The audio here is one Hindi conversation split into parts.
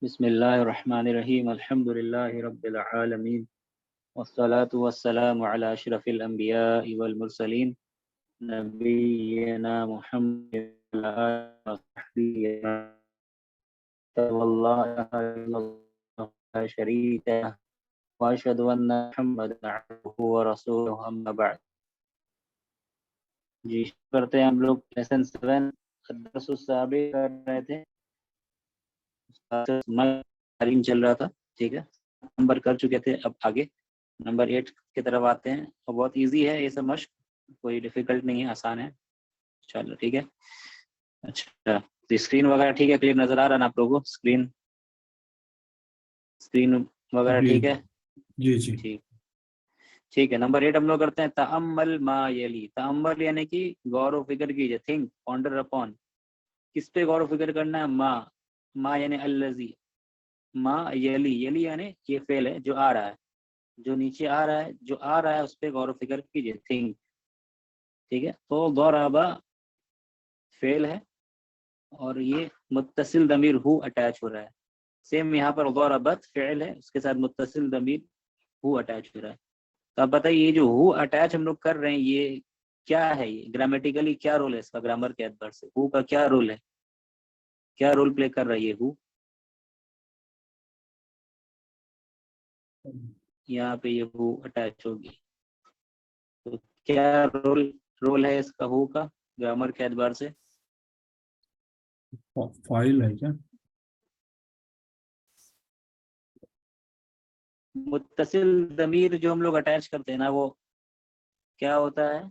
बिस्मिल्लाहिर्रहमानिर्रहीम अल्हम्दुलिल्लाहि रब्बिल आलमीन वस्सलातु वस्सलामु अला अशरफिल अंबियाइ वल मुरसलीन नबिय्यिना मुहम्मद व अला आलिहि व सहबिहि ला शरीक लह व अशहदु अन्ना मुहम्मदन अब्दुहु व रसूलुहु अम्मा बअद। जी करते हैं हम लोग लेसन 7 अद्दरसुस साबिक़ कर रहे थे, तालीम चल रहा था। ठीक है, नंबर कर चुके थे, अब आगे नंबर 8 की तरफ आते हैं। और बहुत इजी है ये सब मश्क, कोई डिफिकल्ट नहीं है, आसान है। चलो ठीक है। अच्छा, तो स्क्रीन वगैरह ठीक है, क्लियर नजर आ रहा है ना आप लोगों को? स्क्रीन वगैरह जी ठीक है? जी जी। ठीक ठीक है। नंबर 8 हम लोग करते हैं तअम्मल मा यली। तअम्मल यानी कि गौर व फिक्र कीजिए, थिंक, पॉन्डर अपॉन। किस पे गौर व फिक्र करना है? मा यानी अल्लज़ी, मा यली, यली यानी ये फेल है जो आ रहा है, जो नीचे आ रहा है, जो आ रहा है उस पर गौर व फिक्र कीजिए, थिंक। ठीक है, तो गौराबा फेल है और ये मुत्तसिल दमीर हु अटैच हो रहा है। सेम यहाँ पर गौराबत फेल है, उसके साथ मुत्तसिल दमीर हु अटैच हो रहा है। तो आप बताइए, ये जो हु अटैच हम लोग कर रहे हैं, ये क्या है? ये ग्रामेटिकली क्या रोल है इसका? ग्रामर के एतबार से हु का क्या रोल है, क्या रोल प्ले कर रहा है ये हु? यहाँ पे ये हु अटैच होगी, तो क्या रोल रोल है इसका हु का ग्रामर के एतबार से? फाइल है क्या? मुत्तसिल दमीर जो हम लोग अटैच करते हैं ना, वो क्या होता है?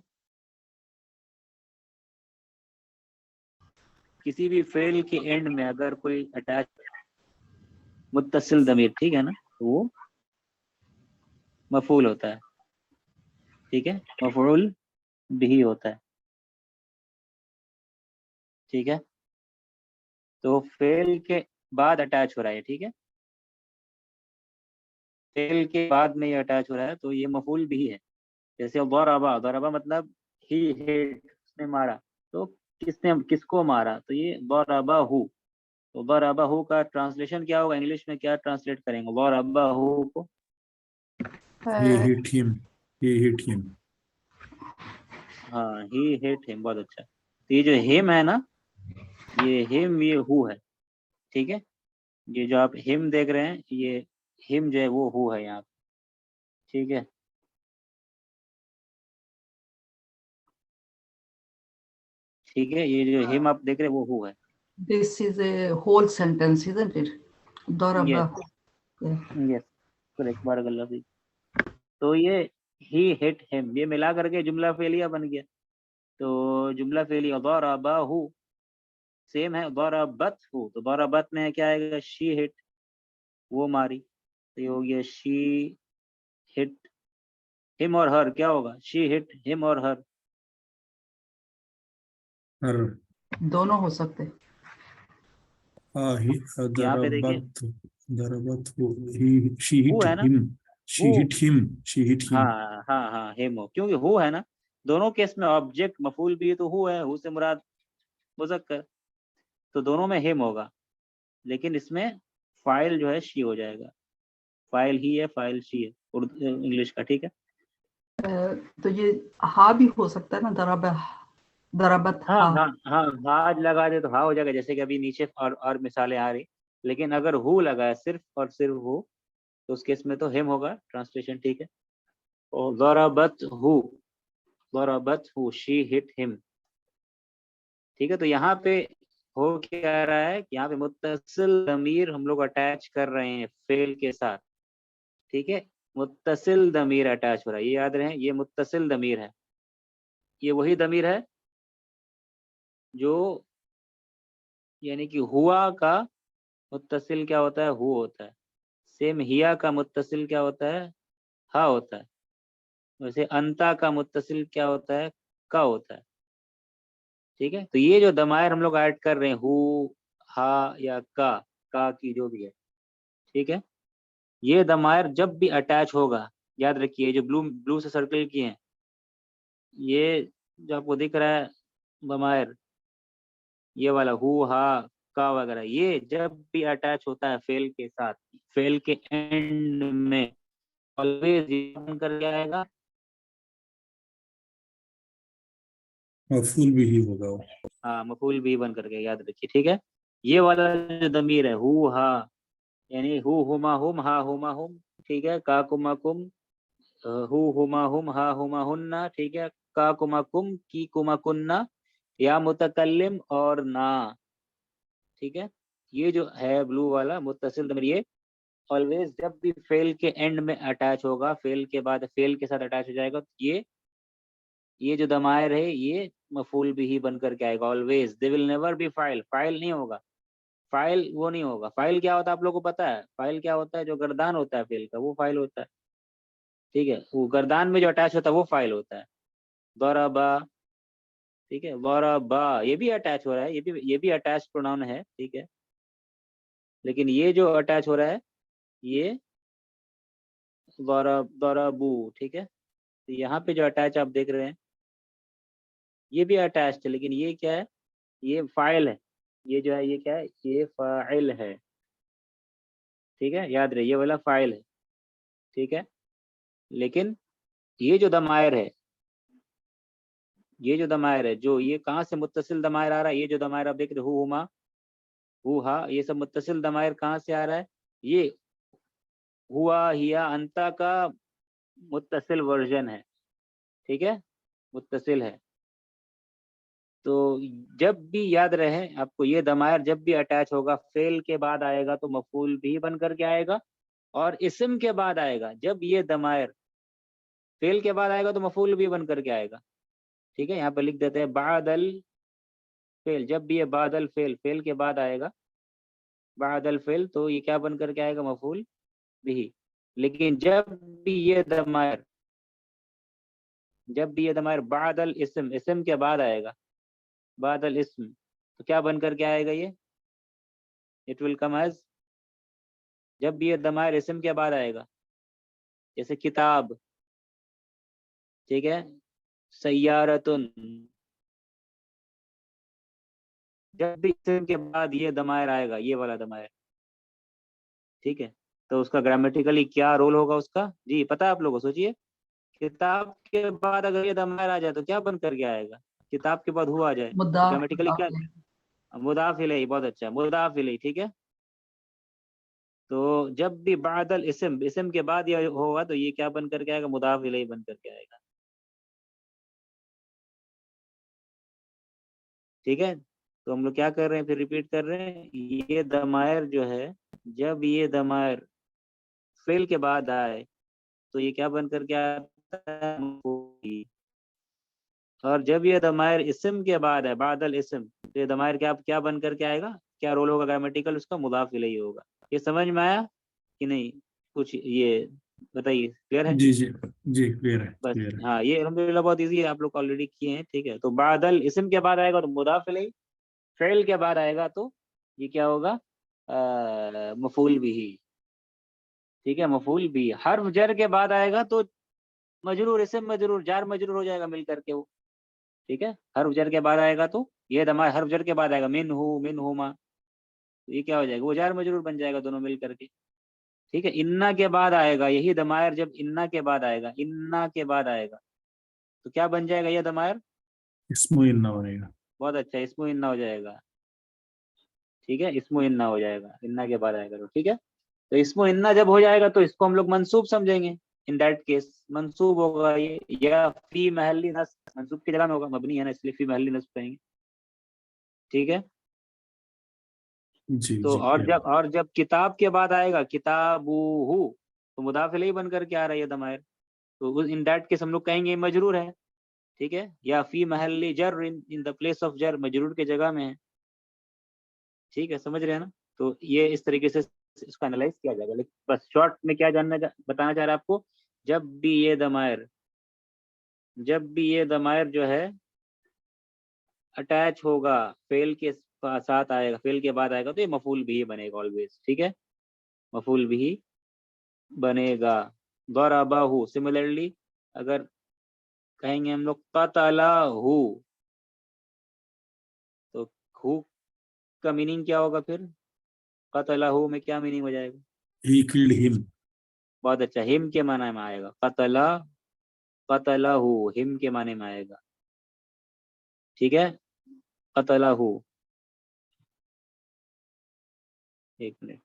किसी भी फेल के एंड में अगर कोई अटैच मुत्तसिल दमीर, ठीक है ना, तो वो मफूल होता है। ठीक है, मफूल भी होता है। ठीक है, तो फेल के बाद अटैच हो रहा है, ठीक है, फेल के बाद में ये अटैच हो रहा है, तो ये मफूल भी है। जैसे दौराबा, दौराबा मतलब ही हिट, उसने मारा। तो किसने किसको मारा? तो ये दौराबा हु। तो दौराबा हु का ट्रांसलेशन क्या होगा? इंग्लिश में क्या ट्रांसलेट करेंगे दौराबा who co? he hit him he hit him हाँ, ही हिट हिम, बहुत अच्छा। तो ये जो हिम है ना, ये हिम, ये हु है। ठीक है, ये जो आप हिम देख रहे हैं, ये हिम जो है वो हु है यहाँ पे। ठीक है, ठीक है, ये जो हिम आप देख रहे हैं वो हु है। This is a whole sentence, isn't it? Yes, Daraba. Yeah. Yes, correct, बारह। तो ये ही हिट हिम, ये मिला करके जुमला फेलिया बन गया। तो जुमला फेलिया दौराबा हु सेम है दौराबत हु। तो दौराबत में क्या आएगा? शी हिट, वो मारी। तो ये हो गया शी हिट हिम, और हर क्या होगा? शी हिट हिम और हर। हर दोनों हो सकते। he यहाँ पे देखिए दरबत he she हु hit है ना, him who. she hit him हाँ हाँ हाँ, हिम हो, क्योंकि हु है ना। दोनों केस में ऑब्जेक्ट मफूल भी है, तो हु है, हु से मुराद मुज़क्कर, तो दोनों में हिम होगा। लेकिन इसमें फाइल जो है शी हो जाएगा। फाइल ही है, फाइल शी है, उर्दू इंग्लिश का। ठीक है, तो ये हा भी हो सकता है ना, दराबा, दराबत हाँ हा। हाँ हाँ, हाज लगा दे तो हाँ हो जाएगा, जैसे कि अभी नीचे और मिसालें आ रही। लेकिन अगर हु लगा है सिर्फ और सिर्फ हु, तो उस केस में तो हिम होगा ट्रांसलेशन। ठीक है, और ज़रबत हु, शी हिट हिम। ठीक है, तो यहाँ पे हो क्या रहा है कि यहाँ पे मुत्तसिल दमीर हम लोग अटैच कर रहे हैं फेल के साथ। ठीक है, मुत्तसिल दमीर अटैच हो रहा है, ये याद रहे, ये मुत्तसिल दमीर है। ये वही दमीर है जो, यानी कि हुआ का मुत्तसिल क्या होता है? हु होता है। सेम हिया का मुत्तसिल क्या होता है? हा होता है। वैसे अंता का मुत्तसिल क्या होता है? का होता है। ठीक है, तो ये जो दमायर हम लोग ऐड कर रहे हैं, हु, हा या का की जो भी है, ठीक है, ये दमायर जब भी अटैच होगा, याद रखिए, जो ब्लू ब्लू से सर्कल किए हैं, ये जो आपको दिख रहा है दमायर, ये वाला हु, हा, का वगैरह, ये जब भी अटैच होता है फेल के साथ, फेल के एंड में ऑलवेज बन करके आएगा, मफूल भी ही होगा वो। हाँ मफूल भी बन करके, याद रखिए, ठीक है। ये वाला जो दमीर है हु हा, यानी हु हुमा हुम हा हुमा हुम, ठीक है, का कुमा कुम, हु हुमा हुम हा हुमा हुन्ना, ठीक है, का कुमा कुम की कुमा कुन्ना, या मुतकल्लिम और ना, ठीक है। ये जो है ब्लू वाला मुत्तसिल दमीर, ये ऑलवेज जब भी फेल के एंड में अटैच होगा, फेल के बाद फेल के साथ अटैच हो जाएगा, तो ये जो दमायर है ये मफूल भी ही बन करके आएगा always. They will never be file, file नहीं होगा, फाइल वो नहीं होगा। फाइल क्या होता है आप लोगों को पता है? फाइल क्या होता है? जो गर्दान होता है फेल का, वो फाइल होता है, ठीक है। वो गर्दान में जो अटैच होता है वो फाइल होता है। दौराबा, ठीक है, वराबा ये भी अटैच हो रहा है, ये भी अटैच प्रोनाउन है, ठीक है। लेकिन ये जो अटैच हो रहा है ये दौराबू, ठीक है। तो यहाँ पे जो अटैच आप देख रहे हैं ये भी अटैच्ड है, लेकिन ये क्या है? ये फाइल है। ये जो है ये क्या है? ये फाइल है, ठीक है, याद रहे ये वाला फाइल है, ठीक है। लेकिन ये जो दमायर है, ये जो दमायर है, जो ये कहाँ से मुत्तसिल दमायर आ रहा है? ये जो दमायर आप देख रहे हो हुमा हु हा, ये सब मुत्तसिल दमायर कहाँ से आ रहा है? ये हुआ हिया अंता का मुत्तसिल वर्जन है, ठीक है, मुत्तसिल है। तो जब भी याद रहे आपको, ये दमायर जब भी अटैच होगा फेल के बाद आएगा तो मफूल भी बन करके आएगा, और इस्म के बाद आएगा। जब ये दमायर फेल के बाद आएगा तो मफूल भी बन करके आएगा, ठीक है। यहाँ पे लिख देते हैं बादल फेल, जब भी ये बादल फेल फेल के बाद आएगा, बादल फेल, तो ये क्या बन करके आएगा? मफूल भी। लेकिन जब भी ये दमायर बादल इस्म, इस्म के बाद आएगा, बादल इस्म, तो क्या बन करके आएगा? ये इट विल कम एज, जब भी ये दमायर इस्म के बाद आएगा, जैसे किताब, ठीक है, सैयारतुन, जब भी इस्म के बाद ये दमायर आएगा, ये वाला दमायर, ठीक है, तो उसका ग्रामेटिकली क्या रोल होगा उसका? जी पता है आप लोगों को? सोचिए, किताब के बाद अगर ये दमायर आ जाए तो क्या बन करके आएगा? किताब के बाद हुआ आ जाए तो मुद्दाफ ग्रामेटिकली मुद्दाफ क्या? इलैह। मुदाफ इलैही, बहुत अच्छा, मुदाफ इलैही, ठीक है। तो जब भी बादल इस्म, इस्म के बाद ये होगा तो ये क्या बन करके आएगा? मुदाफ इलैही बन करके आएगा, ठीक है। तो हम लोग क्या कर रहे हैं, फिर रिपीट कर रहे हैं, ये दमायर जो है, जब ये दमायर फेल के बाद आए तो ये क्या बन करके आता है? मफूल। और जब ये दमायर इस्म के बाद है, बादल इस्म, तो ये दमायर क्या क्या बन करके आएगा? क्या रोल होगा ग्रामेटिकल उसका? मुदाफ इलैही होगा। ये समझ में आया कि नहीं? कुछ ये बताइए, क्लियर है? जी जी जी, क्लियर है, बस क्लियर है। हाँ, ये अल्हम्दुलिल्लाह बहुत इजी है, आप लोग ऑलरेडी किए हैं, ठीक है। तो बादल इस्म के बाद आएगा तो मुदाफ इलैही, फेल के बाद आएगा तो ये क्या होगा? मफूल बिही, ठीक है, मफूल भी। हर्फ जर के बाद आएगा तो मजरूर, इस्म मजरूर, जार मजरूर हो जाएगा मिल करके वो, ठीक है। हर्फ जर के बाद आएगा तो ये दमार हर्फ जर के बाद आएगा, मिन हुमा, तो ये क्या हो जाएगा? वो जार मजरूर बन जाएगा दोनों मिल करके, ठीक है। इन्ना के बाद आएगा, यही दमायर जब इन्ना के बाद आएगा, इन्ना के बाद आएगा तो क्या बन जाएगा ये दमायर? इसमें इन्ना बनेगा। बहुत अच्छा, इसमो इन्ना हो जाएगा, ठीक है, इसमो इन्ना हो जाएगा, इन्ना के बाद आएगा तो, ठीक है। तो इसमो इन्ना जब हो जाएगा तो इसको हम लोग मंसूब समझेंगे। इन दैट केस मंसूब होगा ये, या फी महल्ली नस्ब, मंसूब की जगह में होगा, मबनी है ना इसलिए फी महल्ली नस्ब कहेंगे, ठीक है। जी तो जी, क्लियर। और जब किताब के बाद आएगा किताबुहु, तो मुदाफ इलैही बन करके आ रहा है ये दमायर, तो इन दैट केस हम लोग कहेंगे ये मजरूर है, ठीक है, या फी महल्ली जर, इन द प्लेस ऑफ जर, मजरूर के जगह में है, ठीक है, समझ रहे हैं ना? तो ये इस तरीके से इसको एनालाइज किया जाएगा। लेकिन बस शॉर्ट में क्या बताना चाह रहा है आपको, जब भी ये दमायर, जब भी ये दमायर जो है अटैच होगा, फेल के साथ आएगा, फेल के बाद आएगा तो ये मफूल भी बनेगा ऑलवेज, ठीक है, मफूल भी बनेगा। दरबाहु, सिमिलरली अगर कहेंगे हम लोग कतलाहु, तो हु का मीनिंग क्या होगा फिर? कतलहू में क्या मीनिंग हो जाएगा? he killed him. बहुत अच्छा, हिम के माने में आएगा। कतला, कतलहू हिम के माने में आएगा। ठीक है, कतलहू। एक मिनट,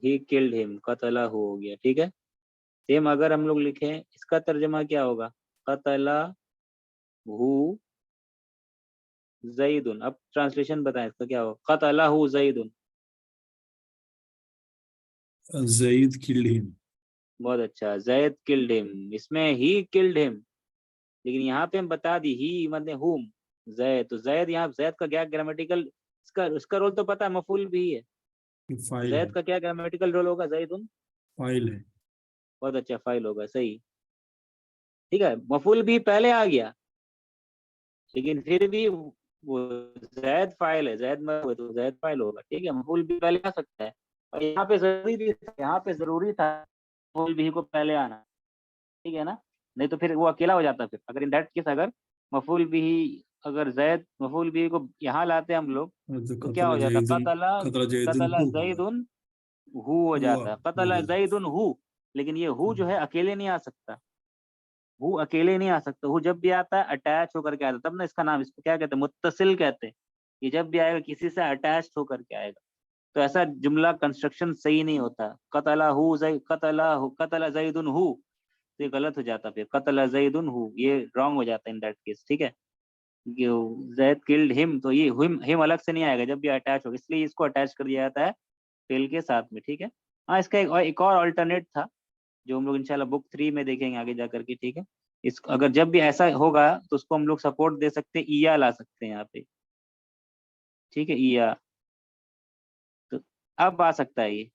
ही किल्ड हिम, कतलहू हो गया। ठीक है, सेम अगर हम लोग लिखें इसका तर्जमा क्या होगा? कतलहू ज़ैदुन। अब ट्रांसलेशन बताएं इसका क्या होगा? कतलहू ज़ैदुन। Zaid killed him. बहुत अच्छा, जैद किल्ड हिम, इसमें ही किल्ड हिम, लेकिन यहाँ पे हम बता दी ही मतलब हुम, जैद। तो जैद, यहाँ जैद का क्या ग्रामेटिकल, इसका उसका रोल तो पता है, मफूल भी है। ये फाइल जैद है, का क्या ग्रामेटिकल रोल होगा? जैदुन। फाइल है। बहुत अच्छा, फाइल होगा, सही। ठीक है, मफूल भी पहले आ गया, लेकिन फिर भी वो जैद फाइल है, जैद में तो जैद फाइल होगा। ठीक है, मफूल भी पहले आ सकता है, और यहाँ पे जरूरी था, यहाँ पे जरूरी था मफूल भी को पहले आना। ठीक है ना, नहीं तो फिर वो अकेला हो जाता। फिर अगर इन दैट केस, अगर मफूल भी, अगर जैद मफूल भी को यहाँ लाते हम लोग, तो तो क्या कतला हो जाता? जैदुन, कतला, कतला जैदुन कतला हु होगा, जैदुन हु हो हुआ जाता, हो कतला जाता। जैदुन हु। लेकिन ये हु जो है अकेले नहीं आ सकता, हु अकेले नहीं आ सकता। हु जब भी आता है अटैच होकर के आता है, तब ना इसका नाम, इसको क्या कहते हैं? मुत्तसिल कहते हैं। ये जब भी आएगा किसी से अटैच होकर के आएगा, तो ऐसा जुमला कंस्ट्रक्शन सही नहीं होता। कतला हु जै, कतला जैदुन हु, तो ये गलत हो जाता। फिर कतला जैदुन हु, ये रॉन्ग हो जाता है इन दैट केस। ठीक है, जैद किल्ड हिम, तो ये हिम अलग से नहीं आएगा जब भी अटैच होगा, इसलिए इसको अटैच कर दिया जाता है फेल के साथ में। ठीक है, हाँ, इसका एक और अल्टरनेट था, जो हम लोग इंशाल्लाह बुक 3 में देखेंगे आगे जा करके। ठीक है, इस अगर जब भी ऐसा होगा तो उसको हम लोग सपोर्ट दे सकते हैं, ईया ला सकते हैं यहाँ पे। ठीक है, ईया। तो अब आ सकता है ये,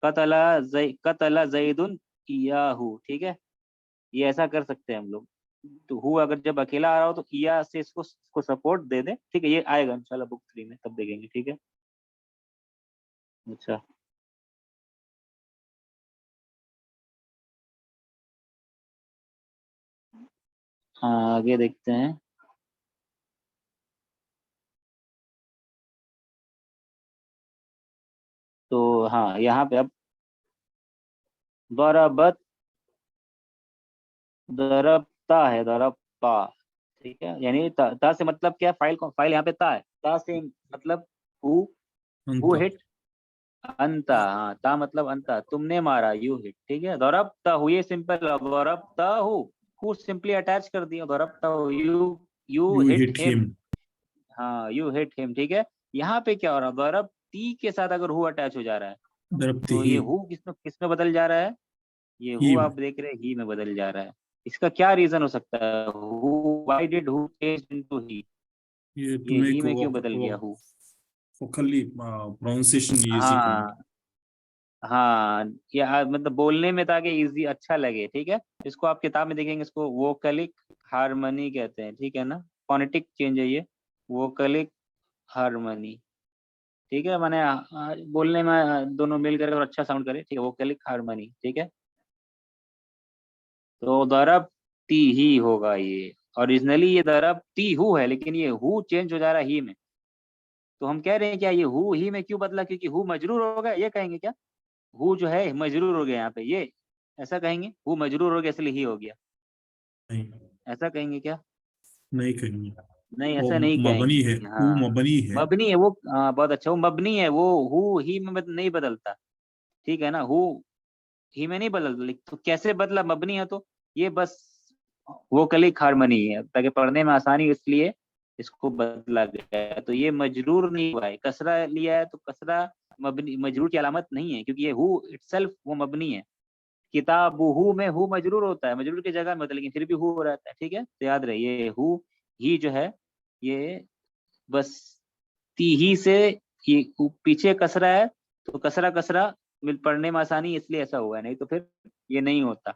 कतला जैदुन ईयाहू। ठीक है, ये ऐसा कर सकते हैं हम लोग। तो हु अगर जब अकेला आ रहा हो तो ईया से इसको सपोर्ट दे दे। ठीक है, ये आएगा इंशाल्लाह बुक 3 में, तब देखेंगे। ठीक है, अच्छा। हाँ, आगे देखते हैं। तो हाँ, यहाँ पे अब दरबत, दरबता है, दरबता। ठीक है, यानी ता से मतलब क्या? फाइल को, फाइल यहाँ पे ता है, ता से मतलब हु अंता। हिट अंता। हाँ, ता मतलब अंता, तुमने मारा, यू हिट। ठीक है, दरबता हु, ये सिंपल, दरबता हु सिंपली अटैच कर दिया, दरबता हु, you you you hit hit him. Him. हाँ, यू हिट हिम। ठीक है, यहाँ पे क्या हो रहा है? दरब ती के साथ अगर हु अटैच हो जा रहा है, दरबते तो ही, ये हु किस में बदल जा रहा है? ये ही। हु आप देख रहे हैं ही में बदल जा रहा है। इसका क्या रीजन हो सकता है? हु, व्हाई डिड हु चेंज इनटू ही? ये टू ये ही मेक में क्यों बदल गया हु? Vocally pronunciation easy to make. हाँ, हाँ, या मतलब बोलने में, ताकि इजी, अच्छा लगे। ठीक है, इसको आप किताब में देखेंगे, इसको वोकलिक हार्मनी कहते हैं। ठीक है ना, फोनेटिक चेंज है ये, वोकलिक हार्मनी। ठीक है, माने बोलने में दोनों मिल करके और अच्छा साउंड करे। ठीक है, वोकलिक हार्मनी। ठीक है, तो दरब ती ही होगा ये। ओरिजिनली ये दरब ती हु है, लेकिन ये हु चेंज हो जा रहा है ही में। तो हम कह रहे हैं क्या, ये हु ही में क्यों बदला? क्योंकि हु मजरूर हो गया, ये कहेंगे क्या? हु जो है मजरूर हो गया यहाँ पे, ये ऐसा कहेंगे? हु मजरूर हो गया इसलिए ही हो गया, नहीं, ऐसा कहेंगे क्या? नहीं कहेंगे। नहीं, वो ऐसा नहीं मबनी है, कहेंगे। हु हाँ, मबनी है। मबनी है वो। बहुत अच्छा, वो मबनी है, वो हु ही में नहीं बदलता। ठीक है ना, हु ही में नहीं बदलता, तो कैसे बदला? मबनी है तो ये बस वो कलिक हारमोनी है, ताकि पढ़ने में आसानी हो, इसलिए इसको बदला गया है। तो ये मजरूर नहीं हुआ है, कसरा लिया है, तो कसरा मबनी, मजरूर की अलामत नहीं है, क्योंकि ये हु इटसेल्फ वो मबनी है। किताबुहु में हु मजरूर होता है, मजरूर की जगह में होता है, लेकिन फिर भी हु रहता है। ठीक है, तो याद रहे, ये हु ही जो है, ये बस ती ही से, ये पीछे कसरा है, तो कसरा कसरा मिल पढ़ने में आसानी, इसलिए ऐसा हुआ है, नहीं तो फिर ये नहीं होता।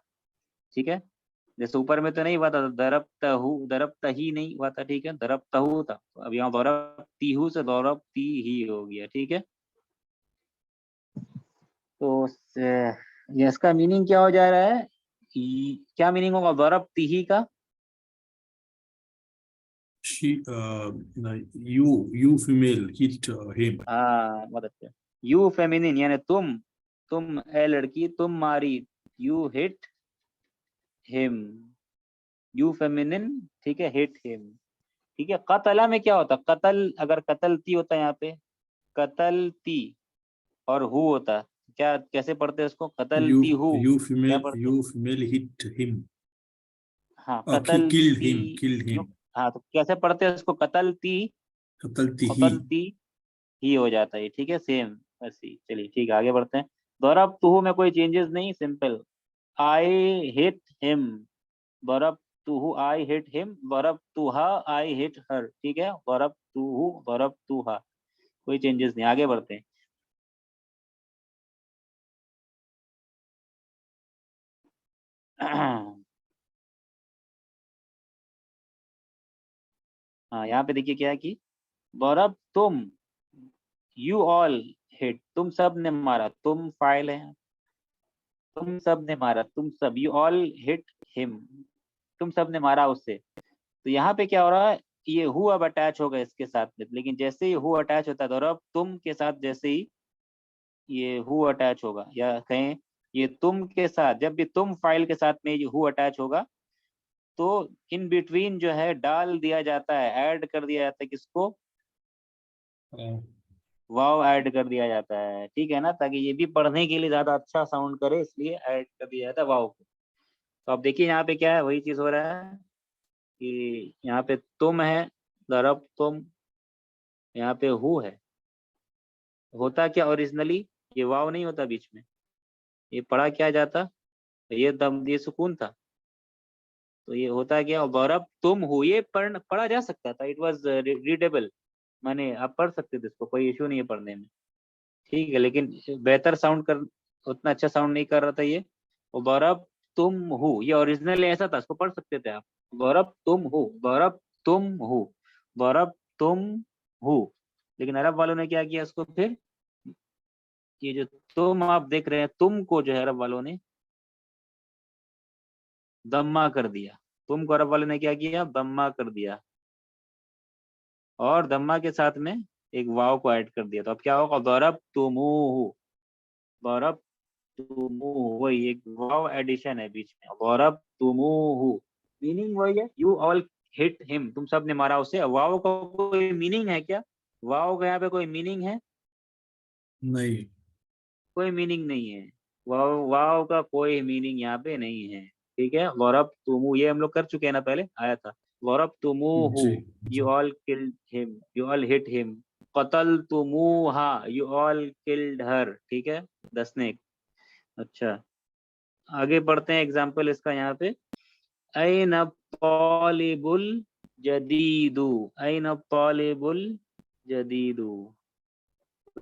ठीक है, जैसे ऊपर में तो नहीं हुआ था, दरबतहु, दरबतही नहीं हुआ था। ठीक है, दरबतहु था, तो अब यहाँ दरबतीहु से दरबती ही हो गया। ठीक है, तो ये इसका मीनिंग क्या हो जा रहा है? क्या मीनिंग होगा दरबतीही का? you female hit him. हाँ बहुत अच्छा। यू फेमिनिन यानी तुम ए लड़की तुम मारी, you hit him, you feminine, ठीक है, हिट हिम, ठीक है। कतला में क्या होता, कतल अगर कतलती होता है यहाँ पे, कतलती, और हु होता, क्या कैसे पढ़ते हैं उसको, कतलती हु, You क्या female पढ़ते हैं? hit him. हाँ Killed him. हाँ तो कैसे पढ़ते हैं उसको, कतलती, कतलती ही हो जाता है, ठीक है, सेम ऐसी। चलिए ठीक है, आगे बढ़ते हैं। दौरब तुहु में कोई चेंजेस नहीं, सिंपल। आई हिट हिम, दौरब तुहु आई हिट हिम, दौरब तुहा आई हिट हर, ठीक है, दौरब तुहु दौरब तुहा, कोई चेंजेस नहीं। आगे बढ़ते हैं। हाँ यहाँ पे देखिए क्या है कि गौरव तुम, यू ऑल हिट, तुम सब ने मारा, तुम फाइल है, तुम सब ने मारा, तुम सब, यू ऑल हिट हिम, तुम सब ने मारा उससे। तो यहाँ पे क्या हो रहा है, ये हु अब अटैच होगा इसके साथ में, लेकिन जैसे ही हु अटैच होता है गौरव तुम के साथ, जैसे ही ये हु अटैच होगा, या कहें ये तुम के साथ, जब भी तुम फाइल के साथ में ये हु अटैच होगा, तो इन बिटवीन जो है डाल दिया जाता है, ऐड कर दिया जाता है किसको, वाव ऐड कर दिया जाता है, ठीक है ना, ताकि ये भी पढ़ने के लिए ज्यादा अच्छा साउंड करे, इसलिए ऐड कर दिया जाता है वाव को। तो अब देखिए यहाँ पे क्या है, वही चीज हो रहा है कि यहाँ पे तुम है, दरब तुम, यहाँ पे हु है, होता क्या ओरिजिनली, ये वाव नहीं होता बीच में, ये पढ़ा क्या जाता, ये दम, ये सुकून था, तो ये होता क्या, गौरव तुम हो, ये पढ़ा जा सकता था, इट वॉज रीडेबल, माने आप पढ़ सकते थे इसको, कोई इशू नहीं है पढ़ने में, ठीक है, लेकिन बेहतर साउंड कर, उतना अच्छा साउंड नहीं कर रहा था ये। और गौरव तुम हो, ये ओरिजिनल ऐसा था, इसको पढ़ सकते थे आप, गौरव तुम हो, गौरव तुम हो, गौरव तुम हो, लेकिन अरब वालों ने क्या किया इसको, फिर ये जो तुम आप देख रहे हैं, तुम को जो है अरब वालों ने दम्मा कर दिया, तुम को अरब वालों ने क्या किया, दम्मा कर दिया, और दम्मा के साथ में एक वाव को ऐड कर दिया, तो अब क्या होगा, गौरव तुमुहु, गौरव तुमुहु, वही एक वाव एडिशन है बीच में, गौरव तुमुहु, मीनिंग वही है, यू ऑल हिट हिम, तुम सब ने मारा उसे। वाव का कोई मीनिंग है क्या, वाव का यहाँ पे कोई मीनिंग है, नहीं, कोई मीनिंग नहीं है, वाव वाव का कोई मीनिंग यहाँ पे नहीं है, ठीक है। गौरव तुमु, ये हम लोग कर चुके हैं ना, पहले आया था, गौरव तुमुहु, जी you all killed him, you all hit him, कतल तुमुहा, यू ऑल किल्ड हर, ठीक है, द स्नेक। अच्छा आगे बढ़ते हैं, एग्जाम्पल इसका यहाँ पे, ऐन तॉलिबुल जदीदु, ऐन तॉलिबुल जदीदु,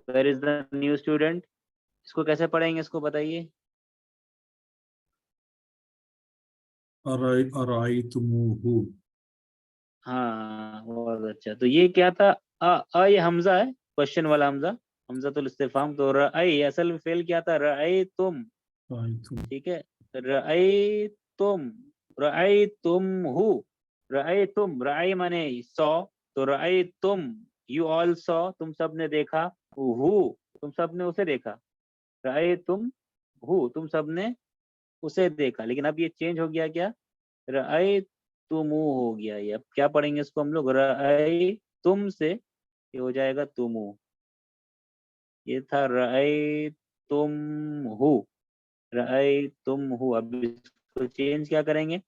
where is the new student, इसको कैसे पढ़ेंगे, इसको बताइए। अराइतमुहु। हाँ बहुत अच्छा, तो ये क्या था, ये हमजा है, क्वेश्चन वाला हमजा, हमजा तो इस्तिफाम, तो रअई असल में फेल क्या था, रअई तुम, राइतुम। ठीक है, रअई तुम, रअई तुम हु, रअई तुम, रअई माने सौ, तो रअई तुम, यू ऑल सॉ, तुम सब ने देखा, हु तुम सब ने उसे देखा, रअई तुम हु, तुम सब ने उसे देखा, लेकिन अब ये चेंज हो गया क्या, रअई तुमु हो गया, ये अब क्या पढ़ेंगे इसको हम लोग, रअई तुम से ये हो जाएगा तुमु, ये था रअई तुम हु, रअई तुम हु, अब इसको चेंज क्या करेंगे,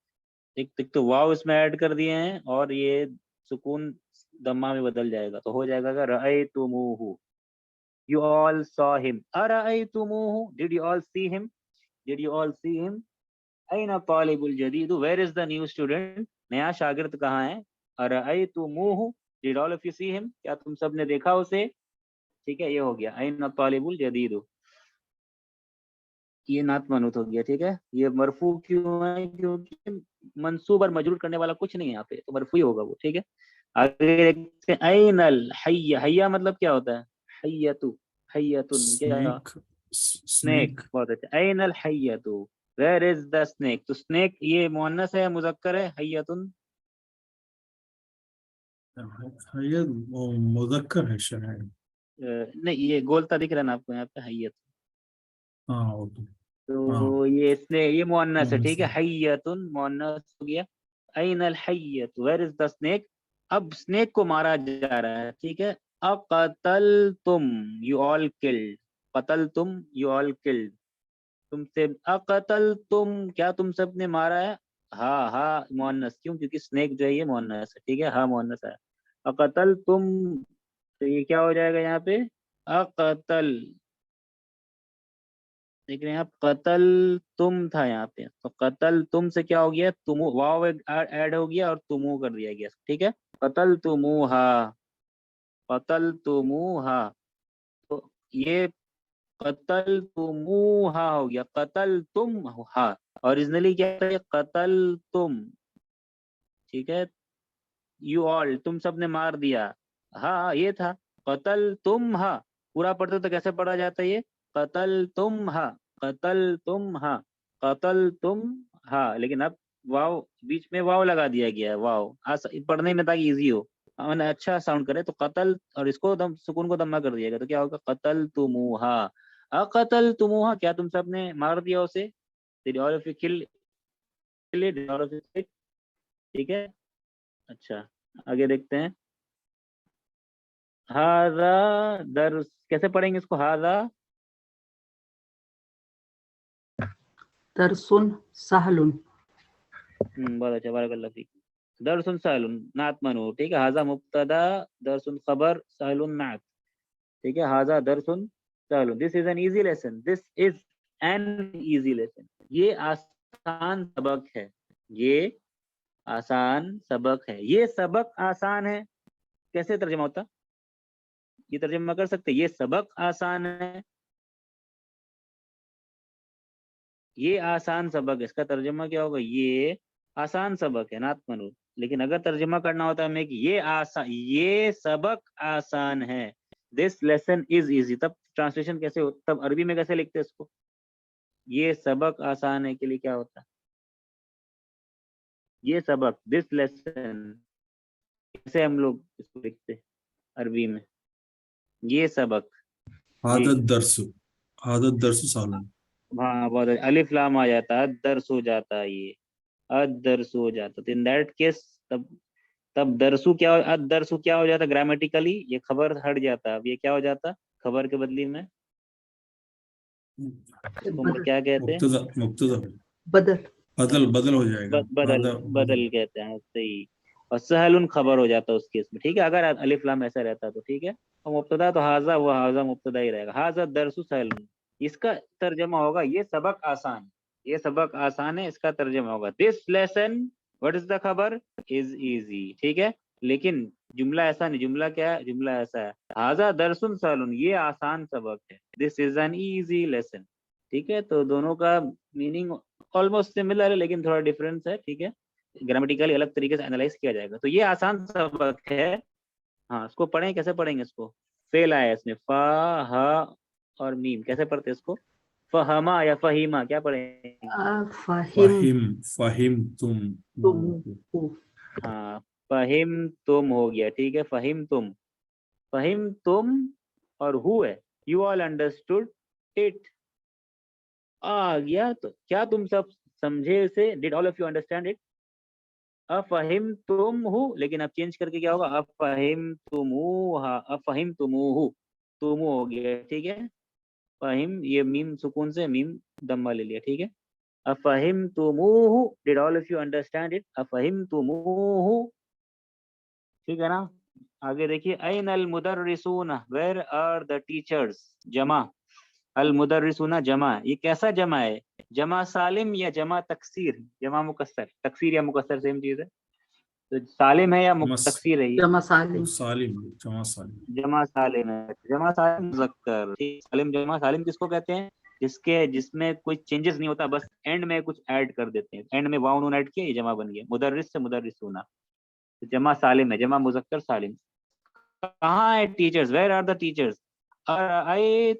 एक तो वाव इसमें ऐड कर दिए हैं, और ये सुकून दम्मा में बदल जाएगा, तो हो जाएगा रअई तुमु हु, यू ऑल सॉ हिम, अरअई तुमु हु, did you all see him, did you all see him, अयना तालिबुल जदीद, where is the new student, नया शागिर्द कहाँ है, अरअयतुमुहु, did all of you see him, क्या तुम सब ने देखा उसे, ठीक है, ये हो गया अयना तालिबुल जदीद, ये नात मनूत हो गया, ठीक है। ये मरफू क्यों है, क्योंकि मंसूब और मजरूर करने वाला कुछ नहीं है यहाँ पे, तो मरफू ही होगा वो, ठीक है। आगे देखते हैं, अयनल हय्या, हय्या मतलब क्या होता है, हय्यतु, हय्यतुन क्या, स्नेक। स्नेक, बहुत अच्छा, अयनल हय्यतु, वेयर इज द स्नेक, तो स्नेक ये मुअन्नस है मुजक्कर है, हय्यतुन हैयत वो मुज़क्कर है शायद। नहीं, ये गोलता दिख रहा है ना आपको यहाँ पे, हैयत। हाँ ओके। हाँ तो ये इसने ये मुअन्नस है, ठीक है, मुन्नस। हैयतुन मुअन्नस हो गया। अइनल हैयत, वेयर इज द स्नेक। अब स्नेक को मारा जा रहा है, ठीक है। अकतल तुम, यू ऑल किल्ड। कतल तुम, यू ऑल किल्ड। तुमसे अकतल तुम, क्या तुम सबने मारा है। हाँ हाँ मुअन्नस, क्यों, क्योंकि स्नेक जो है ये मुअन्नस है, ठीक है, हाँ मुअन्नस है। अकतल तुम, तो ये क्या हो जाएगा यहाँ पे, अकतल। देख रहे हैं आप, कतल तुम था यहाँ पे, तो कतल तुम से क्या हो गया, तुम वाव ऐड हो गया और तुमु कर दिया गया, ठीक है। कतल तुमुहा, कतल तुमुहा। तो ये कतल तुमुहा हो गया, कतल तुम हा। ओरिजिनली क्या था, कतल तुम, ठीक है। यू ऑल, तुम सबने मार दिया। हाँ ये था, कतल तुम हा। पूरा पढ़ते तो कैसे पढ़ा जाता है ये, कतल तुम हा, कतल तुम हा, कतल तुम हा। लेकिन अब वाव, बीच में वाव लगा दिया गया है, वाव पढ़ने में ताकि इजी हो, मैंने अच्छा साउंड करे। तो कतल, और इसको दम सुकून को दम्मा कर दिया गया, तो क्या होगा, कतल तुमुहा। अकतल तुमुहा, क्या तुम सबने मार दिया उसे। Did all of you kill it? Did all of you kill it? ठीक है। अच्छा, आगे देखते हैं। हाजा दर्स, कैसे पढ़ेंगे इसको, हाजा। दरसुन सहलुन। बहुत अच्छा, बारकल्लाह फीक। दरसुन सहलुन नात मनु, ठीक है। हाजा मुब्तदा, दरसुन खबर, सहलुन नात, ठीक है। हाजा दरसुन सहलुन, this is an easy lesson, this is an easy lesson. ये आसान सबक है, ये आसान सबक है, ये सबक आसान है। कैसे तर्जुमा होता, ये तर्जुमा कर सकते, ये सबक आसान है, ये आसान सबक है। इसका तर्जुमा क्या होगा, ये आसान सबक है, नात मनु। लेकिन अगर तर्जुमा करना होता है हमें कि ये सबक आसान है, दिस लेसन इज इजी, तब ट्रांसलेशन कैसे हो, तब अरबी में कैसे लिखते हैं इसको, ये सबक आसान है के लिए क्या होता है, ये सबक, दिस लेसन, कैसे हम लोग इसको लिखते हैं अरबी में, ये सबक। जी, आदत दरसु, आदत दरसु सालन। हाँ बहुत अच्छा। अलिफ लाम आ जाता है, दर्स हो जाता है, ये अदर्स हो जाता, तो इन दैट केस तब, तब दरसु क्या, अदरसु क्या हो जाता ग्रामेटिकली, ये खबर हट जाता, अब ये क्या हो जाता, खबर के बदली में इसको हम लोग बदल, क्या कहते हैं, मुब्तदा, मुब्तदा बदल। बदल बदल हो जाएगा। बदल, आदा बदल बदल। कहते हैं, सही। और सहलुन खबर हो जाता है उस केस में, ठीक है, अगर अलिफ लाम ऐसा रहता तो ठीक है। और मुब्तदा तो हाजा, वो हाजा मुब्तदा ही रहेगा, हाजा दरसु सहलुन। इसका तर्जमा होगा, ये सबक आसान, ये सबक आसान है, इसका तर्जमा होगा, this lesson, what is the खबर, इज इजी, ठीक है। लेकिन जुमला ऐसा नहीं, जुमला क्या है, जुमला ऐसा है, हाजा दरसुन सहलुन, ये आसान सबक है, this is an easy lesson, ठीक है। तो दोनों का मीनिंग ऑलमोस्ट सिमिलर है, लेकिन थोड़ा डिफरेंस है, ठीक है। ग्रामेटिकली अलग तरीके से एनालाइज किया जाएगा। तो ये आसान सबक है। हाँ, इसको पढ़ें, कैसे पढ़ेंगे इसको, फेल आया इसमें, फा हा और मीम, कैसे पढ़ते हैं इसको, फहमा या फहीमा, क्या पढ़ेंगे। फाहिम फाहिम, फाहिम तुम। तुम हो। हाँ, फहिम तुम हो गया, ठीक है, फहिम तुम और हु है, यू ऑल अंडरस्टूड इट, आ गया। तो क्या तुम सब समझे इसे, did all of you understand it. अफहिम तुम हु, लेकिन अब चेंज करके क्या होगा, अफहिम तुमु, हाँ अफहिम तुमुहु, तुमु हो गया, ठीक है। फहिम, ये मीम सुकून से मीम दम्मा ले लिया, ठीक है। अफहिम तुमुहु, did all of you understand it, अफहिम तुमुहु, ठीक है ना। आगे देखिए, अइन अल मुदर्रिसूना, वेयर आर द टीचर्स। जमा, अल मुदर्रिसूना जमा, ये कैसा जमा है, जमा सालिम या जमा तकसीर, जमा मुकस्सर, तकसीर या मुकस्सर सेम चीज है। तो सालिम है या मस तकसीर है ये, जमा सालिम। सालिम, जमा सालिम। जमा सालिम है, जमा सालिम मुज़क्कर, ठीक, सालिम जमा सालिम किसको कहते हैं, जिसमें कोई चेंजेस नहीं होता, बस एंड में कुछ ऐड कर देते हैं, एंड में वाव नून ऐड किया, ये जमा बन गया, मुदर्रिस से मुदर्रिसूना, तो जमा सालिम है, जमा मुज़क्कर सालिम। कहाँ है teachers, where are the teachers, अरअय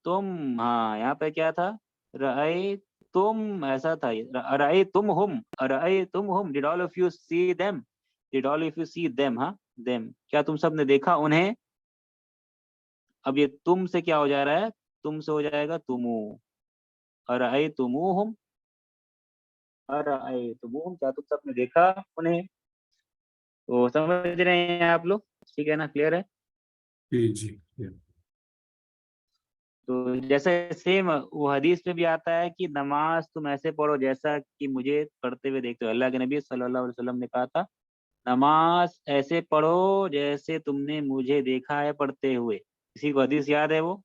तुम, हाँ यहाँ पे क्या था, रअय तुम, ऐसा था, अरअय तुम हुम, अरअय तुम हुम, did all of you see them, did all of you see them, हाँ देम, क्या तुम सब ने देखा उन्हें। अब ये तुम से क्या हो जा रहा है, तुम से हो जाएगा तुमु, अरअयतुमुहुम, अरअयतुमुहुम, क्या तुम सब ने देखा उन्हें। तो समझ रहे हैं आप लोग, ठीक है ना, क्लियर है। जी जी जी। तो जैसे सेम वो हदीस में भी आता है कि नमाज तुम ऐसे पढ़ो जैसा कि मुझे पढ़ते हुए देखते हो। अल्लाह के नबी सल्लल्लाहु अलैहि वसल्लम ने कहा था, नमाज ऐसे पढ़ो जैसे तुमने मुझे देखा है पढ़ते हुए। किसी को हदीस याद है वो?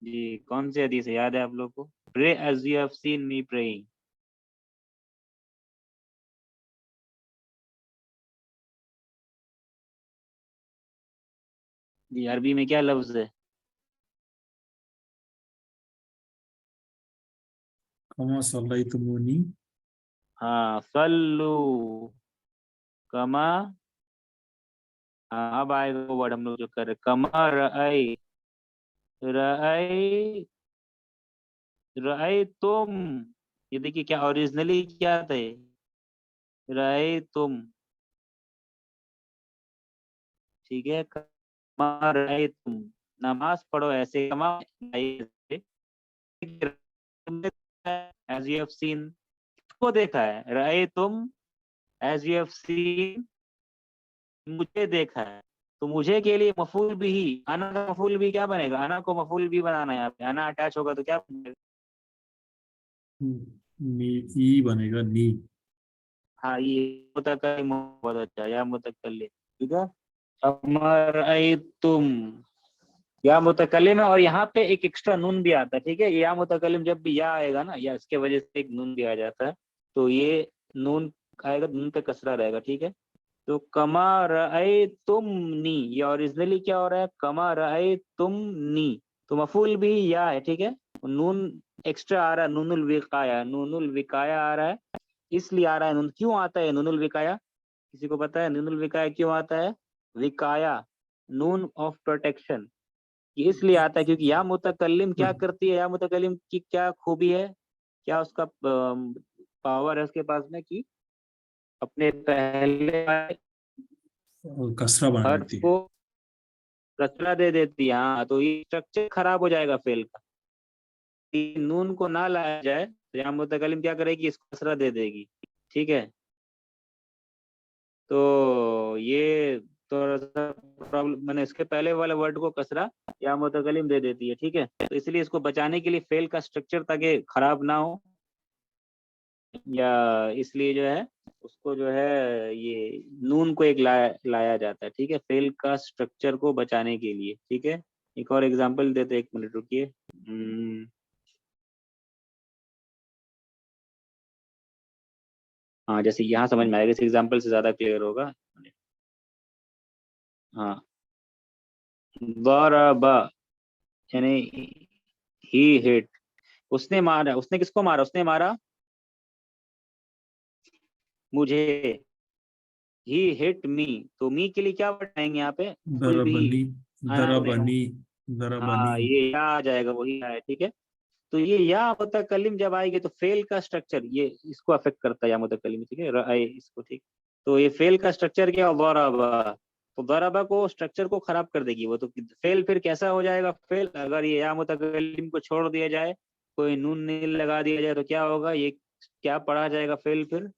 जी, कौन सी हदीस है, याद है आप लोग को? Pray as you have seen me praying. जी, अरबी में क्या लफ्ज है? कमा सल्लैतुमूनी। हाँ, सल्लू कमा। हाँ, अब आएगा वो वर्ड हम लोग जो कर रहे, कमा रअई, रअई, रअई तुम। ये देखिए क्या ओरिजिनली क्या थे, रअई तुम, ठीक है। कमा रअई तुम, नमाज पढ़ो ऐसे, कमा एज यू हैव सीन, को देखा है, रअई तुम एज यू हैव सीन, मुझे देखा है। तो मुझे के लिए मफूल भी ही, अना का मफूल भी क्या बनेगा, अना को मफूल भी बनाना है यहाँ पे, अना अटैच होगा तो क्या बनेगा। नी, ई बनेगा नी। हाँ, ये मुतकल्लिम, बहुत अच्छा, या मुतकल्लिम, ठीक है। अमर आई तुम, या मुतकल्लिम है, और यहाँ पे एक एक्स्ट्रा नून भी आता है, ठीक है। या मुतकल्लिम जब भी या आएगा ना, या इसके वजह से एक नून भी आ जाता है, तो ये नून आएगा, नून पे कसरा रहेगा, ठीक है। तो कमा रअई तुम नी, ये ओरिजिनली क्या हो रहा है, कमा रअई तुम नी, तो मफूल भी या है, ठीक है। नून एक्स्ट्रा आ रहा है, नूनुल विकाया, नूनुल विकाया आ रहा है, इसलिए आ रहा है नून। क्यों आता है नूनुल विकाया, किसी को पता है नूनुल विकाया क्यों आता है? विकाया, नून ऑफ प्रोटेक्शन, ये इसलिए आता है क्योंकि या मुतकल्लिम क्या करती है, या मुतकल्लिम की क्या खूबी है, क्या उसका पावर है उसके पास में, कि अपने पहले और कसरा बना हर्फ देती है। को कसरा दे देती है। हाँ, तो ये स्ट्रक्चर खराब हो जाएगा फेल का। नून को ना लाया जाए तो यहाँ मुतकल्लिम क्या करेगी, इसको कसरा दे देगी, ठीक है। तो ये थोड़ा सा प्रॉब्लम, मैंने इसके पहले वाले वर्ड को कसरा या मुतकल्लिम दे देती है, ठीक है। तो इसलिए इसको बचाने के लिए फेल का स्ट्रक्चर, ताकि खराब ना हो, या इसलिए जो है उसको जो है ये नून को एक लाया जाता है, ठीक है, फेल का स्ट्रक्चर को बचाने के लिए, ठीक है। एक और एग्जांपल देते, एक मिनट रुकिए। हाँ, जैसे यहाँ समझ में आएगा, इस एग्जांपल से ज्यादा क्लियर होगा। हाँ, दरबा यानी ही हिट, उसने मारा, उसने किसको मारा, उसने मारा मुझे, ही हिट मी, तो मी के लिए क्या बताएंगे यहाँ पे, फुल भी, दरबनी, आना नहीं। दरबनी, दरबनी। हाँ, ये या आ जाएगा, वही है, ठीक है। तो ये या मुतकल्लिम जब आएगी तो फेल का स्ट्रक्चर ये इसको अफेक्ट करता है, या मुतकल्लिम, ठीक है, रअय इसको, ठीक। तो ये फेल का स्ट्रक्चर क्या, दरबा, तो दरबा को स्ट्रक्चर को खराब कर देगी वो, तो फेल फिर कैसा हो जाएगा फेल, अगर ये या मुतकल्लिम को छोड़ दिया जाए, कोई नून नील लगा दिया जाए, तो क्या होगा, ये क्या पढ़ा जाएगा फेल फिर,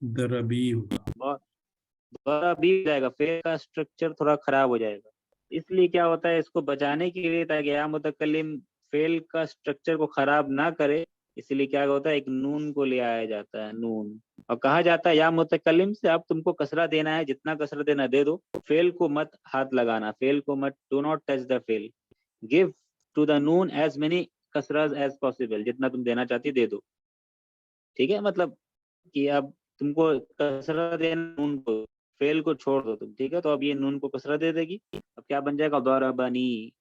दरबी होगा। दोबारा भी हो जाएगा, फेल का स्ट्रक्चर थोड़ा खराब हो जाएगा। इसलिए क्या होता है, इसको बचाने के लिए, ताकि या मुतकल्लिम फेल का स्ट्रक्चर को खराब ना करे, इसलिए क्या होता है, एक नून को ले आया जाता है, नून। और कहा जाता है या मुतकल्लिम से, अब तुमको कसरा देना है, जितना कसरा देना दे दो, फेल को मत हाथ लगाना, फेल को मत, डू नॉट टच द फेल, गिव टू द नून एज मेनी कसराज एज पॉसिबल, जितना तुम देना चाहती दे दो, ठीक है। मतलब कि अब तुमको कसरा देना नून को, फेल को छोड़ दो तुम, ठीक है। तो अब ये नून को कसरा दे देगी, अब क्या बन जाएगा, दौराबनी,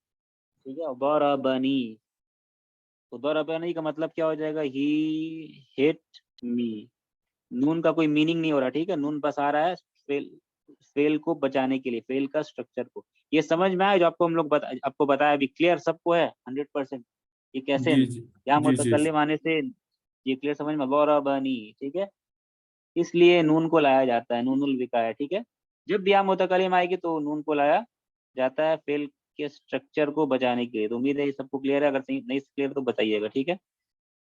ठीक है, दौराबनी। तो दौराबनी का मतलब क्या हो जाएगा, ही हिट मी, नून का कोई मीनिंग नहीं हो रहा, ठीक है, नून बस आ रहा है फेल, फेल को बचाने के लिए, फेल का स्ट्रक्चर को। ये समझ में आया जो आपको हम लोग आपको बताया, अभी क्लियर सबको है 100%, ये कैसे जी जी या जी जी। मुतकल्लिम आने से ये क्लियर समझ में? ज़रबनी, ठीक है, इसलिए नून को लाया जाता है, नूनुल विकाया, ठीक है। जब भी या मुतकल्लिम आएगी तो नून को लाया जाता है फेल के स्ट्रक्चर को बचाने के लिए। तो उम्मीद है ये सबको क्लियर है, अगर नहीं क्लियर तो बताइएगा, ठीक है।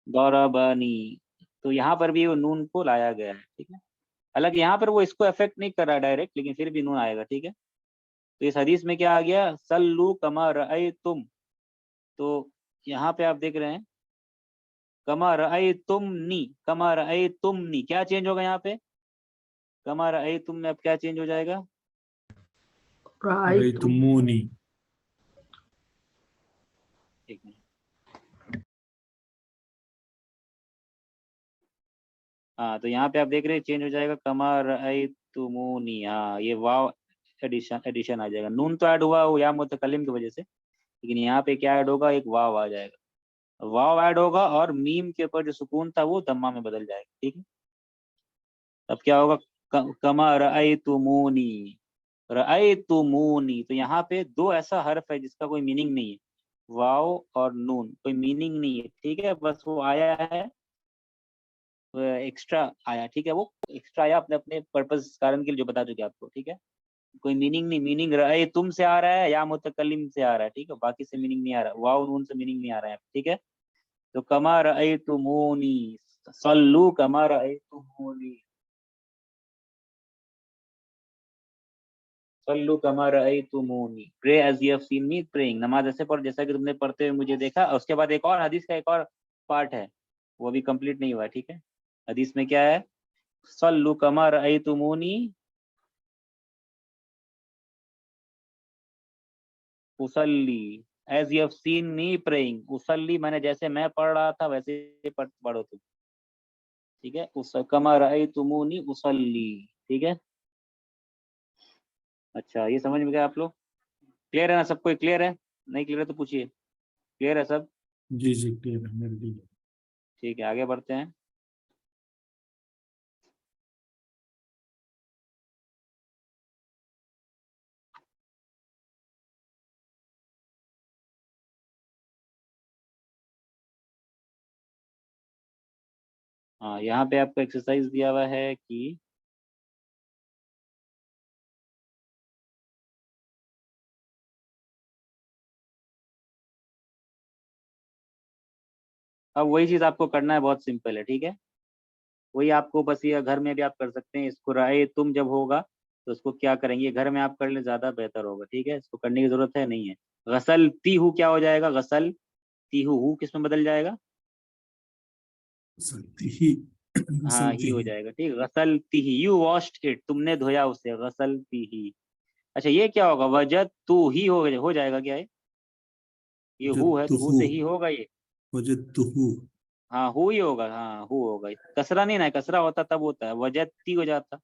ज़रबनी, तो यहाँ पर भी वो नून को लाया गया है, ठीक है। हालांकि यहाँ पर वो इसको अफेक्ट नहीं कर रहा डायरेक्ट, लेकिन फिर भी नून आएगा, ठीक है। तो इस हदीस में क्या आ गया, सल्लू कमा रअयतुम, तो यहाँ पे आप देख रहे हैं कमा रअयतुमनी, कमा रअयतुमनी, क्या चेंज होगा यहाँ पे? कमा रअयतुम में अब क्या चेंज हो जाएगा? राइतुम, रअयतुमूनी, एक मिनट, हाँ, तो यहाँ पे आप देख रहे हैं चेंज हो जाएगा कमा रअयतुमूनी। हाँ, ये वाव एडिशन आ जाएगा। नून तो ऐड हुआ या मुतकल्लिम की वजह से, लेकिन यहाँ पे क्या ऐड होगा, एक वाव आ जाएगा, वाव ऐड होगा और मीम के ऊपर जो सुकून था वो दम्मा में बदल जाएगा, ठीक है। तब क्या होगा, कमा रअयतुमूनी, रअयतुमूनी। तो यहाँ पे दो ऐसा हर्फ है जिसका कोई मीनिंग नहीं है, वाव और नून, कोई मीनिंग नहीं है, ठीक है, बस वो आया है, एक्स्ट्रा आया, ठीक है, वो एक्स्ट्रा आया अपने अपने पर्पस कारण के लिए, जो बता चुके आपको, ठीक है। कोई मीनिंग नहीं, मीनिंग रअय तुम से आ रहा है या मुतकल्लिम से आ रहा है, ठीक है, बाकी से मीनिंग नहीं आ रहा, वाव नून से मीनिंग नहीं आ रहा है, ठीक है। तो कमा रअयतुमूनी, सल्लू कमा रअयतुमूनी, सल्लू कमा रअयतुमूनी, pray as you have seen me praying, नमाज ऐसे पढ़ जैसा कि तुमने पढ़ते हुए मुझे देखा। और उसके बाद एक और हदीस का एक और पार्ट है, वो अभी कंप्लीट नहीं हुआ है, ठीक है। हदीस में क्या है, सल्लू कमा रअयतुमूनी उसल्ली, as you have seen me praying, उसल्ली मैंने जैसे मैं पढ़ रहा था वैसे पढ़ो तुम, ठीक है। उस कमा रअयतुमूनी उसल्ली, ठीक है। अच्छा, ये समझ में गया आप लोग? क्लियर है ना सबको? क्लियर है? नहीं क्लियर है तो पूछिए। क्लियर है सब? जी जी क्लियर है मेरे लिए। ठीक है, आगे बढ़ते हैं। हाँ, यहाँ पे आपको एक्सरसाइज दिया हुआ है कि अब वही चीज आपको करना है, बहुत सिंपल है, ठीक है। वही आपको बस, ये घर में भी आप कर सकते हैं इसको, राय तुम जब होगा तो उसको क्या करेंगे, घर में आप कर ले ज्यादा बेहतर होगा, ठीक है। इसको करने की जरूरत है नहीं है। गसल तीहू क्या हो जाएगा, गसल तीहू, हु किस में बदल जाएगा? सकती ही, हाँ, ही सकती हो ही, जाएगा, ठीक। गसल तीही, यू वॉश्ड इट, तुमने धोया उसे, गसल तीही। अच्छा, ये क्या होगा, वजद तू ही हो जाएगा क्या है? ये हु है तो हु वजदतुहु, से ही होगा ये। वजदतुहु, हाँ, हु ही होगा, हाँ हु होगा। कसरा नहीं ना, कसरा होता तब होता है, वजती हो जाता,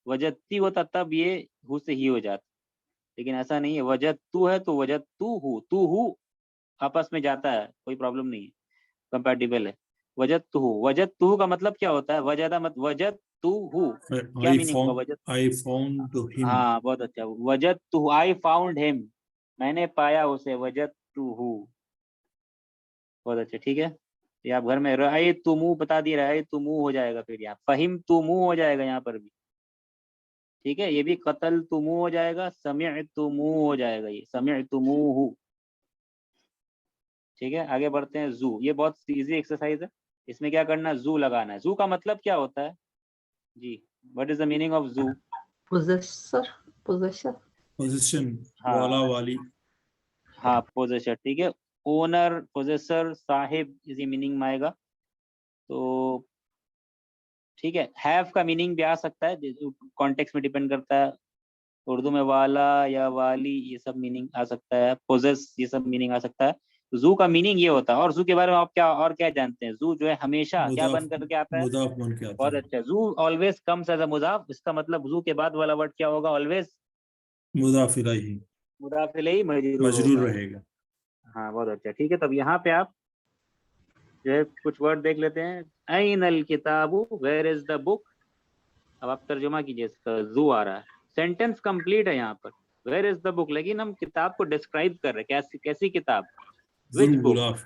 वजती होता तब ये हु से ही हो जाता, लेकिन ऐसा नहीं है। वजद तू है तो वजद तू हु आपस में जाता है, कोई प्रॉब्लम नहीं है, कंपैटिबल है। वजद तू का मतलब क्या होता है, वजदा मत वजद तू हु, क्या मीनिंग होगा वजद? I found him, हाँ, बहुत अच्छा, वजद तू, आई फाउंड हिम, मैंने पाया उसे, वजद तू हु, बहुत अच्छा, ठीक है। ये आप घर में रअय तुमु बता दिए, रअय तुमु हो जाएगा, फिर यहाँ फहिम तुमु हो जाएगा यहाँ पर भी, ठीक है। ये भी कतल तुमु हो जाएगा, समिअ तुमु हो जाएगा, ये समिअ तुमुहु, ठीक है। आगे बढ़ते हैं, जू, ये बहुत इजी एक्सरसाइज है। इसमें क्या करना है, जू लगाना है। जू का मतलब क्या होता है जी, what is the meaning of जू? possessor, possessor, पोजीशन, हाँ, वाला वाली, हाँ, पोजेसर, ठीक है। ओनर, पोजेसर, साहिब, इसी मीनिंग में आएगा। तो ठीक है, हैव का मीनिंग भी आ सकता है, कॉन्टेक्स्ट में डिपेंड करता है। उर्दू में वाला या वाली ये सब मीनिंग आ सकता है, पोजेस ये सब मीनिंग आ सकता है। जू का मीनिंग ये होता है। और जू के बारे में आप क्या और क्या जानते हैं? जू जो है हमेशा क्या मुदाफ, बन करके आता है? मुदाफ बन के आता बहुत है, अच्छा, जू ऑलवेज कम्स एज अ मुजाफ। इसका मतलब जू के बाद वाला वर्ड क्या होगा, ऑलवेज मुदाफ इलैहि, मुदाफ इलैहि मजरूर मजरूर होगा। रहेगा। हाँ, बहुत अच्छा, ठीक है। तब यहाँ पे आप जो है कुछ वर्ड देख लेते हैं। ऐन अल किताबु, वेयर इज द बुक। अब आप तर्जुमा कीजिए इसका, जू आ रहा है, सेंटेंस कंप्लीट है यहाँ पर, वेयर इज द बुक, लेकिन हम किताब को डिस्क्राइब कर रहे हैं, कैसी कैसी किताब, जुल विच बुक, गुलाफ,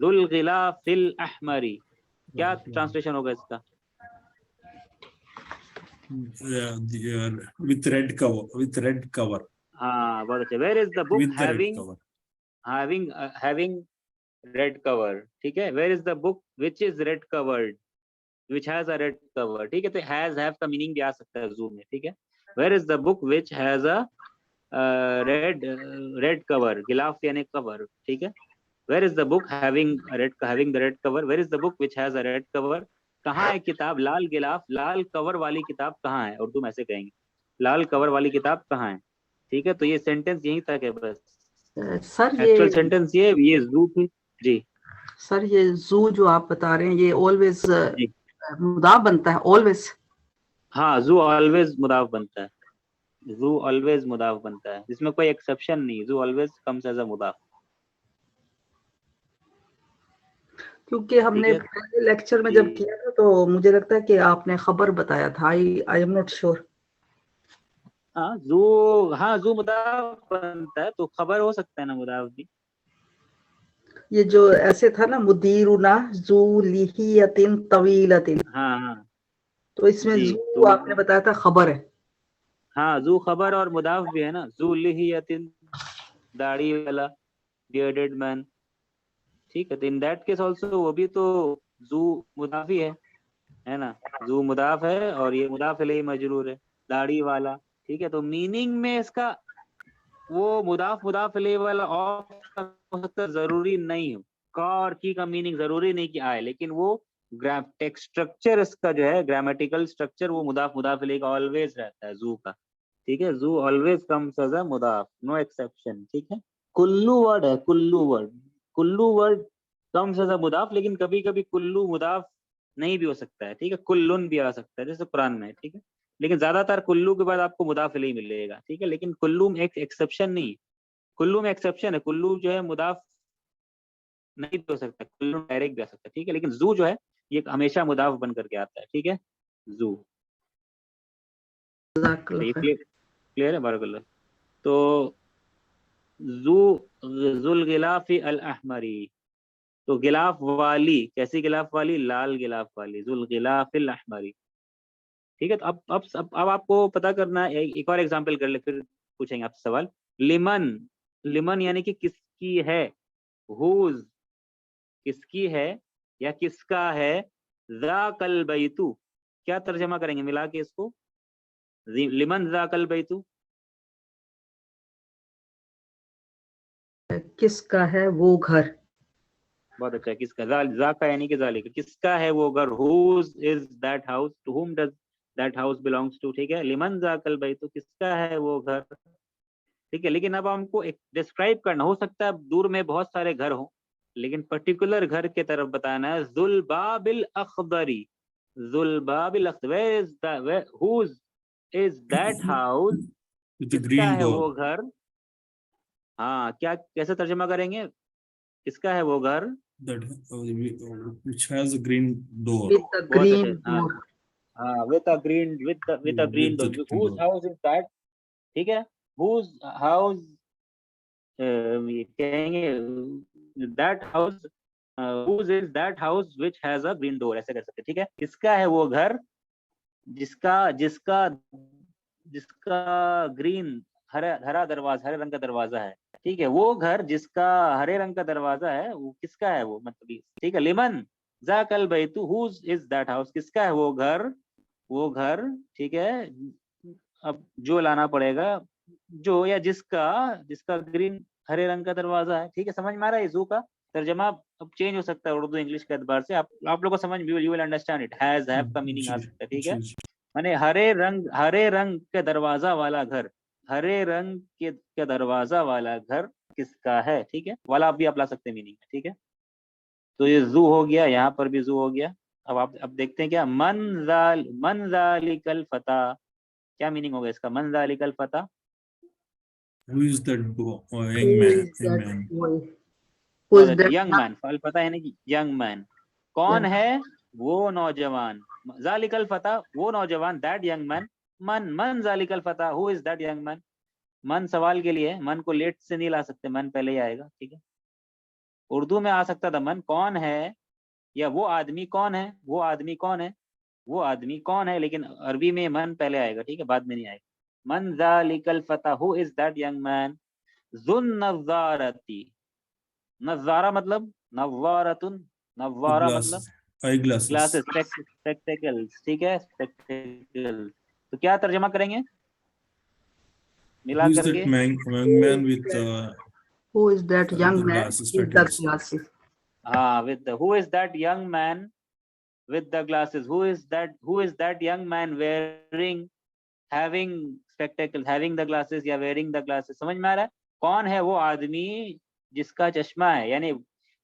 जुल गिलाफिल अहमरी, क्या ट्रांसलेशन होगा इसका? with red cover हाँ, बहुत अच्छे। Where is the book with the red cover having red cover, ठीक है। Where is the book which is red covered, which has a red cover, ठीक है। तो हैज हैव का मीनिंग भी आ सकता है जू में, ठीक है। Where is the book which has a red cover, गिलाफ यानी कवर, ठीक है। Where is the book having the red cover, where is the book which has a red cover, कहाँ है किताब लाल गिलाफ, लाल कवर वाली किताब कहाँ है, उर्दू में ऐसे कहेंगे, लाल कवर वाली किताब कहाँ है, ठीक है। तो ये सेंटेंस यहीं तक है बस। सर एक्चुअल सेंटेंस ये जू थी जी। सर ये जू जो आप बता रहे हैं ये ऑलवेज जी मुदाफ बनता है ऑलवेज? हाँ, जू ऑलवेज मुदाफ बनता है, जू ऑलवेज मुदाफ बनता है, इसमें कोई एक्सेप्शन नहीं, जू ऑलवेज कम्स एज अ मुदाफ। क्योंकि हमने ठीक है पहले लेक्चर में जी। जब किया था तो मुझे लगता है कि आपने खबर बताया था। I am not sure. हाँ जू मुदाफ बनता है, तो खबर हो सकता है ना मुदाफ भी। ये जो ऐसे था ना, मुदीरुना जू लिहियतिन तवीलतिन, हाँ हाँ तो इसमें जी। जू तो आपने बताया था खबर है। हाँ, जू खबर और मुदाफ भी है ना, जू लिहियतिन, दाढ़ी वाला, बियर्डेड मैन, ठीक है। तो इन दैट केस ऑल्सो वो भी तो जू मुदाफ ही है ना। जू मुदाफ है और ये मुदाफ इलैहि मजरूर है, दाढ़ी वाला, ठीक है। तो मीनिंग में इसका वो मुदाफ इलैहि वाला ऑफ हो सकता है, जरूरी नहीं हो, का और की का मीनिंग जरूरी नहीं कि आए, लेकिन वो टेक्स्ट स्ट्रक्चर इसका जो है, ग्रामेटिकल स्ट्रक्चर, वो मुदाफ इलैहि का ऑलवेज रहता है जू का, ठीक है। जू ऑलवेज कम्स एज अ मुदाफ, नो एक्सेप्शन, ठीक है। कुल्लू वर्ड है, कुल्लू वर्ड कम्स एज अ मुदाफ, लेकिन कभी कभी कुल्लू मुदाफ नहीं भी हो सकता है, ठीक है। कुल्लुन भी आ सकता है जैसे कुरान में, ठीक है। लेकिन ज्यादातर कुल्लू के बाद आपको मुदाफ इलैहि मिलेगा, ठीक है। लेकिन कुल्लू में एक एक्सेप्शन नहीं है, कुल्लू में एक्सेप्शन है, कुल्लू जो है मुदाफ नहीं भी हो सकता, कुल्लू डायरेक्ट भी आ सकता है, ठीक है। लेकिन जू जो है ये हमेशा मुदाफ बन करके आता है, ठीक है, जू। तो ये क्लियर है बारकल्लाह। तो जू जुल गिलाफी अल अहमरी, तो गिलाफ वाली, कैसी गिलाफ वाली, लाल गिलाफ वाली, जुल गिलाफिल अहमरी, ठीक है। तो अब आपको पता करना है, एक और एग्जांपल कर ले, फिर पूछेंगे आपसे सवाल। लिमन, लिमन यानी कि किसकी है, हुज किसकी है या किसका है, ज़ाकल बैतु, क्या तर्जमा करेंगे मिला के इसको, लिमन ज़ाकल बैतु, किसका है वो घर? बहुत अच्छा। किसका, ज़ाका यानी कि ज़ालिका, किसका है वो घर, whose is that house, to whom does that house belongs to, ठीक है। लिमन ज़ाकल बैतु, किसका है वो घर, ठीक है। लेकिन अब हमको एक डिस्क्राइब करना, हो सकता है दूर में बहुत सारे घर हो, लेकिन पर्टिकुलर घर के तरफ बताना है। जुलबाबिल अखदरी, जुलबाबिल अखदर, where is the, who's is that house, with the किसका green है door वो घर, हाँ, क्या कैसे तर्जुमा करेंगे, किसका है वो घर, that which has a green door with the बहुत अच्छे, ग्रीन हाँ डोर। हाँ, with a green with the door, green whose door house is that, ठीक है। हुज हाउस, ये कहेंगे that house, whose is that house which has a green door, ऐसे कर सकते, ठीक है। किसका है वो घर जिसका जिसका जिसका ग्रीन, हरा हरा दरवाजा, हरे रंग का दरवाजा है, ठीक है। वो घर जिसका हरे रंग का दरवाजा है, वो किसका है वो, मतलब, ठीक है। लिमन ज़ाकल बैतु, हुज इज दैट हाउस, किसका है वो घर, ठीक है। अब जो लाना पड़ेगा, जो या जिसका, जिसका ग्रीन हरे रंग का दरवाजा है, ठीक है। समझ में आ रहा है, जू का तर्जमा अब चेंज हो सकता है उर्दू इंग्लिश के एतबार से, आप लोग को समझ, you will understand it, has have का मीनिंग आ जी सकता है, ठीक है। जी माने हरे रंग के दरवाजा वाला घर, हरे रंग के दरवाजा वाला घर किसका है, ठीक है। वाला आप भी आप ला सकते हैं मीनिंग में, ठीक है। तो ये जू हो गया, यहाँ पर भी जू हो गया। अब देखते हैं क्या, मन जालिकल फता, क्या मीनिंग होगा इसका, मन जालिकल फता, who is that who is young that man boy? Who बहुत इज अच्छा, दैट? यंग मैन, फल पता है ना कि यंग मैन, कौन है वो नौजवान, जालिकल फता वो नौजवान, दैट यंग मैन, मन जालिकल फता, who is that young man, मन सवाल के लिए, मन को लेट से नहीं ला सकते, मन पहले ही आएगा, ठीक है। उर्दू में आ सकता था मन कौन है, या वो आदमी कौन है, वो आदमी कौन है, वो आदमी कौन है, लेकिन अरबी में मन पहले आएगा, ठीक है, बाद में नहीं आएगा। मन ज़ालिकल फता, who is that young man, जुन नज़ारती, नज़ारा मतलब नव्वारतुन, नव्वारा मतलब Glasses, eyeglasses. ग्लासेस, स्पेक्टेकल्स, ठीक है, स्पेक्टेकल्स। तो क्या तर्जमा करेंगे मिला Who is करके? that young man with Who is that young the man glasses, with the spectacles? glasses? हाँ, with the, who is that young man with the glasses, who is that young man wearing, having spectacles, having the glasses या wearing the glasses, समझ में आ रहा है? कौन है वो आदमी जिसका चश्मा है,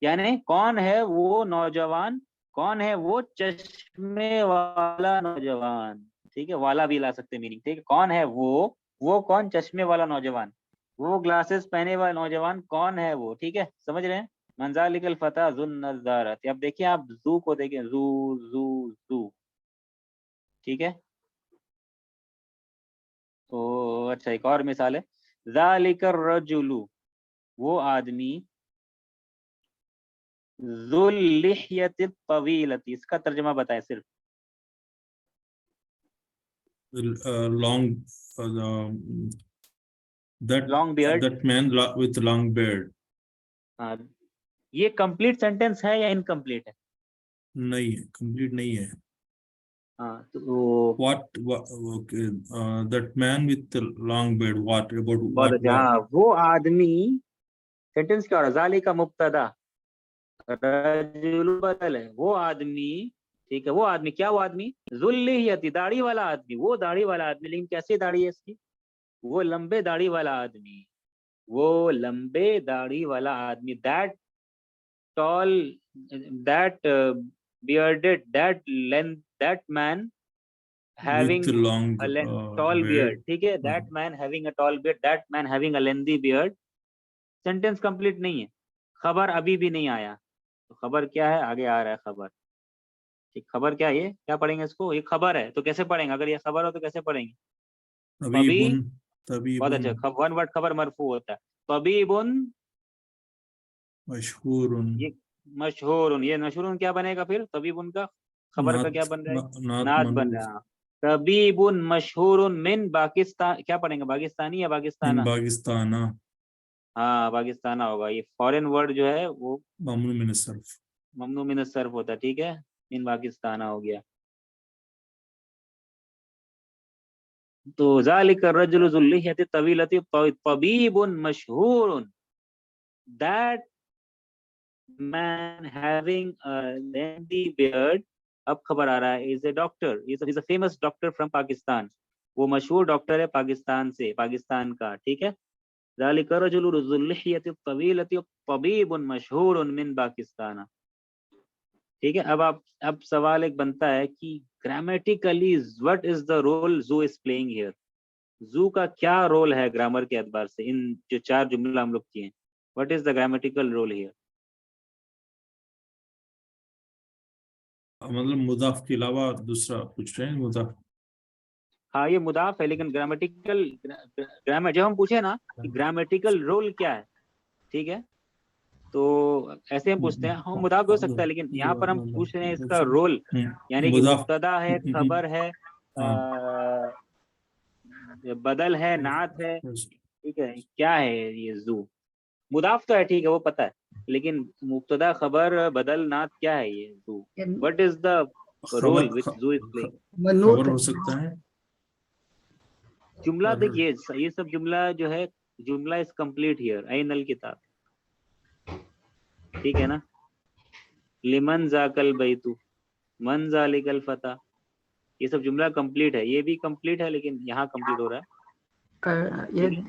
यानी कौन है वो नौजवान, कौन है वो चश्मे वाला नौजवान, ठीक है, वाला भी ला सकते मीनिंग, ठीक है, कौन है वो कौन, चश्मे वाला नौजवान, वो ग्लासेस पहने वाला नौजवान कौन है वो, ठीक है, समझ रहे हैं? मंजालिकल फता जुन नज़ारत। अब देखिए आप जू को देखें, जू जू जू, ठीक है। तो अच्छा, एक और मिसाल है, ज़ालिकर रजुलु, वो आदमी, ज़ुल लिह्यति तवीलती, इसका तर्जुमा बताएं सिर्फ। Long, long beard. that man with long beard. हाँ, ये कंप्लीट सेंटेंस है या इनकम्प्लीट है? नहीं है, complete नहीं है। हाँ, तो What okay, that man with the long beard, what about बहुत what अच्छा, हाँ, वो आदमी, सेंटेंस क्या हो रहा है, ज़ालिका मुब्तदा, रजुल बदल है, वो आदमी, ठीक है, वो आदमी, क्या वो आदमी, ज़ुल्लियती, दाढ़ी वाला आदमी, वो दाढ़ी वाला आदमी, लेकिन कैसी दाढ़ी है इसकी, वो लंबे दाढ़ी वाला आदमी, वो लंबे दाढ़ी वाला आदमी, that toll, that bearded, that man with having the long a tall beard, beard? ठीक है, that man having a tall beard, that man having a lengthy beard, sentence complete नहीं है, खबर अभी भी नहीं आया, तो खबर क्या है, आगे आ रहा है खबर, ठीक, खबर क्या है, ये क्या पढ़ेंगे इसको, ये खबर है, तो कैसे पढ़ेंगे, अगर ये खबर हो तो कैसे पढ़ेंगे? तबीबुन, बहुत तबीबुन अच्छा, वन वर्ड खबर मरफू होता है, तबीबुन, मशहूरुन, ये मशहूरुन, ये मशहूरुन क्या बनेगा फिर, तबीबुन का खबर का क्या बन रहा है, नात नात बन मनूर, रहा है। तबीबुन मशहूरुन मिन पाकिस्तान, क्या पढ़ेंगे, पाकिस्तानी या इन पाकिस्ताना? पाकिस्ताना, हाँ, पाकिस्ताना होगा, ये फॉरेन वर्ड जो है वो ममनू मिन सर्फ। ममनू मिन सर्फ होता है, ठीक है, इन पाकिस्ताना हो गया। तो ज़ालिक रजुल ज़ुल लिह्यति तवीलति तबीबुन मशहूरुन, that man having a lengthy beard, अब खबर आ रहा है, is a doctor, is a famous doctor from Pakistan, वो मशहूर डॉक्टर है पाकिस्तान से, पाकिस्तान का, ठीक है। ज़ालिक रजुल ज़ुल लिह्यति तवीलति तबीबुन मशहूरुन मिन पाकिस्तान, ठीक है। अब सवाल एक बनता है कि grammatically what is the role जू इज प्लेइंग हियर, जू का क्या रोल है ग्रामर के एतबार से, इन जो चार जुमला हम लोग किए हैं, what is the grammatical role here? मतलब मुदाफ के अलावा दूसरा पूछ रहे हैं, मुदाफ। हाँ, ये मुदाफ है, लेकिन ग्रामेटिकल, ग्रामर जब हम पूछे ना कि ग्रामेटिकल रोल क्या है, ठीक है, तो ऐसे हम पूछते हैं, हम मुदाफ भी हो सकता है, लेकिन यहाँ पर हम पूछ रहे हैं इसका रोल, यानी कि मुदाफ, मुब्तदा है, खबर है, बदल है, नात है, ठीक है, क्या है ये जू, मुदाफ तो है, ठीक है, वो पता है, लेकिन मुब्तदा, खबर, बदल, नात क्या है ये जू, what is the role which जू इज प्लेइंग? खबर हो सकता है, जुमला देखिए, ये सब जुमला जो है, जुमला इज कंप्लीट हियर, ऐनल किताब, ठीक है ना, लिमन जाकल बैतु, मन जालिकल फता, ये सब जुमला कंप्लीट है, ये भी कंप्लीट है, लेकिन यहाँ कंप्लीट हो रहा है, ये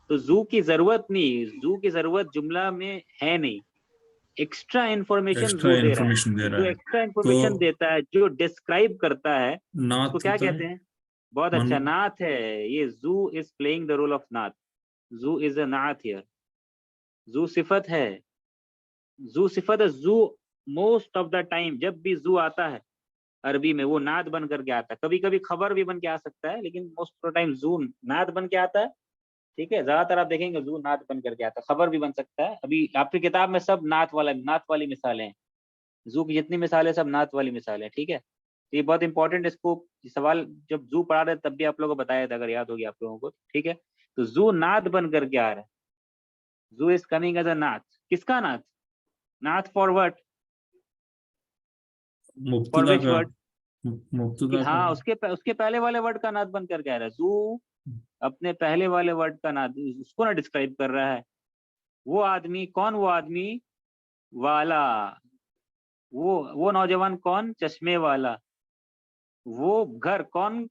तो जू की जरूरत नहीं, जू की जरूरत जुमला में है नहीं, एक्स्ट्रा इंफॉर्मेशन जू दे रहा है, जो एक्स्ट्रा इंफॉर्मेशन देता है, जो डिस्क्राइब करता है, उसको क्या कहते हैं? बहुत अच्छा, नात है, ये जू is playing the role of नात, जू इज अ नात हियर, जू सिफत है, जू सिफत है, जू मोस्ट ऑफ द टाइम जब भी जू आता है अरबी में वो नात बन करके आता है, कभी कभी खबर भी बन के आ सकता है, लेकिन मोस्ट ऑफ द टाइम जू नात बन के आता है, ठीक है, ज्यादातर आप देखेंगे जू नाथ बन करके आता है, खबर भी बन सकता है। अभी आपकी किताब में सब नाथ वाली मिसालें हैं, जू की जितनी मिसालें सब नाथ वाली मिसालें हैं। ठीक है, तो ये बहुत इंपॉर्टेंट, इसको सवाल जब जू पढ़ा रहे तब भी आप लोगों को बताया था, अगर याद होगी आप लोगों को। ठीक है, तो जू नाथ बन करके आ रहा है, जू इज कमिंग एज अ नाथ। किसका नाथ? नाथ फॉर व्हाट? फॉर मुब्तदा विच का, वर्ड? मुब्तदा का। हाँ, उसके पहले वाले वर्ड का नाथ बन करके आ रहा है जू, अपने पहले वाले वर्ड का नाथ, उसको ना डिस्क्राइब कर रहा है। वो आदमी कौन? वो आदमी वाला, वो नौजवान कौन? चश्मे वाला। वो घर कौन?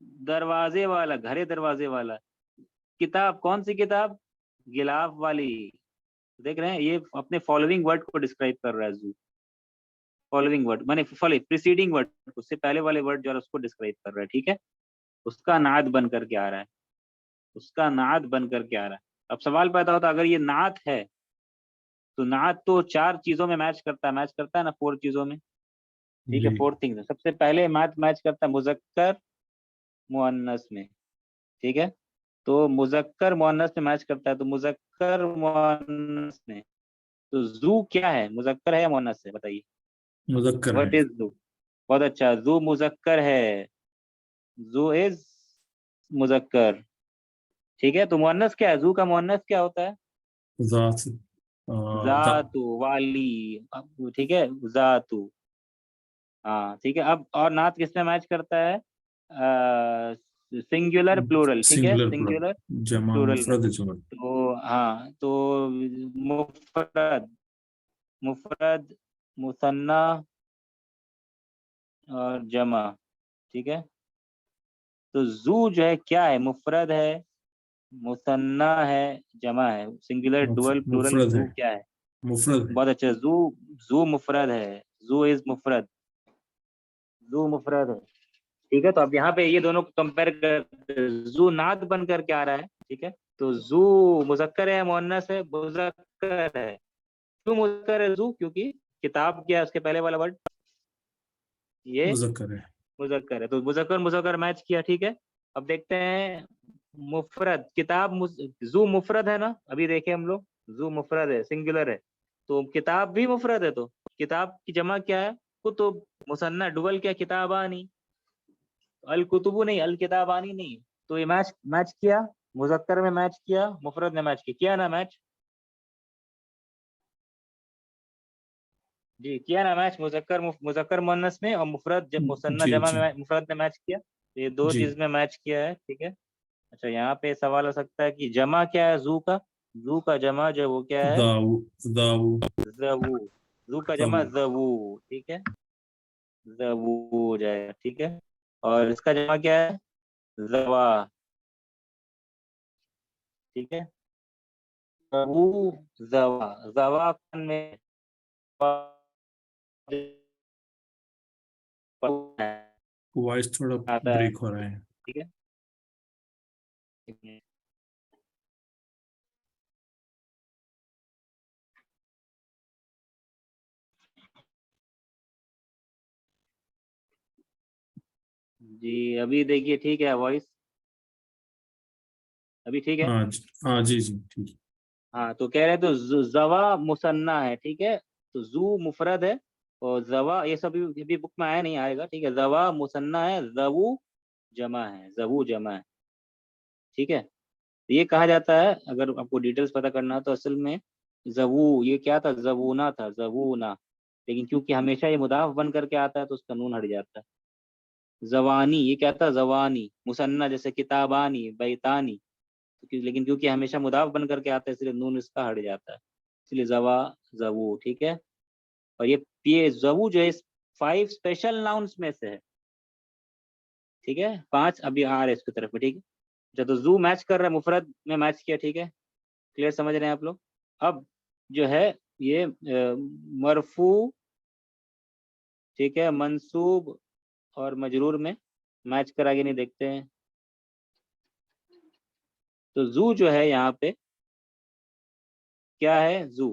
दरवाजे वाला, घरे दरवाजे वाला। किताब कौन सी किताब? गिलाफ वाली। देख रहे हैं, ये अपने फॉलोइंग वर्ड को डिस्क्राइब कर रहा है जू। फॉलोइंग वर्ड माने प्रीसीडिंग वर्ड, उससे पहले वाले वर्ड जो है उसको डिस्क्राइब कर रहा है। ठीक है, उसका नाद बन करके आ रहा है, उसका नाद बन करके आ रहा है। अब सवाल पैदा होता है, अगर ये नात है तो नात तो 4 चीजों में मैच करता है ना, 4 चीजों में। ठीक है, जी 4 थिंग्स। सबसे पहले मैच करता है मुजक्कर मुअन्नस में। ठीक है, तो मुजक्कर मुअन्नस में मैच करता है, तो मुजक्कर मुअन्नस में तो जू क्या है? मुजक्कर है या मुअन्नस है? बताइए, मुज़क्कर है। व्हाट इज जू? बहुत अच्छा, जू मुजक्कर है, जू इज मुजक्कर। ठीक है, तो मुअन्नस क्या है? जू का मुअन्नस क्या होता है? ज़ात जातु वाली। ठीक है, जातु। हाँ ठीक है, अब और नाथ किसमें मैच करता है? Singular plural. ठीक है, सिंगुलर प्लुरल, सिंगुलर जमा प्लूरल में। मुफरद जमा। तो हाँ, तो मुफरद, मुफरद, मुसन्ना और जमा। ठीक है, तो जू जो है क्या है? मुफरद है, मुसन्ना है, जमा है। सिंगुलर, डुअल, प्लूरल, मुफरद है, जू क्या है? मुफरद है। बहुत अच्छा, जू, जू मुफरद है, जू इज मुफरद, जू मुफरद है। ठीक है, तो अब यहाँ पे ये दोनों को कंपेयर करते हैं, जू नाद बन करके आ रहा है। ठीक है, तो जू मुजक्कर है मुअन्नस है? मुजक्कर है। क्यों मुजक्कर है जू? क्योंकि किताब क्या है उसके पहले वाला वर्ड? ये मुज़क्कर है। मुजक्कर है, तो मुजक्कर मुजक्कर मैच किया। ठीक है, अब देखते हैं मुफरद। किताब जू मुफरद है ना, अभी देखे हम लोग, जू मुफरद है, सिंगुलर है, तो किताब भी मुफरद है, तो किताब की जमा क्या है? कुतुब। मुसन्ना डुअल क्या? किताबानी। अल कुतुबु नहीं, अल किताबानी नहीं। तो ये मैच मैच किया, मुजक्कर में मैच किया, मुफरद में मैच किया, किया ना मैच? जी किया ना मैच, मुजक्कर मुजक्कर मुअन्नस में, और मुफरद जब मुसन्ना जी जमा जी में मुफरद में मैच किया, तो ये 2 जी। चीज में मैच किया है। ठीक है, अच्छा यहाँ पे सवाल हो सकता है कि जमा क्या है जू का? जू का जमा जो है वो क्या है? दाऊ, दाऊ, जवू। जू का जमा दाऊ। जवू। ठीक है, जवू हो जाएगा। ठीक है, और इसका जमा क्या है? जवा। ठीक है, जवू, जवा, जवा में वॉइस थोड़ा आता है। ब्रेक हो रहा है। ठीक है, जी अभी देखिए, ठीक है वॉइस, अभी ठीक है। हाँ हाँ जी जी ठीक। हाँ, तो कह रहे तो जवा मुसन्ना है। ठीक है, तो जू मुफरद है, और जवा ये सब भी बुक में आया नहीं, आएगा। ठीक है, जवा मुसन्ना है, जवू जमा है, जवू जमा है। ठीक है, तो ये कहा जाता है, अगर आपको डिटेल्स पता करना हो, तो असल में जवू ये क्या था? जवूना था, जवूना। लेकिन क्योंकि हमेशा ये मुदाफ बन करके आता है तो उसका नून हट जाता है। जवानी ये क्या था? जवानी। मुसन्ना जैसे किताबानी, बैतानी, लेकिन क्योंकि हमेशा मुदाफ बन करके आता है इसलिए नून इसका हट जाता है, इसलिए जवा, जवू। ठीक है, और ये जवू जो है 5 स्पेशल नाउन्स में से है। ठीक है, 5 अभी आ रहे हैं इसकी तरफ में। ठीक है, जब तो जू मैच कर रहा है, मुफरद में मैच किया। ठीक है, क्लियर समझ रहे हैं आप लोग? अब जो है ये मरफू, ठीक है, मंसूब और मजरूर में मैच करा के नहीं, देखते हैं। तो जू जो है यहाँ पे क्या है? जू,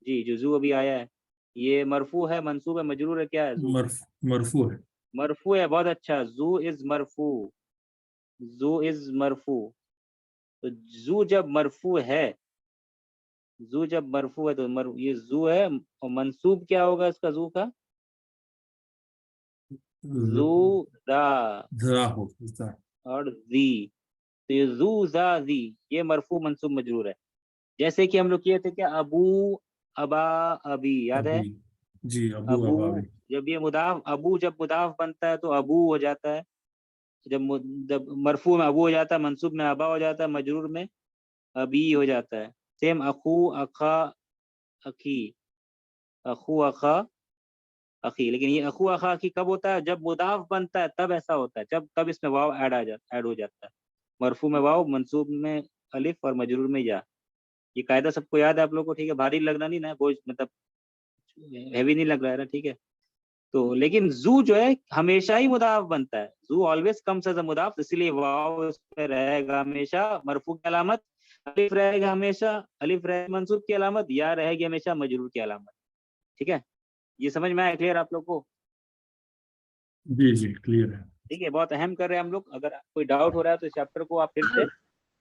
जी जो जू अभी आया है, ये मरफू है, मंसूब है, मजरूर है, क्या है? जू मरफू है। मरफू है, बहुत अच्छा, जू इज मरफू, जू इज मरफू। तो जू जब मरफू है, जू जब मरफू है तो ये जू है, और मंसूब क्या होगा इसका जू का? जू दा जरा हो जरा। और जी, तो ये जू जा जी ये मरफू मंसूब मजरूर है। जैसे कि हम लोग किए थे क्या, अबू अबा अबी, याद है? अभी जी, अबू अबू, अबावी। जब ये मुदाफ, अबू जब मुदाफ बनता है तो अबू हो जाता है, जब मरफू में अबू हो जाता है, मंसूब में अबा हो जाता है, मजरूर में अबी हो जाता है। सेम अखू अखा अखी, अखू अखा अखी, लेकिन ये अखू अखा अखी कब होता है? जब मुदाफ बनता है तब ऐसा होता है, जब तब इसमें वाव ऐड हो जाता है। मरफू में वाव, मंसूब में अलिफ और मजरूर में या। ये कायदा सबको याद है आप लोग को? ठीक है, भारी लगना नहीं ना, बोझ मतलब हैवी नहीं लग रहा है ना? ठीक है। तो लेकिन जू जो है हमेशा ही मुदाफ बनता है, जू ऑलवेज कम्स एज अ मुदाफ, इसलिए वाव उसमें रहेगा हमेशा मरफू की अलामत, अलिफ रहेगा हमेशा, अलिफ रहेगा मंसूब की अलामत, या रहेगी हमेशा मजरूर की अलामत। ठीक है, ये समझ में आया? क्लियर आप लोग को? जी जी, क्लियर है। ठीक है, बहुत अहम कर रहे हैं हम लोग। अगर कोई डाउट हो रहा है तो इस चैप्टर को आप फिर से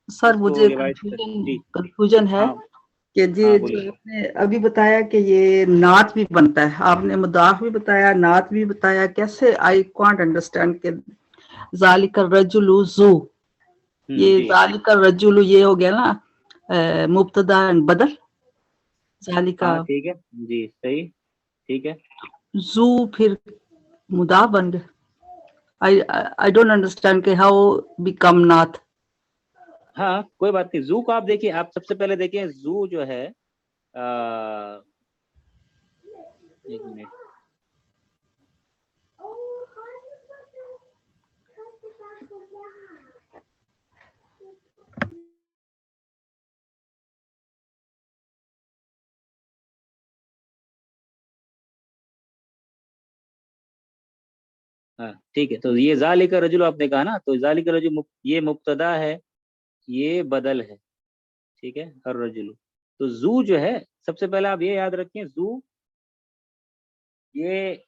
सर इसको मुझे रिवाइज कर। जी कंफ्यूजन है हाँ कि जी हाँ, जो बोलिए। आपने अभी बताया कि ये नात भी बनता है, आपने मुदाफ भी बताया, नात भी बताया, कैसे? आई कांट अंडरस्टैंड के जालिका रजुलु जू, ये जी जालिका रजुलु ये हो गया ना मुब्तदा एंड बदल, जालिका हाँ, ठीक है जी, सही, ठीक है। जू फिर मुदाफ बन गया। आई डोंट अंडरस्टैंड के हाउ बिकम नात। हाँ कोई बात नहीं, जू को आप देखिए, आप सबसे पहले देखिए जू जो है, आ, एक मिनट, हाँ ठीक है। तो ये जालिका रजुल आपने कहा ना, तो जालिका रजुल ये मुब्तदा है, ये बदल है, ठीक है, हर रजुल। तो जू जो है, सबसे पहले आप ये याद रखें, जू ये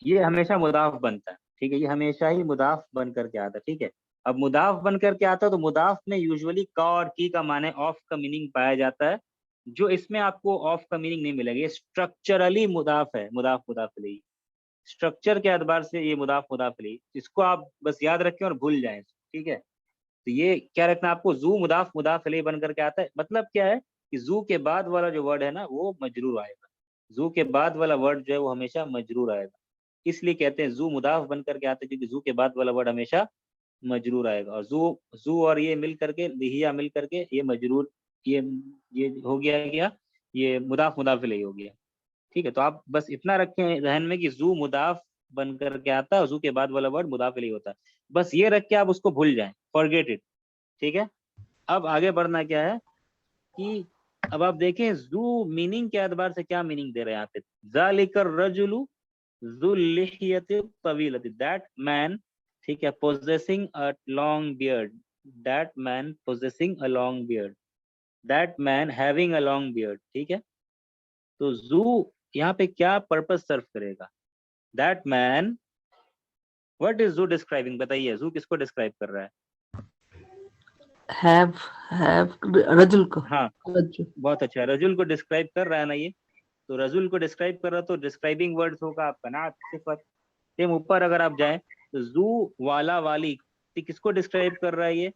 ये हमेशा मुदाफ बनता है, ठीक है, ये हमेशा ही मुदाफ बन करके आता है। ठीक है, अब मुदाफ बन करके आता है तो मुदाफ में यूजुअली का और की का माने ऑफ का मीनिंग पाया जाता है, जो इसमें आपको ऑफ का मीनिंग नहीं मिलेगा। ये स्ट्रक्चरली मुदाफ है, मुदाफ मुदाफ इलैही, स्ट्रक्चर के एतबार से ये मुदाफ मुदाफ इलैही, इसको आप बस याद रखें और भूल जाएं। ठीक है, तो ये क्या रखना आपको, जू मुदाफ मुदाफ इलैही बन करके आता है। मतलब क्या है कि जू के बाद वाला जो वर्ड है ना वो मजरूर आएगा, जू के बाद वाला वर्ड जो है वो हमेशा मजरूर आएगा, इसलिए कहते हैं जू मुदाफ बन करके आता है, क्योंकि जू के बाद वाला वर्ड हमेशा मजरूर आएगा। और जू, जू और ये मिल करके, लिहिया मिल करके ये मजरूर, ये हो गया क्या, ये मुदाफ मुदाफ इलैही हो गया। ठीक है, तो आप बस इतना रखें जहन में कि जू मुदाफ बन करके आता है और जू के बाद वाला वर्ड मुदाफ इलैही होता है, बस ये रख के आप उसको भूल जाएं, फॉरगेट इट। ठीक है, अब आगे बढ़ना क्या है कि अब आप देखें जू मीनिंग के एतबार से क्या मीनिंग दे रहे हैं यहाँ पे, जालिकर रजुलु जुल्लिहियत तवीलत, दैट मैन, ठीक है, possessing a long beard, that man possessing a long beard, that man having a long beard. ठीक है, तो जू यहाँ पे क्या पर्पस सर्व करेगा? दैट मैन, व्हाट इज जू डिस्क्राइबिंग? बताइए, जू किसको डिस्क्राइब कर रहा है? हैव हैव रजुल को, हाँ, रजुल बहुत अच्छा, रजुल को डिस्क्राइब कर रहा है ना ये, तो रजुल को डिस्क्राइब कर रहा, तो डिस्क्राइबिंग वर्ड्स होगा आपका नात, सिफत। सेम ऊपर अगर आप जाएं तो जू वाला वाली, तो किसको डिस्क्राइब कर रहा है ये?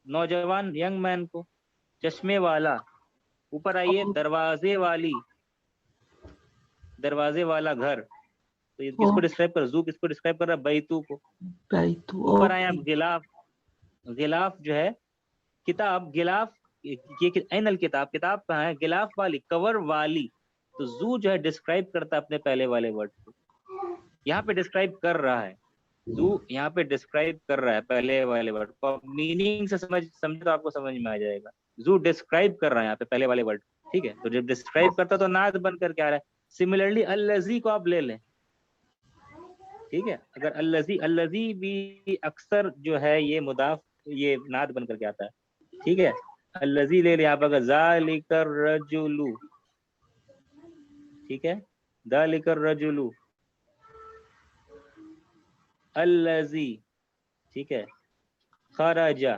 नौजवान, यंग मैन को। चश्मे वाला, ऊपर आइए, दरवाजे वाली, दरवाजे वाला घर, तो ये ओ किसको डिस्क्राइब कर, जू किसको डिस्क्राइब कर रहा है? बैतू को। बैतू, ऊपर आए आप, ओके गिलाफ, गिलाफ जो है किताब, गिलाफ, ये ऐनल किताब, किताब कहाँ है? गिलाफ वाली, कवर वाली। तो जू जो है डिस्क्राइब करता है अपने पहले वाले वर्ड को, यहाँ पे डिस्क्राइब कर रहा है, जू यहाँ पे डिस्क्राइब कर रहा है पहले वाले वर्ड को। मीनिंग से समझे तो आपको समझ में आ जाएगा, जू डिस्क्राइब कर रहा है यहाँ पे पहले वाले वर्ड। ठीक है, तो जब डिस्क्राइब करता तो नाद बन करके आ रहा है। सिमिलरली अल्लजी को आप ले लें, ठीक है, अगर अल्लजी, अल्लजी भी अक्सर जो है ये मुदाफ, ये नाद बन करके आता है। ठीक है, अल्लजी ले ले आप, अगर जालिकर रजुलू, ठीक है, जालिकर रजुलू अल्लजी, ठीक है, खराजा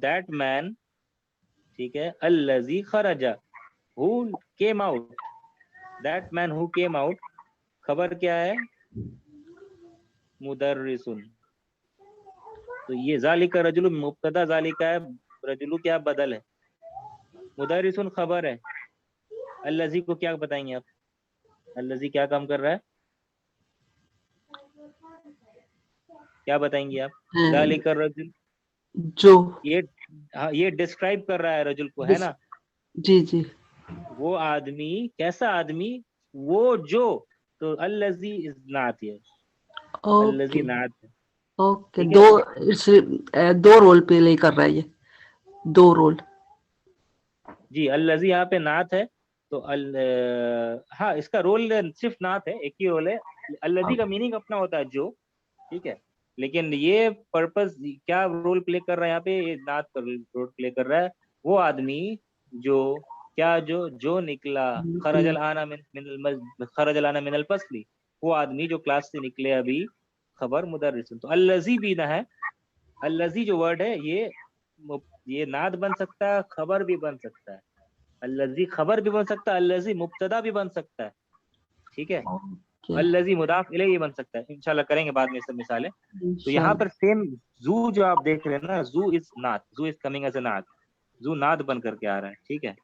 that man, ठीक है, अल्लज़ी खराजा, who came out, that man who came out, खबर क्या है, मुदर्रिसुन। तो ये ज़ालिका रजुलु मुब्तदा, ज़ालिका है, रजुलु क्या बदल है, मुदर्रिसुन खबर है। अल्लज़ी को क्या बताएंगे आप, अल्लज़ी क्या काम कर रहा है, क्या बताएंगे आप, ज़ालिका रजुल, जो, ये डिस्क्राइब कर रहा है रजुल को, है ना। जी जी, वो आदमी, कैसा आदमी, वो जो, तो अल्लज़ी इज नात है, अल्लज़ी ओके नात है, ओके। ठीक दो है। इस दो रोल प्ले कर रहा है ये, दो रोल। जी, अल्लज़ी यहाँ पे नात है, तो हाँ, इसका रोल सिर्फ नात है, एक ही रोल है। अल्लज़ी का मीनिंग अपना होता है जो, ठीक है, लेकिन ये पर्पस क्या रोल प्ले कर रहा है यहाँ पे, ये नात का रोल प्ले कर रहा है। वो आदमी जो, क्या, जो निकला, खरजल आना मिनल फसली, वो आदमी जो क्लास से निकले अभी, खबर मुदर्रिस। तो अल्लज़ी भी ना है, अल्लज़ी जो वर्ड है ये नात बन सकता है, खबर भी बन सकता है, अल्लज़ी खबर भी बन सकता है, अल्लज़ी मुब्तदा भी बन सकता है, ठीक है, ओके, अल्लज़ी मुदाफ इलैहि बन सकता है। इंशाल्लाह करेंगे बाद में सब मिसालें। तो यहाँ पर इंशाल्लाह। सेम जू जो आप देख रहे हैं ना, जू इज नात, जू इज कमिंग एज अ नात, जू नात बन करके आ रहा है, ठीक है।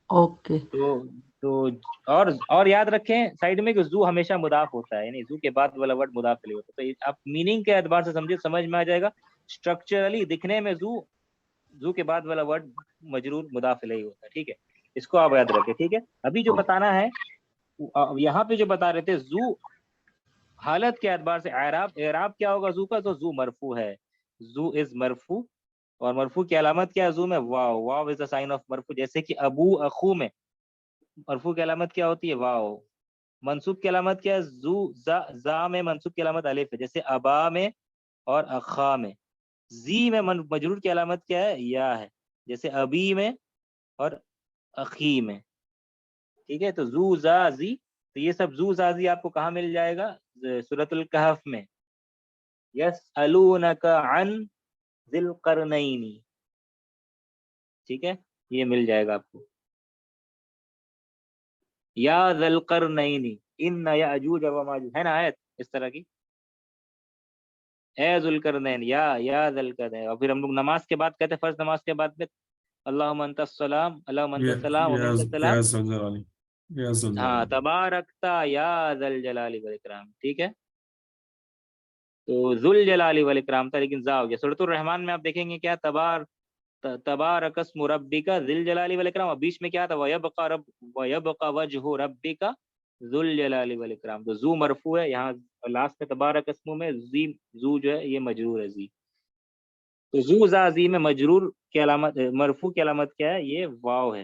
ओके, तो और याद रखें साइड में कि जू हमेशा मुदाफ होता है, यानी जू के बाद वाला वर्ड मुदाफ इलैहि होता है। तो आप मीनिंग के एतबार से समझिए, समझ में आ जाएगा। स्ट्रक्चरली दिखने में जू के बाद वाला वर्ड मजरूर मुदाफ इलैहि होता है, ठीक है, इसको आप याद रखें, ठीक है। अभी जो बताना है, यहाँ पे जो बता रहे थे, जू हालत के एतबार से एराब क्या होगा जू का, तो जू मरफू है, जू इज मरफू। और मरफू की अलामत क्या है जू में, वाव, वाव इज द साइन ऑफ मरफू। जैसे कि अबू अखू में मरफू की अलामत क्या होती है, वाव। मंसूब की अलामत क्या है, जू जा में मंसूब की अलामत अलिफ है, जैसे अबा में और अखा में। जी में मजरूर की अलामत क्या है, या है, जैसे अबी में और अखी में, ठीक है। तो जू जा जी, तो ये सब जू जाजी आपको कहाँ मिल जाएगा, सूरतुल कहफ में, यसअलूनका अन ज़िल क़रनैनी, ठीक है, ये मिल जाएगा आपको, या ज़िल क़रनैनी इन्न याजूज व माजूज, है ना आयत इस तरह की, ए ज़ुल्क़रनैन, या ज़िल क़रनैन। और फिर हम लोग नमाज के बाद कहते हैं, फर्ज नमाज के बाद में, अल्लाहुम्मा अंतस सलाम, अल्लाहुम्मा अंतस सलाम व मिनकस सलाम, या हाँ, ज़लज़लाली। तबारकता या ज़ल जलाली वल इकराम, ठीक है। तो जुल जलाली वल इकराम था, लेकिन जा हो गया। सूरतुर रहमान में आप देखेंगे क्या, तबारकस मुरब्बिका जिल जलाली वल इकराम, और बीच में क्या था, वयबका वजहु रब्बिका जुल जलाली वल इकराम। तो जू मरफू है, यहाँ लास्ट में तबारकस में जी, जू जो है ये मजरूर है, जी। तो जू जा जी में मजरूर की अलामत, मरफू की अलामत क्या है, ये वाव है,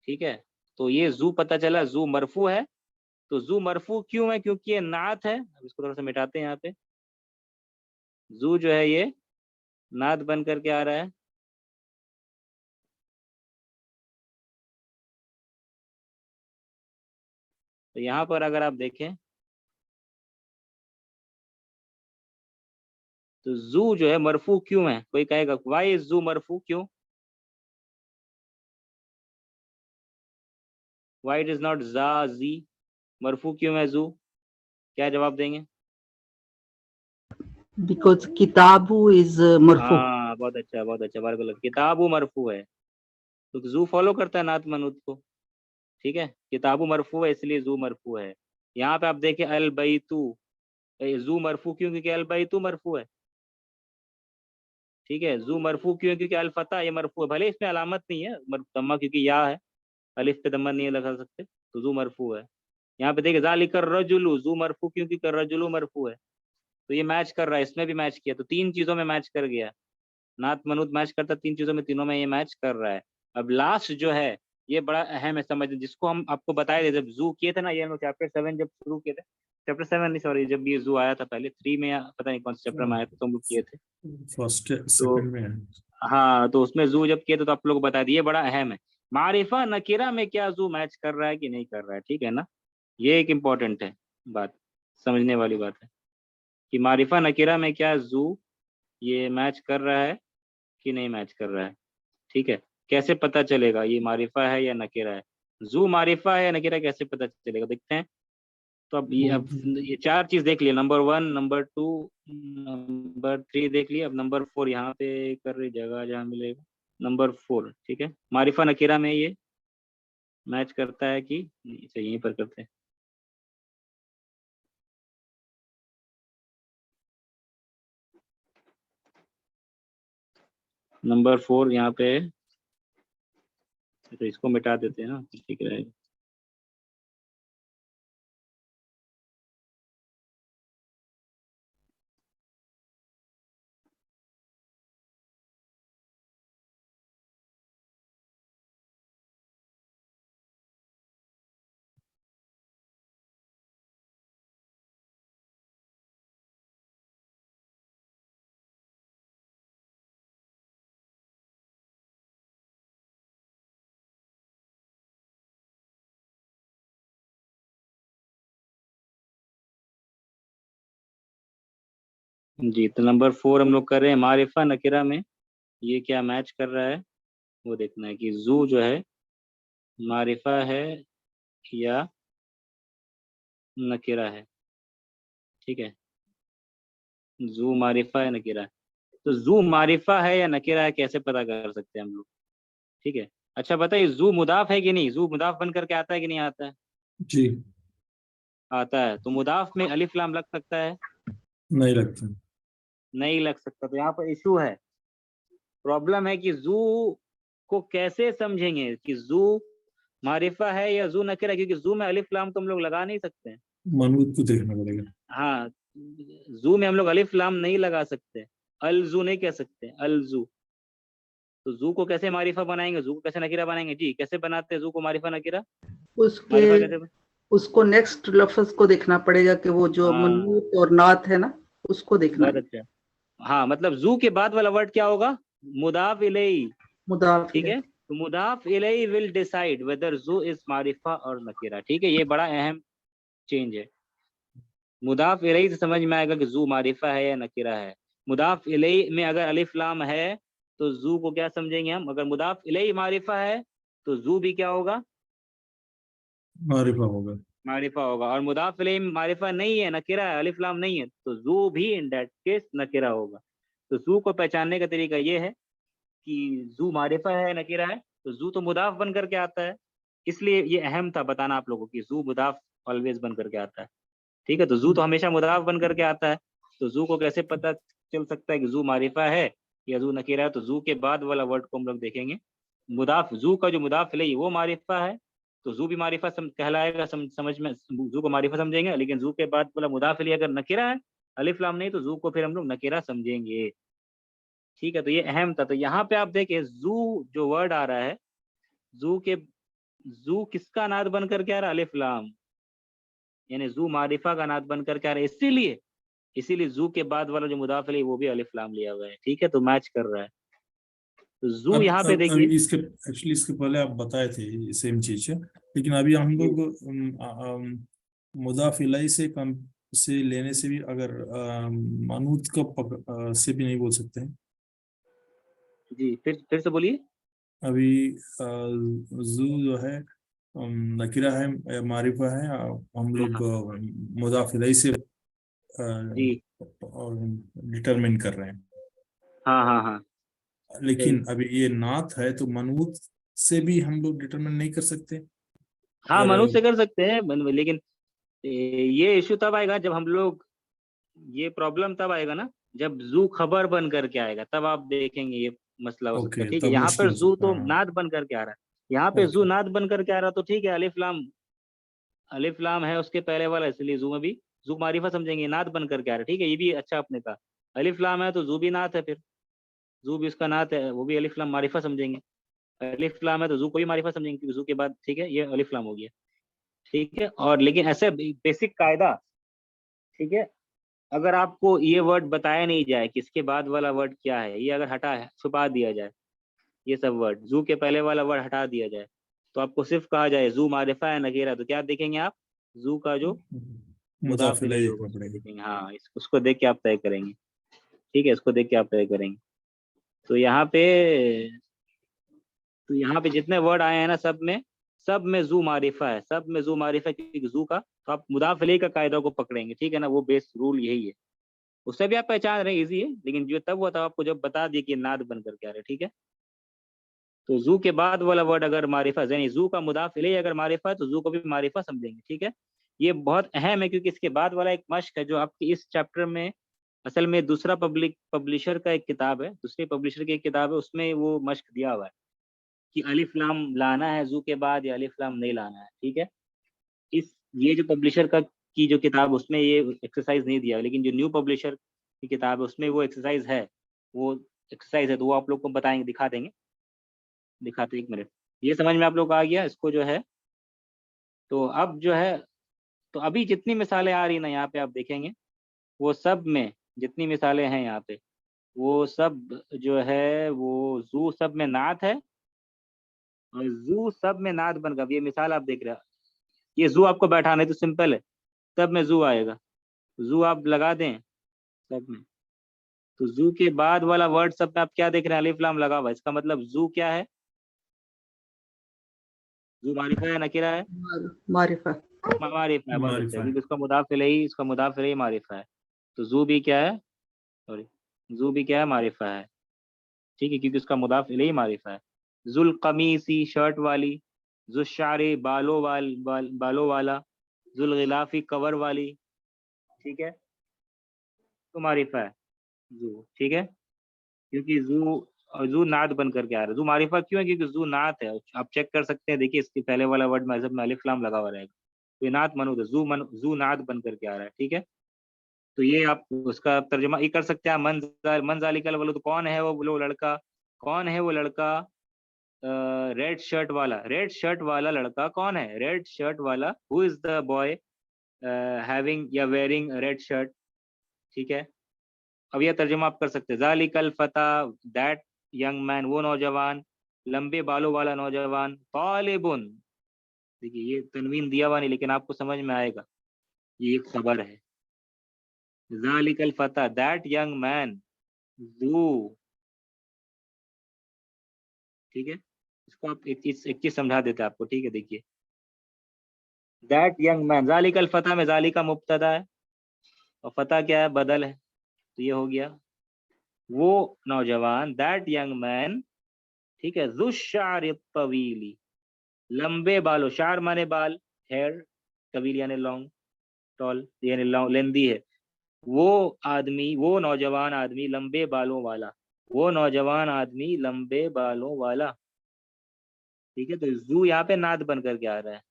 ठीक है। तो ये जू पता चला, जू मरफू है। तो जू मरफू क्यों है, क्योंकि ये नात है। अब इसको थोड़ा सा मिटाते हैं, यहाँ पे जू जो है ये नात बन करके आ रहा है। तो यहाँ पर अगर आप देखें, तो जू जो है मरफू क्यों है, कोई कहेगा वाई इज जू मरफू, क्यों, वाई इट इज नॉट जा जी, मरफू क्यों है जू, क्या जवाब देंगे। बिकॉज किताबु इज मरफू। हाँ, बहुत अच्छा, बहुत अच्छा, बारक, किताबु मरफू है, तो जू फॉलो करता है नात मनूत को, ठीक है। किताबु मरफू है, इसलिए जू मरफू है। यहाँ पे आप देखें अल बैतू, जू मरफू क्यों, क्योंकि अल बैतू मरफू है, ठीक है। जू मरफू क्यों, क्योंकि अल फता ये मरफू है, भले इसमें अलामत नहीं है दम्मा, क्योंकि या है, अलिफ पे दम्मा नहीं लगा सकते, तो जू मरफू है। यहाँ पे देखिए ज़ालिकर रजुलु, जू मरफू क्यों, क्योंकि रजुलु मरफू है, तो ये मैच कर रहा है, इसमें भी मैच किया, तो तीन चीजों में मैच कर गया। नात मनुत मैच करता तीन चीजों में, तीनों में ये मैच कर रहा है। अब लास्ट जो है ये बड़ा अहम है समझ, जिसको हम आपको बताए थे जब जू किए थे ना, ये हम चैप्टर 7 जब शुरू किए थे, चैप्टर 7 नहीं सॉरी, जब ये जू आया था पहले 3 में, या पता नहीं कौन से चैप्टर में आया था, तो हम लोग किए थे। फर्स्ट तो सेकंड में है। हाँ, तो उसमें जू जब किए थे तो आप लोग को बता दिए, बड़ा अहम है। मारिफा नकीरा में क्या जू मैच कर रहा है कि नहीं कर रहा है, ठीक है ना, ये एक इम्पोर्टेंट है बात, समझने वाली बात है। कि मारिफा नकीरा में क्या जू ये मैच कर रहा है कि नहीं मैच कर रहा है। ठीक है, कैसे पता चलेगा ये मारिफा है या नकीरा है, जू मारिफा है या नकीरा, कैसे पता चलेगा, देखते हैं। तो अब ये 4 चीज देख लिया, नंबर 1, नंबर 2, नंबर 3 देख लिया। अब नंबर 4 यहाँ पे कर रही जगह जहाँ मिलेगा, नंबर 4। ठीक है, मारिफा नकीरा में ये मैच करता है कि नहीं, इसे यहीं पर करते हैं। नंबर 4 यहाँ पे, तो इसको मिटा देते हैं ना, ठीक रहेगा। जी, तो नंबर 4 हम लोग कर रहे हैं मारिफा नकीरा में ये क्या मैच कर रहा है, वो देखना है कि जू जो है मारिफा है या नकीरा है। ठीक है, जू मारिफा है नकीरा है। तो जू मारिफा है या नकीरा है कैसे पता कर सकते हैं हम लोग। ठीक है, अच्छा बताइए, जू मुदाफ है कि नहीं, जू मुदाफ बन करके आता है कि नहीं आता है। जी आता है, तो मुदाफ में अलिफ लाम लग सकता है, नहीं लगता। नहीं लग सकता। तो यहाँ पर इशू है, प्रॉब्लम है कि जू को कैसे समझेंगे कि जू मारिफा है या जू नकीरा, क्योंकि जू में अलिफ लाम तो हम लोग लगा नहीं सकते हैं। मनूत को देखना पड़ेगा। हाँ, जू में हम लोग अलिफ लाम नहीं लगा सकते, अल जू नहीं कह सकते, अल जू। तो जू को कैसे मारिफा बनाएंगे, जू को कैसे नकीरा बनाएंगे जी, कैसे बनाते हैं जू को मारिफा नकीरा, उसके मारिफा कैसे उसको नेक्स्ट लफ्ज को देखना पड़ेगा कि वो जो हाँ, मनूत और नात है ना, उसको देखना बहुत है। अच्छा। हाँ, मतलब जू के बाद वाला वर्ड क्या होगा, मुदाफ इलैही। मुदाफ ठीक इलैह। है, तो मुदाफ इलैही विल डिसाइड वेदर जू इज मारिफा और नकीरा। ठीक है, ये बड़ा अहम चेंज है। मुदाफ इलैही से समझ में आएगा कि जू मारिफा है या नकीरा है। मुदाफ इलैही में अगर अलिफ लाम है तो जू को क्या समझेंगे हम, अगर मुदाफ इलैही मारिफा है तो जू भी क्या होगा, मारिफा होगा। मारिफा होगा। और मुदाफ इलैही मारिफा नहीं है, नकीरा है, अलिफ लाम नहीं है, तो जू भी इन दैट केस नकीरा होगा। तो जू को पहचानने का तरीका ये है कि जू मारिफा है नकीरा है, तो जू तो मुदाफ बन करके आता है, इसलिए ये अहम था बताना आप लोगों की, जू मुदाफ ऑलवेज बन करके आता है। ठीक है, तो जू तो हमेशा मुदाफ बन करके आता है। तो जू को कैसे पता चल सकता है कि जू मारिफा है या जू नकीरा है, तो जू के बाद वाला वर्ड को हम लोग देखेंगे। मुदाफ, जू का जो मुदाफ इलैही वो मारिफा है, तो जू भी मारिफा कहलाएगा, समझ में, जू को मारिफा समझेंगे। लेकिन जू के बाद वाला मुदाफ इलैही अगर नकीरा है, अलिफ लाम नहीं, तो जू को फिर हम लोग नकीरा समझेंगे। ठीक है, तो ये अहम था। तो यहाँ पे आप देखिए, जू जो वर्ड आ रहा है, जू के, जू किसका नाद बन करके आ रहा है, अलिफ लाम, यानी जू मारिफा का नाद बन करके आ रहा है, इसीलिए इसीलिए जू के बाद वाला जो मुदाफ इलैही वो भी अलिफ लाम लिया हुआ है। ठीक है, तो मैच कर रहा है। तो जू यहाँ पे अब देखिए, इसके एक्चुअली इसके पहले आप बताए थे सेम चीज है, लेकिन अभी हम जी लोग मुदाफ इलैही से कम से लेने से भी अगर मानूत का से भी नहीं बोल सकते हैं। जी, फिर से बोलिए। अभी जू जो है नकीरा है या मारिफा है, हम हाँ लोग हाँ, मुदाफ इलैही से जी, डिटरमिन कर रहे हैं। हाँ हाँ हाँ, सही। लेकिन अभी ये नात है तो मनूत से भी हम लोग डिटरमिन नहीं कर सकते हाँ, अगर। मनुष्य कर सकते हैं, लेकिन ये इशू तब आएगा जब हम लोग, ये प्रॉब्लम तब आएगा ना जब जू खबर बन करके आएगा, तब आप देखेंगे ये मसला हो सकता है। ओके, ठीक है, तब यहाँ मुश्किल पर हो जू सकता तो है। हाँ। नाद बन करके आ रहा है, यहाँ पे जू ओके। नाद बन करके आ रहा, तो ठीक है, अलिफ लाम, अलिफ लाम है उसके पहले वाला, इसलिए जू में भी जू मारिफा समझेंगे, नाद बन करके आ रहा है। ठीक है, ये भी अच्छा आपने कहा, अलिफ लाम है तो जू भी नात है, फिर जू भी उसका नात है, वो भी अलिफ लाम मारिफा समझेंगे। अलिफ लाम है तो जू को भी मारिफा समझेंगे, क्योंकि जू के बाद, ठीक है, ये अलिफ लाम हो गया। ठीक है, और लेकिन ऐसे बेसिक कायदा, ठीक है, अगर आपको ये वर्ड बताया नहीं जाए कि इसके बाद वाला वर्ड क्या है, ये अगर हटा छुपा दिया जाए, ये सब वर्ड, जू के पहले वाला वर्ड हटा दिया जाए, तो आपको सिर्फ कहा जाए जू मारिफा है नकीरा, तो क्या देखेंगे आप, जू का जो मुदाफ इलैही इलैही होगा, देखना पड़ेगा। देखेंगे। हाँ, उसको देख के आप तय करेंगे। ठीक है, इसको देख के आप तय करेंगे। तो यहाँ पे जितने वर्ड आए हैं ना, सब में जू मारिफा है, सब में जू मारिफा है, क्योंकि जू का तो आप मुदाफ इलैही का कायदा को पकड़ेंगे। ठीक है ना, वो बेस रूल यही है। उससे भी आप पहचान रहे, इजी है, लेकिन जो तब हुआ था आपको जब बता दिए कि नाद बन करके आ रहे। ठीक है, तो जू के बाद वाला वर्ड अगर मारिफा, यानी जू का मुदाफ इलैही अगर मारिफा है तो जू को भी मारिफा समझेंगे। ठीक है, ये बहुत अहम है, क्योंकि इसके बाद वाला एक मश्क है जो आपकी इस चैप्टर में असल में दूसरा पब्लिशर का एक किताब है, दूसरे पब्लिशर की एक किताब है, उसमें वो मश्क दिया हुआ है कि अलिफ लाम लाना है जू के बाद या अलिफ लाम नहीं लाना है। ठीक है, ये जो पब्लिशर का की जो किताब, उसमें ये एक्सरसाइज नहीं दिया, लेकिन जो न्यू पब्लिशर की किताब है उसमें वो एक्सरसाइज है। वो एक्सरसाइज है तो वो आप लोग को बताएंगे, दिखा देंगे, दिखाते एक मिनट। ये समझ में आप लोग को आ गया इसको जो है। तो अब जो है, तो अभी जितनी मिसालें आ रही ना यहाँ पे आप देखेंगे, वो सब में जितनी मिसालें हैं यहाँ पे, वो सब जो है वो जू सब में नात है, और जू सब में नात बनकर। ये मिसाल आप देख रहे हैं, ये जू आपको बैठाना है तो सिंपल है, सब में जू आएगा। जू आप लगा दें सब में, तो जू के बाद वाला वर्ड सब में आप क्या देख रहे हैं, अलिफ लाम लगा हुआ है। इसका मतलब जू क्या है, जू मारिफा है नकीरा है, मारिफा। मारिफा है। बहुत अच्छा, मारिफा है। क्योंकि इसका मुदाफ इलैही मारिफा है। तो जू भी क्या है, सॉरी, जू भी क्या है, मारिफा है। ठीक है, क्योंकि उसका मुदाफ इलैही मारिफा है। जुल कमीसी शर्ट वाली, जुशारे बालों वाला, जुल गिलाफी कवर वाली। ठीक है, तो मारिफा है जू। ठीक है, क्योंकि जू नात बन करके आ रहा है। जू मारिफा क्यों है, क्योंकि जू नात है। आप चेक कर सकते हैं, देखिए इसके पहले वाला वर्ड मजहब में अलिफ लाम लगा हुआ रहेगा, तो ये नात मनूद है, जू नात बन करके आ रहा है। ठीक है, तो ये आप उसका तर्जुमा ये कर सकते हैं। मन जालिकल वलद, तो कौन है वो लड़का, कौन है वो लड़का, रेड शर्ट वाला लड़का कौन है, रेड शर्ट वाला, who is the boy having या वेयरिंग रेड शर्ट। ठीक है, अब यह तर्जुमा आप कर सकते हैं, जालिकल फता, दैट यंग मैन, वो नौजवान, लंबे बालों वाला नौजवान, तालिबुन। देखिए ये तनवीन दिया हुआ नहीं, लेकिन आपको समझ में आएगा, ये एक खबर है। जालिकल फता, दैट यंग मैन, जू। ठीक है, इसको आप एक चीज समझा देते हैं आपको। ठीक है, देखिए, दैट यंग मैन, जालिकल फता में जालिका मुब्तदा है और फता क्या है, बदल है, तो ये हो गया वो नौजवान, दैट यंग मैन। ठीक है, जुशार तवीली, लंबे बालों, शार माने बाल, हेयर, तवील यानी लॉन्ग, टॉल यानी लेंदी है। वो आदमी, वो नौजवान आदमी लंबे बालों वाला, वो नौजवान आदमी लंबे बालों वाला। ठीक है, तो जू यहाँ पे नाद बन करके आ रहा है,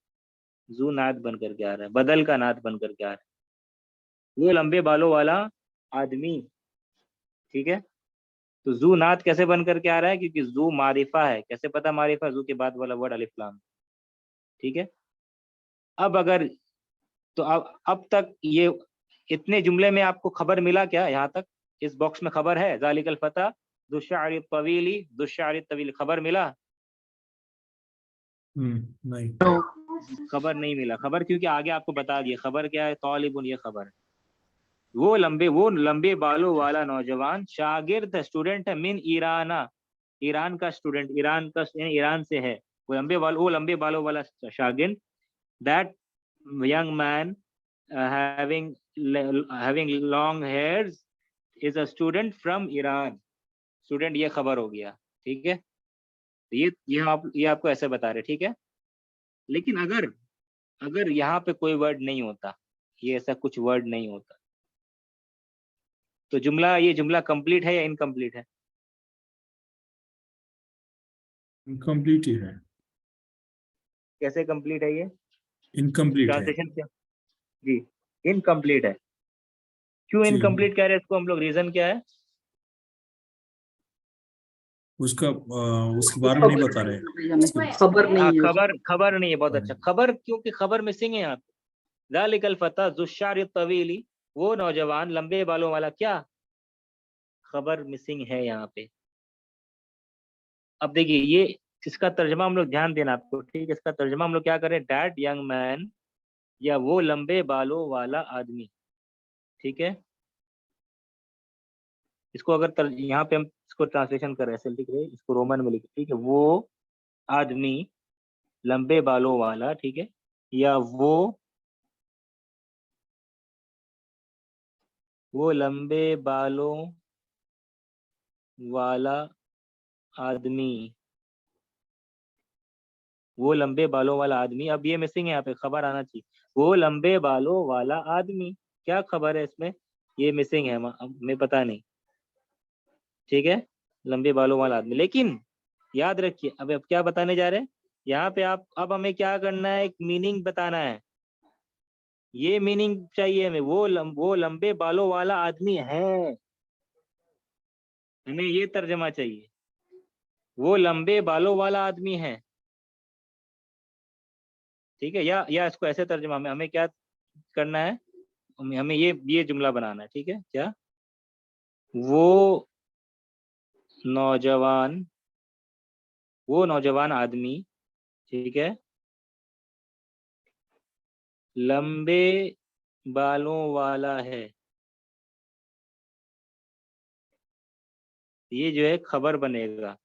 जू नाद बन करके आ रहा है, बदल का नाद बन करके आ रहा है, वो लंबे बालों वाला आदमी। ठीक है, तो जू नाद कैसे बन करके आ रहा है, क्योंकि जू मारिफा है। कैसे पता मारिफा, जू के बाद वाला वर्ड अलिफ लाम। ठीक है, अब अगर, तो अब तक ये इतने जुमले में आपको खबर मिला क्या, यहाँ तक इस बॉक्स में खबर है, जालिकल फता दुश्शारी तवीली, दुश्शारी तवीली, खबर मिला? नहीं। खबर नहीं मिला। खबर क्योंकि आगे आपको बता दिया खबर क्या है, तालिबुन, ये खबर है। वो लंबे बालों वाला नौजवान शागिर्द है, स्टूडेंट है, मिन ईराना, ईरान का स्टूडेंट, ईरान का यानी ईरान से है। वो लंबे बालों वाला शागिर्द, that young man having long hairs is a student from Iran. Student, ये खबर हो गया। ठीक है, तो ये आपको ऐसे बता रहे। ठीक है, लेकिन अगर अगर यहाँ पे कोई वर्ड नहीं होता, ये ऐसा कुछ वर्ड नहीं होता, तो ये जुमला कंप्लीट है या इनकम्प्लीट है? इनकम्प्लीट ही है। कैसे कंप्लीट है ये, इनकम्प्लीट है। ट्रांसलेशन क्या? जी, इनकम्प्लीट है। क्यों जी, इनकम्प्लीट कह रहे हैं इसको हम लोग, रीजन क्या है? उसके बारे में नहीं बता रहे। खबर हाँ, नहीं है। खबर नहीं है, बहुत अच्छा। खबर, क्योंकि खबर मिसिंग है यहाँ पे। ज़ालिकल फता ज़ुश्शार तवीली, वो नौजवान लंबे बालों वाला, क्या खबर मिसिंग है यहाँ पे। अब देखिए, ये इसका तर्जमा हम लोग ध्यान देना आपको। ठीक है, इसका तर्जमा हम लोग क्या करें, दैट यंग मैन या वो लंबे बालों वाला आदमी। ठीक है, इसको अगर यहाँ पे हम इसको ट्रांसलेशन कर रहे हैं, ऐसे लिख रहे हैं, इसको रोमन में लिख, ठीक है, वो आदमी लंबे बालों वाला, ठीक है, या वो लंबे बालों वाला आदमी, वो लंबे बालों वाला आदमी। अब ये मिसिंग है, यहाँ पे खबर आना चाहिए, वो लंबे बालों वाला आदमी। क्या खबर है इसमें, ये मिसिंग है, हमें पता नहीं। ठीक है, लंबे बालों वाला आदमी। लेकिन याद रखिए, अब क्या बताने जा रहे हैं यहाँ पे आप, अब हमें क्या करना है, एक मीनिंग बताना है। ये मीनिंग चाहिए हमें, वो लंबे बालों वाला आदमी है, हमें ये तर्जमा चाहिए, वो लंबे बालों वाला आदमी है। ठीक है, या इसको ऐसे तर्जमा में हमें क्या करना है, हमें ये जुमला बनाना है। ठीक है, क्या, वो नौजवान आदमी, ठीक है, लंबे बालों वाला है। ये जो है खबर बनेगा,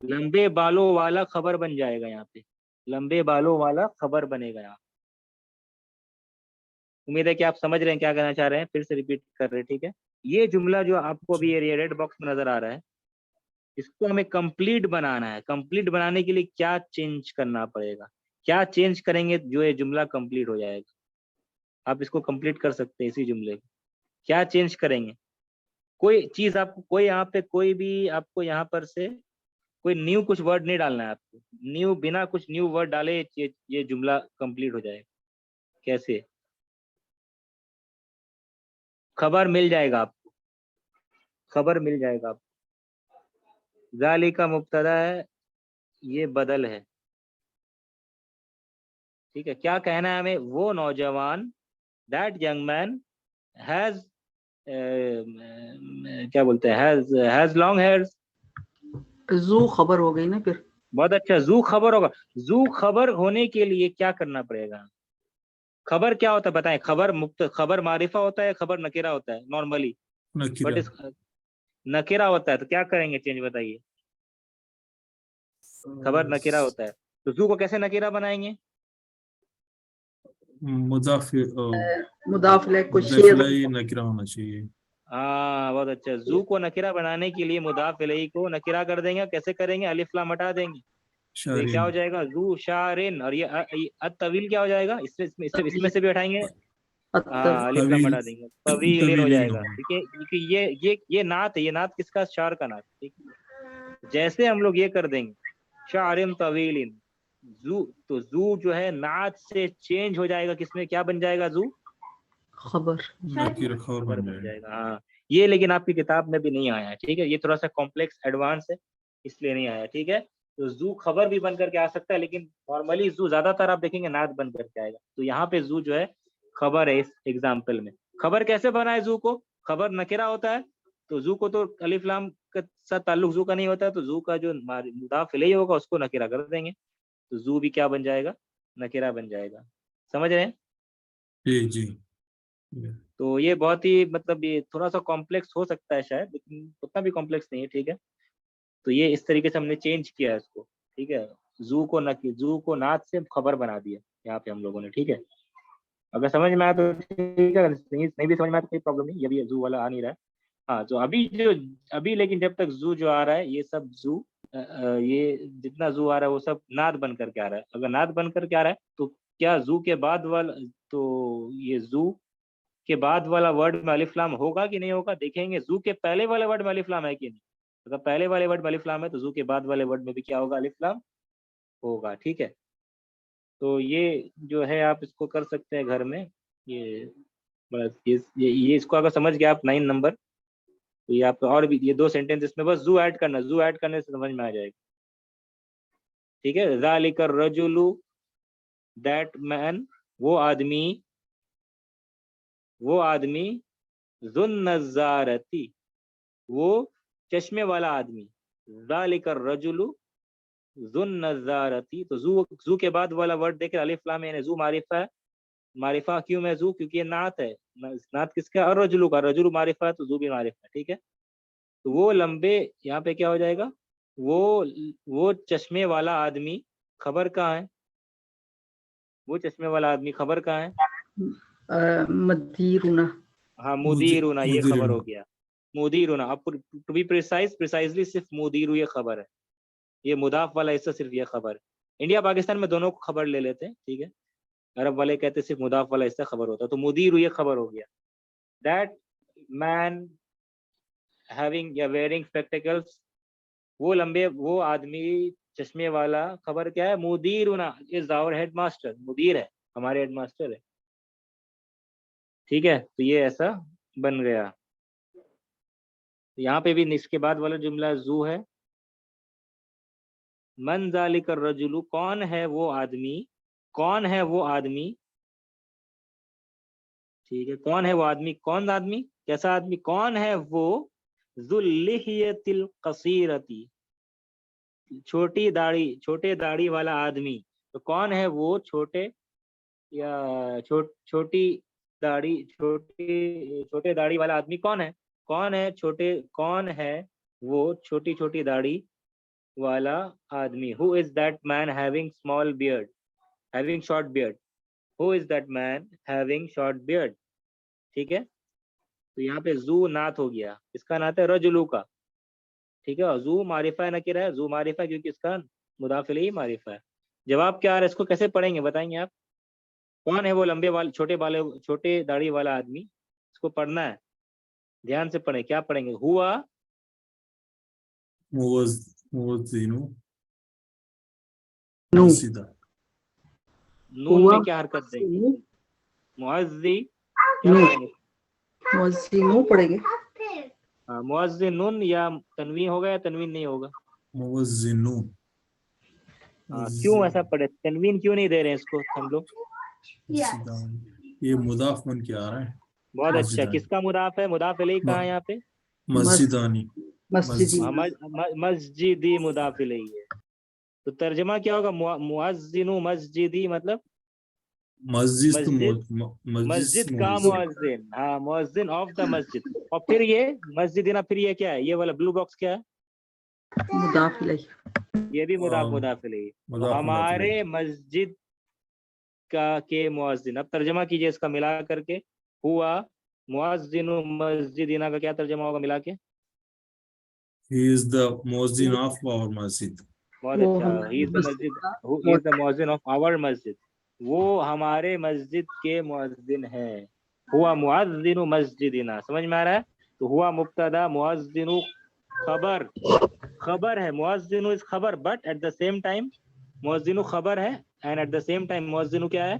लंबे बालों वाला खबर बन जाएगा यहाँ पे, लंबे बालों वाला खबर बनेगा यहाँ। उम्मीद है कि आप समझ रहे हैं क्या कहना चाह रहे हैं, फिर से रिपीट कर रहे हैं। ठीक है, ये जुमला जो आपको अभी ये रेड बॉक्स में नजर आ रहा है, इसको हमें कंप्लीट बनाना है। कंप्लीट बनाने के लिए क्या चेंज करना पड़ेगा, क्या चेंज करेंगे जो ये जुमला कंप्लीट हो जाएगा। आप इसको कंप्लीट कर सकते हैं इसी जुमले को। क्या चेंज करेंगे, कोई चीज आपको, कोई यहाँ पे कोई भी आपको यहाँ पर से कोई न्यू कुछ वर्ड नहीं डालना है आपको, न्यू, बिना कुछ न्यू वर्ड डाले ये जुमला कंप्लीट हो जाएगा। कैसे, खबर मिल जाएगा आपको, खबर मिल जाएगा आपको। ज़ालिका मुब्तदा है, ये बदल है। ठीक है, क्या कहना है हमें, वो नौजवान, दैट यंग मैन हैज, क्या बोलते हैं, हैज लॉन्ग हेयर्स। जू खबर हो गई ना फिर। बहुत अच्छा, जू खबर होगा। जू खबर होने के लिए क्या करना पड़ेगा, खबर क्या होता है बताएं, खबर मारिफा होता है, खबर नकीरा होता है नॉर्मली, बट नकीरा। इस नकीरा होता है, तो क्या करेंगे चेंज बताइए। खबर नकीरा होता है, तो जू को कैसे नकीरा बनाएंगे। मुदाफ मुदाफिले को शेर। मुदाफिलाई नकीरा होना चाहिए। हाँ, बहुत अच्छा, जू को नकीरा बनाने के लिए मुदाफ इलैहि को नकीरा कर देंगे। कैसे करेंगे, अलिफ लाम हटा देंगे, तो ये क्या हो शारिन। जाएगा, जू शारिन। और ये तवील क्या हो जाएगा, इसमें से भी हटाएंगे, हाँ, अलिफ लाम तवील। हटा देंगे, तवीलिन हो तवीलीन जाएगा। होगा। ठीक है, क्योंकि ये नात है, ये नात किसका, शार का नात। ठीक है, जैसे हम लोग ये कर देंगे, शारिन तवीलिन, जू, तो जू जो है नात से चेंज हो जाएगा, किसमें क्या बन जाएगा, जू खबर। नकीरा खबर खबर बन बन जाएगा। जाएगा। हाँ, ये लेकिन आपकी किताब में भी नहीं आया है। ठीक है, ये थोड़ा सा कॉम्प्लेक्स एडवांस है, इसलिए नहीं आया। ठीक है, तो जू खबर भी बन करके आ सकता है, लेकिन नॉर्मली जू ज्यादातर आप देखेंगे नात बन करके आएगा। तो यहाँ पे जू जो है खबर है इस एग्जाम्पल में। खबर कैसे बनाए जू को, खबर नकेरा होता है, तो जू को तो अलिफ लाम के साथ ताल्लुक जू का नहीं होता है, तो जू का जो मुदाफ इलैहि होगा उसको नकेरा कर देंगे, तो जू भी क्या बन जाएगा, नकेरा बन जाएगा। समझ रहे हैं। जी जी। तो ये बहुत ही, मतलब ये थोड़ा सा कॉम्प्लेक्स हो सकता है शायद, लेकिन उतना भी कॉम्प्लेक्स नहीं है। ठीक है, तो ये इस तरीके से हमने चेंज किया है इसको। ठीक है, जू को नात से खबर बना दिया यहाँ पे हम लोगों ने। ठीक है, अगर समझ में आया तो ठीक है, अगर नहीं भी समझ में आया तो कोई प्रॉब्लम नहीं, ये भी जू वाला आ नहीं रहा है। हाँ, तो अभी लेकिन जब तक जू जो आ रहा है, ये सब जू, ये जितना जू आ रहा है वो सब नाद बन करके आ रहा है। अगर नाद बन करके आ रहा है, तो क्या जू के बाद वाला, तो ये जू के बाद वाला वर्ड में अलिफ लाम होगा कि नहीं होगा, देखेंगे। जू के पहले वाले वर्ड में अलिफ लाम है कि नहीं, अगर पहले वाले वर्ड में अलिफ लाम है, तो जू के बाद वाले वर्ड में भी क्या होगा, अलिफ लाम होगा। ठीक है, तो ये जो है आप इसको कर सकते हैं घर में। ये बस ये इसको अगर समझ गए आप 9 नंबर, तो ये आप, और भी ये 2 सेंटेंस इसमें बस जू ऐड करना, जू ऐड करने से समझ में आ जाएगा। ठीक है, ज़ालिका रजुलु, दैट मैन, वो आदमी जुन नज़ारती, वो चश्मे वाला आदमी। ज़ालिका रजुलु जुन नज़ारती, तो जू के बाद वाला वर्ड देख, अलिफ लाम यानी जू मारिफा है, मारिफा क्यों है जू, क्योंकि ये नात है। नात किसका, और रजुलू का, रजुलू मारिफा तो जू भी मारिफा, ठीक है। तो वो लंबे, यहाँ पे क्या हो जाएगा, वो चश्मे वाला आदमी खबर कहाँ है, वो चश्मे वाला आदमी खबर कहाँ है। मदीरुना। हाँ मुदीरुना, ये मुदीर खबर हो गया। मुदीरुना, अब टू बी प्रिसाइजली सिर्फ मुदीरु ये खबर है, ये मुदाफ वाला हिस्सा सिर्फ ये खबर है। इंडिया पाकिस्तान में दोनों को खबर ले लेते हैं, ठीक है। अरब वाले कहते हैं सिर्फ मुदाफ वाला हिस्सा खबर होता है, तो मुदीरु ये खबर हो गया। दैट मैन हैविंग या वेयरिंग स्पेक्टिकल्स, वो आदमी चश्मे वाला खबर क्या है, मुदीरुना इज आवर हेडमास्टर, मुदीर है, हमारे हेडमास्टर है, ठीक है। तो ये ऐसा बन गया। यहाँ पे भी इसके बाद वाला जुमला जू है, मन ज़ालिका रजुलु, कौन है वो आदमी, कौन है वो आदमी, ठीक है। कौन है वो आदमी, कौन आदमी, कैसा आदमी, कौन है वो, ज़ुल्लिहियतिल कसीरती, छोटे दाढ़ी वाला आदमी। तो कौन है वो छोटे या छोटी दाढ़ी, छोटे दाढ़ी वाला आदमी कौन है, कौन है वो छोटी छोटी दाढ़ी वाला आदमी। Who is that man having small beard, having short beard, who is that man having short beard, ठीक है। तो यहाँ पे जू नात हो गया, इसका नात है रजुलू का, ठीक है। और जू मारिफा है, नकीरा है, जू मारिफा है क्योंकि इसका मुदाफ इलैहि मारिफा है। जवाब क्या आ रहा है, इसको कैसे पढ़ेंगे बताएंगे आप। कौन है वो लंबे वाले छोटे दाढ़ी वाला आदमी, इसको पढ़ना है, ध्यान से पढ़े। क्या पढ़ेंगे, हुआ मुवज़्ज़िनु नू। मस्जिदा। नून हुआ में क्या हरकत देंगे, मुअज़्ज़िनु, मुअज़्ज़ी, क्या नू, पढ़ेंगे। मुअज़्ज़िनु पढ़ेंगे। हाँ मुअज़्ज़िनुन, या तनवीन होगा या तनवीन नहीं होगा। मुवज़्ज़िनु हाँ क्यों ऐसा पढ़े, तनवीन क्यों नहीं दे रहे हैं इसको हम लोग। मस्जिदान, ये मुदाफ बन के आ रहा है। बहुत अच्छा, मस्जिदानी, किसका मुदाफ है, मुदाफ इलैहि कहाँ है यहाँ पे। मस्जिदानी, मस्जिदी। हाँ, मस्जिदी मुदाफ इलैहि है। तो तर्जमा क्या होगा, मुअज़्ज़िनु मस्जिदी, मतलब मस्जिद तो मस्जिद, मस्जिद मस्जिद का मुअज़्ज़िन। मुअज़्ज़िन, हाँ मुअज़्ज़िन ऑफ द मस्जिद। और फिर ये मस्जिदिना, फिर ये क्या है, ये वाला ब्लू बॉक्स क्या है, मुदाफ इलैहि। ये भी मुदाफ इलैहि है। तो मुदाफ हमारे मस्जिद का के मुअज़्ज़िन, अब तर्जमा कीजिए इसका मिला करके, हुआ मुअज़्ज़िनु मस्जिदिना का क्या तर्जमा होगा मिला के। He is the मुअज़्ज़िन of our मस्जिद। बहुत वो अच्छा, ही हमारी इज द मस्जिद मस्जिद, का हु इज द मुअज़्ज़िन ऑफ आवर मस्जिद, वो हमारे मस्जिद के मुअज़्ज़िन है। हुआ मुअज़्ज़िनु मस्जिदिना, समझ में आ रहा है। तो हुआ मुब्तदा, मुअज़्ज़िनु खबर है, मुअज़्ज़िनु इज खबर, but at the same time मुअज़्ज़िनु खबर है, and at the same time मुअज़्ज़िनु क्या है,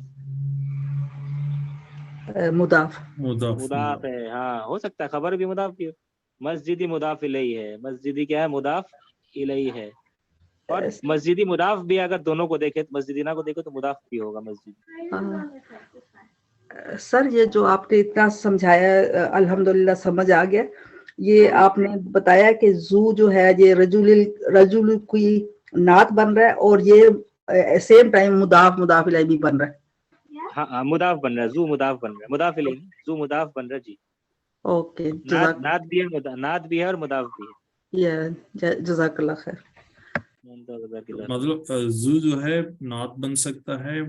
मुदाफ। मुदाफ है। हाँ हो सकता है खबर भी मुदाफ भी हो। मस्जिदी मुदाफ इलैहि है, मस्जिदी क्या है, मुदाफ इलैहि है। और मस्जिदी मुदाफ भी अगर दोनों को देखे, तो मस्जिदिना को देखे तो मुदाफ भी होगा मस्जिद। सर ये जो आपने इतना समझाया अल्हम्दुलिल्लाह समझ आ गया। ये आपने बताया कि जू जो है ये रजुल की नात बन रहा है और ये सेम टाइम मुदाफ इलैहि भी बन रहा है। हाँ मुदाफ बन रहा है, जू मुदाफ बन रहा है, मुदाफ इलैहि नहीं, जू मुदाफ बन रहा है जी। ओके नात भी है, नात भी है और मुदाफ भी है। ये जज़ाकल्लाह खैर। मतलब जू जो है नात बन सकता है,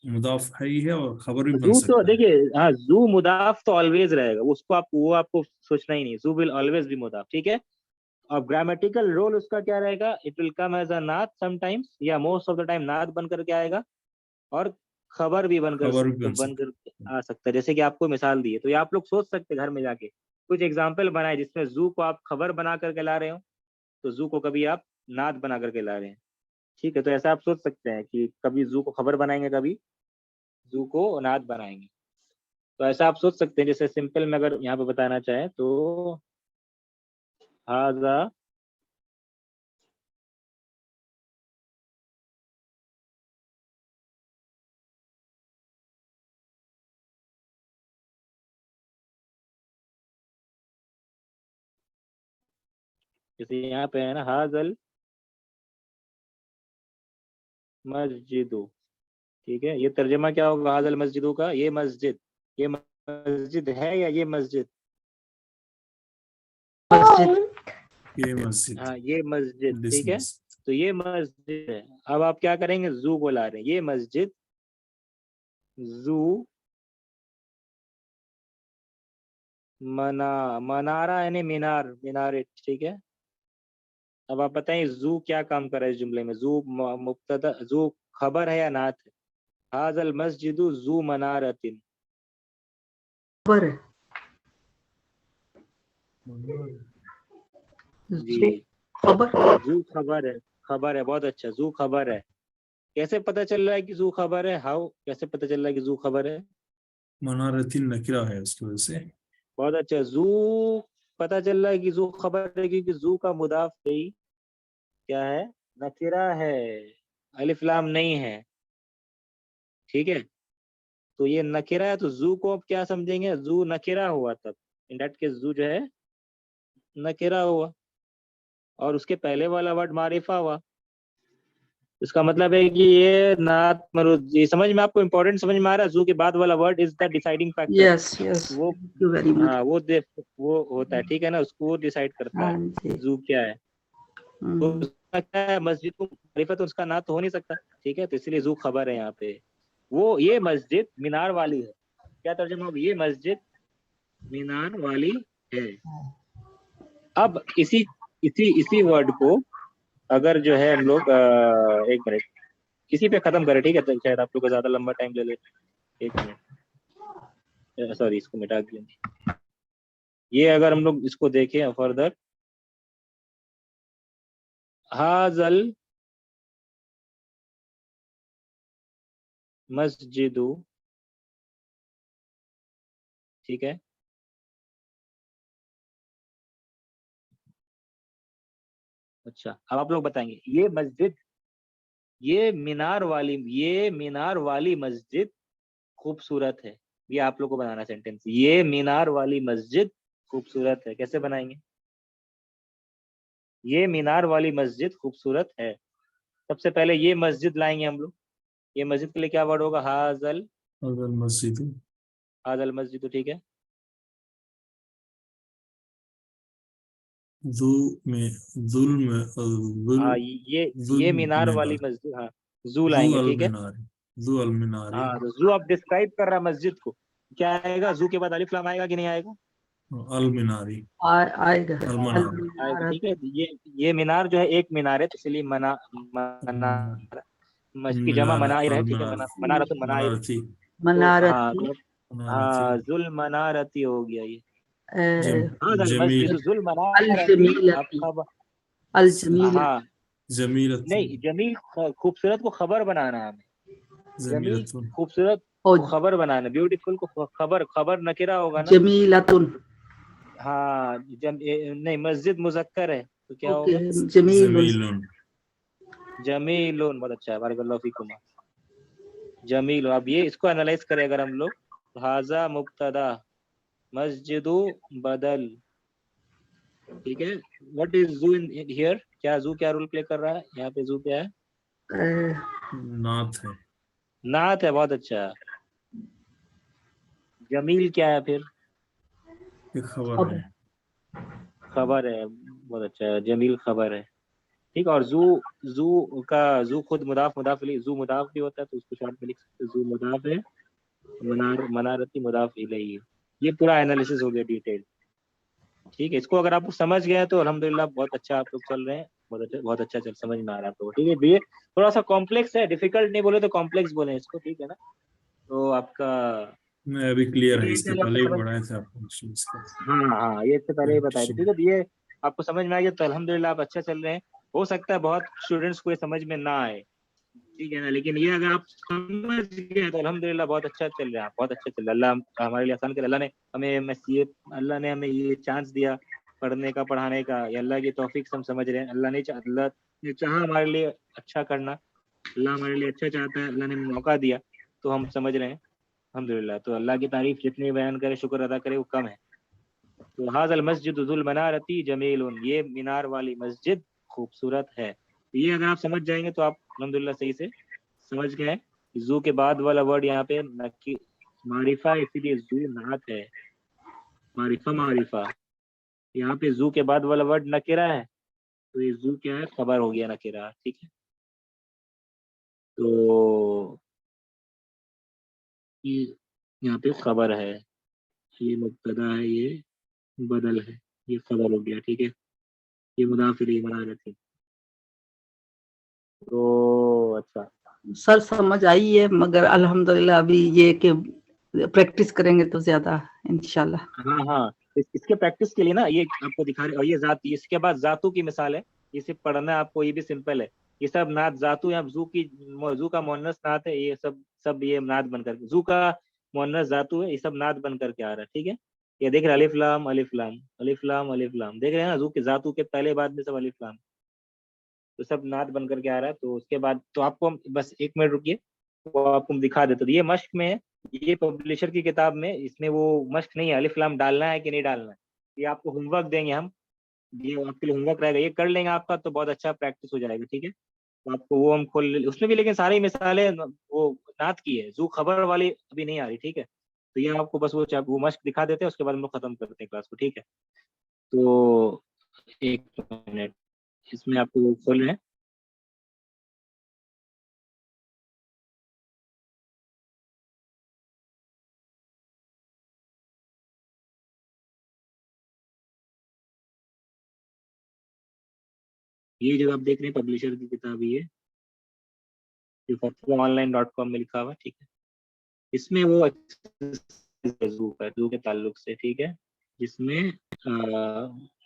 मुदाफ है ही है, और खबर भी बन जू तो सकता है। देखिए, हाँ जू मुदाफ तो ऑलवेज रहेगा, उसको वो आपको सोचना ही नहीं, जू विल ऑलवेज बी मुदाफ, ठीक है। और ग्रामेटिकल रोल उसका क्या रहेगा, it will come as a नात समटाइम्स, या मोस्ट ऑफ द टाइम नात बन करके आएगा, और खबर भी खबर भी बन सकता आ सकता है। जैसे कि आपको मिसाल दी है, तो ये आप लोग सोच सकते हैं घर में जाके, कुछ एग्जाम्पल बनाए जिसमें जू को आप खबर बना करके ला रहे हो, तो जू को कभी आप नात बना करके ला रहे हैं, ठीक है। तो ऐसा आप सोच सकते हैं कि कभी जू को खबर बनाएंगे, कभी जू को नात बनाएंगे। तो ऐसा आप सोच सकते हैं, जैसे सिंपल में अगर यहाँ पे बताना चाहे तो हाजा जैसे यहाँ पे है ना, हाजल मस्जिदो, ठीक है, ये तर्जमा क्या होगा हाजल मस्जिदों का? ये मस्जिद है या ये मस्जिद? ये मस्जिद। हाँ ये मस्जिद, दिस ठीक है। मस्जिद। तो ये मस्जिद है। अब आप क्या करेंगे, जू को ला रहे हैं, ये मस्जिद जू मनारा यानी मीनार, मीनार, ठीक है। अब आप बताएं जू क्या काम कर रहा है इस जुमले में? जू मुब्तदा, जू खबर है या नात है? हाजल मस्जिदु जू मनारतिन। खबर है। जी, खबर। जू खबर है, खबर है, बहुत अच्छा, जू खबर है। कैसे पता चल रहा है कि जू खबर है? हाउ, कैसे पता चल रहा है कि जू खबर है? मनारती नकिरा है उसकी वजह से। बहुत अच्छा, जू पता चल रहा है कि जू खबर है क्योंकि जू का मुदाफ नहीं क्या है? नकिरा है, अलिफ लाम नहीं है, ठीक है। तो ये नकिरा है, तो जू को अब क्या समझेंगे? जू नकिरा हुआ तब, इन दैट केस जू जो है नकिरा हुआ, और उसके पहले वाला वर्ड मारिफा हुआ। इसका मतलब है कि ये नात मरुद, ये समझ में आपको इंपॉर्टेंट समझ में आ रहा है? जू के बाद वाला word is the deciding factor. Yes yes, वो, थैंक यू वेरी मच। हाँ वो होता है, ठीक है ना, उसको वो डिसाइड करता हाँ है जी। जू क्या है। तो उसका क्या है, मस्जिद को मारिफा, तो उसका नात तो हो नहीं सकता, ठीक है। तो इसलिए जू खबर है यहाँ पे। वो ये मस्जिद मीनार वाली है। क्या तर्जुमा होगा? ये मस्जिद मीनार वाली है। अब इसी इसी इसी वर्ड को अगर जो है हम लोग एक मिनट किसी पे खत्म करें, ठीक है, तो शायद आप लोग को ज्यादा लंबा टाइम ले ले। एक मिनट, सॉरी, इसको मिटा दिया। ये अगर हम लोग इसको देखें फर्दर, हाजल मस्जिदु, ठीक है। अच्छा, अब आप लोग बताएंगे ये मस्जिद, ये मीनार वाली मस्जिद खूबसूरत है। ये आप लोग को बनाना सेंटेंस, ये मीनार वाली मस्जिद खूबसूरत है। कैसे बनाएंगे? ये मीनार वाली मस्जिद खूबसूरत है। सबसे पहले ये मस्जिद लाएंगे हम लोग। ये मस्जिद के लिए क्या वर्ड होगा? हाजल, मस्जिद। हाजल मस्जिद, ठीक है। जू में जुल्म हाँ ये मीनार वाली मीनार। मस्जिद, हाँ जू जू लाएंगे, अल ठीक है। मीनारी। जू अल मीनारी। हाँ तो जू आप डिस्क्राइब कर रहा है मस्जिद को, क्या आएगा? जू के बाद अलिफ लाम आएगा कि नहीं आएगा? अल मीनारी। आएगा। अल हाँ मनार। आएगा, ठीक है। ये मीनार जो है एक मीनार है, तो इसलिए मनार की जमा मीनार मनाइर है, अल ठीक है। मीनार। मनारतुन मनाइर। मनारती। तो हाँ, मनारती। तो मनारती। हाँ जुल मनारती हो गया ये। जम हाँ जमील। मस्जिद जुल अल मनारती जमीलती। अब अल जमीलती। हाँ जमीलतुन। नहीं, जमील खूबसूरत को खबर बनाना है हमें। जमील जमीलतुन। खूबसूरत को और खबर बनाना, ब्यूटीफुल को खबर, खबर नकिरा होगा ना। जमीलतुन। हाँ नहीं, मस्जिद मुजक्कर है तो क्या ओके, होगा? जमीलुन। जमीलुन। जमीलुन, बहुत अच्छा है, बारकल्लाहु फीकुम। जमील, अब ये इसको एनालाइज करें अगर हम लोग, हाजा मुब्तदा मस्जिदु बदल, ठीक है। व्हाट इज जू इन हियर? क्या जू क्या रोल प्ले कर रहा है यहाँ पे? जू क्या है? नात है। नात है, बहुत अच्छा। जमील क्या है फिर? ये खबर है। खबर है, बहुत अच्छा है, जमील खबर है, ठीक। और जू, जू खुद मुदाफ, मुदाफ इलैही, जू मुदाफ भी होता है तो उसको शॉर्ट में लिख सकते हैं, जू मुदाफ है, मनारती मुदाफ इलैही है। ये पूरा एनालिसिस हो गया डिटेल, ठीक है। इसको अगर आप समझ गए तो अल्हम्दुलिल्लाह, बहुत अच्छा आप लोग चल रहे हैं, बहुत अच्छा चल, समझ में आ रहा है आप लोगों को, ठीक है। ये थोड़ा सा कॉम्प्लेक्स है, डिफिकल्ट नहीं बोले तो कॉम्प्लेक्स बोले इसको, ठीक है ना। तो आपका मैं अभी क्लियर है, ये इसके चीज़ आपको पहले ही समझ, पढ़ाए थे आपको इसका। हाँ ये इससे पहले ही बताया था, ठीक है। तो ये आपको समझ में आ गया तो अल्हम्दुलिल्लाह आप अच्छा चल रहे हैं। हो सकता है बहुत स्टूडेंट्स को ये समझ में ना आए, ठीक है ना, लेकिन ये अगर आप समझ गए तो अल्हम्दुलिल्लाह बहुत अच्छा चल रहे हैं आप, बहुत अच्छा चल रहा है। अल्लाह हमारे लिए आसान कर, अल्लाह ने हमें ये चांस दिया पढ़ने का, पढ़ाने का। ये अल्लाह की तौफीक से हम समझ रहे हैं। अल्लाह ने चाहा हमारे लिए अच्छा करना, अल्लाह हमारे लिए अच्छा चाहता है, अल्लाह ने मौका दिया तो हम समझ रहे हैं अल्हम्दुलिल्लाह। तो अल्लाह की तारीफ जितनी बयान करे, शुक्र अदा करे, वो कम है। तो हाज़ल मस्जिद जुल मनारती जमीलुन, ये मीनार वाली मस्जिद खूबसूरत है। ये अगर आप समझ जाएंगे तो आप अल्हम्दुलिल्लाह सही से समझ गए जू के बाद वाला वर्ड यहाँ पे मारिफा, इसीलिए जू नात है। मारिफा मारिफा, यहाँ पे जू के बाद वाला वर्ड नकिरा है, तो ये जू क्या है, खबर हो गया नकिरा। ठीक है, तो ये यहाँ पे खबर है, ये मुब्तदा है, ये बदल है, ये खबर हो गया। ठीक है, ये मुदाफिर बना थी। तो अच्छा सर समझ आई है, मगर अल्हम्दुलिल्लाह अभी ये कि प्रैक्टिस करेंगे तो ज्यादा इंशाल्लाह। हाँ हाँ, इसके प्रैक्टिस के लिए ना ये आपको दिखा रहे, और ये जात, इसके बाद जातू की मिसाल है, ये सिर्फ पढ़ना है आपको, ये भी सिंपल है। ये सब नात जातू, या जू का मुअन्नस नात है, ये सब ये नात बनकर, जू का मुअन्नस जातू है, ये सब नात बन करके आ रहा है। ठीक है, ये देख रहे अलिफ लाम अलिफ लाम अलिफ लाम अलिफ लाम, देख रहे हैं ना, जू के जातू के पहले बाद में सब अलिफ लाम, तो सब नात बन करके आ रहा है। तो उसके बाद तो आपको बस 1 मिनट रुकिए, वो आपको दिखा देते। तो ये मश्क में है, ये पब्लिशर की किताब में, इसमें वो मश्क नहीं है अलिफ लाम डालना है कि नहीं डालना है, ये आपको होमवर्क देंगे हम, ये आपके लिए होमवर्क रहेगा, ये कर लेंगे आपका तो बहुत अच्छा प्रैक्टिस हो जाएगा। ठीक है, तो आपको वो हम खोल उसमें भी, लेकिन सारी मिसालें वो नात की है, जू खबर वाली अभी नहीं आ रही। ठीक है, तो ये आपको बस वो मश्क दिखा देते हैं, उसके बाद हम लोग खत्म करते हैं क्लास को। ठीक है, तो 1 मिनट, इसमें आपको वो खोल रहे हैं। ये जो आप देख रहे हैं पब्लिशर की किताब, ये जो fatwaonline.com में लिखा हुआ है। ठीक है, इसमें वो जू के ताल्लुक से, ठीक है, जिसमें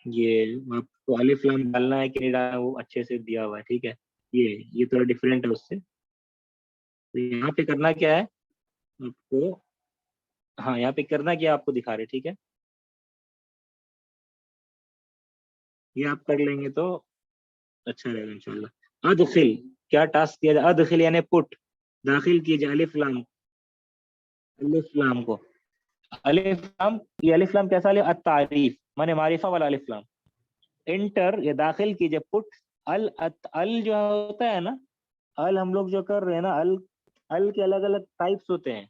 ये आपको अलिफ लाम डालना है कि नहीं डालना, वो अच्छे से दिया हुआ है। ठीक है, ये थोड़ा डिफरेंट है उससे। तो यहाँ पे करना क्या है आपको, हाँ यहाँ पे करना क्या आपको दिखा रहे। ठीक है, ये आप कर लेंगे तो अच्छा रहेगा इंशाल्लाह। अदखिल, क्या टास्क दिया जाए, अदखिल यानी पुट, दाखिल कीजिए अलिफ लाम, अलिफ लाम को, अलिफ लाम, ये अलिफ लाम कैसा अलिफ, अत-तारीफ माने मारिफा वाला अलिफ लाम। इंटर, ये दाखिल कीजिए, पुट अल जो होता है ना, अल हम लोग जो कर रहे हैं ना, अल के अलग अलग टाइप्स होते हैं।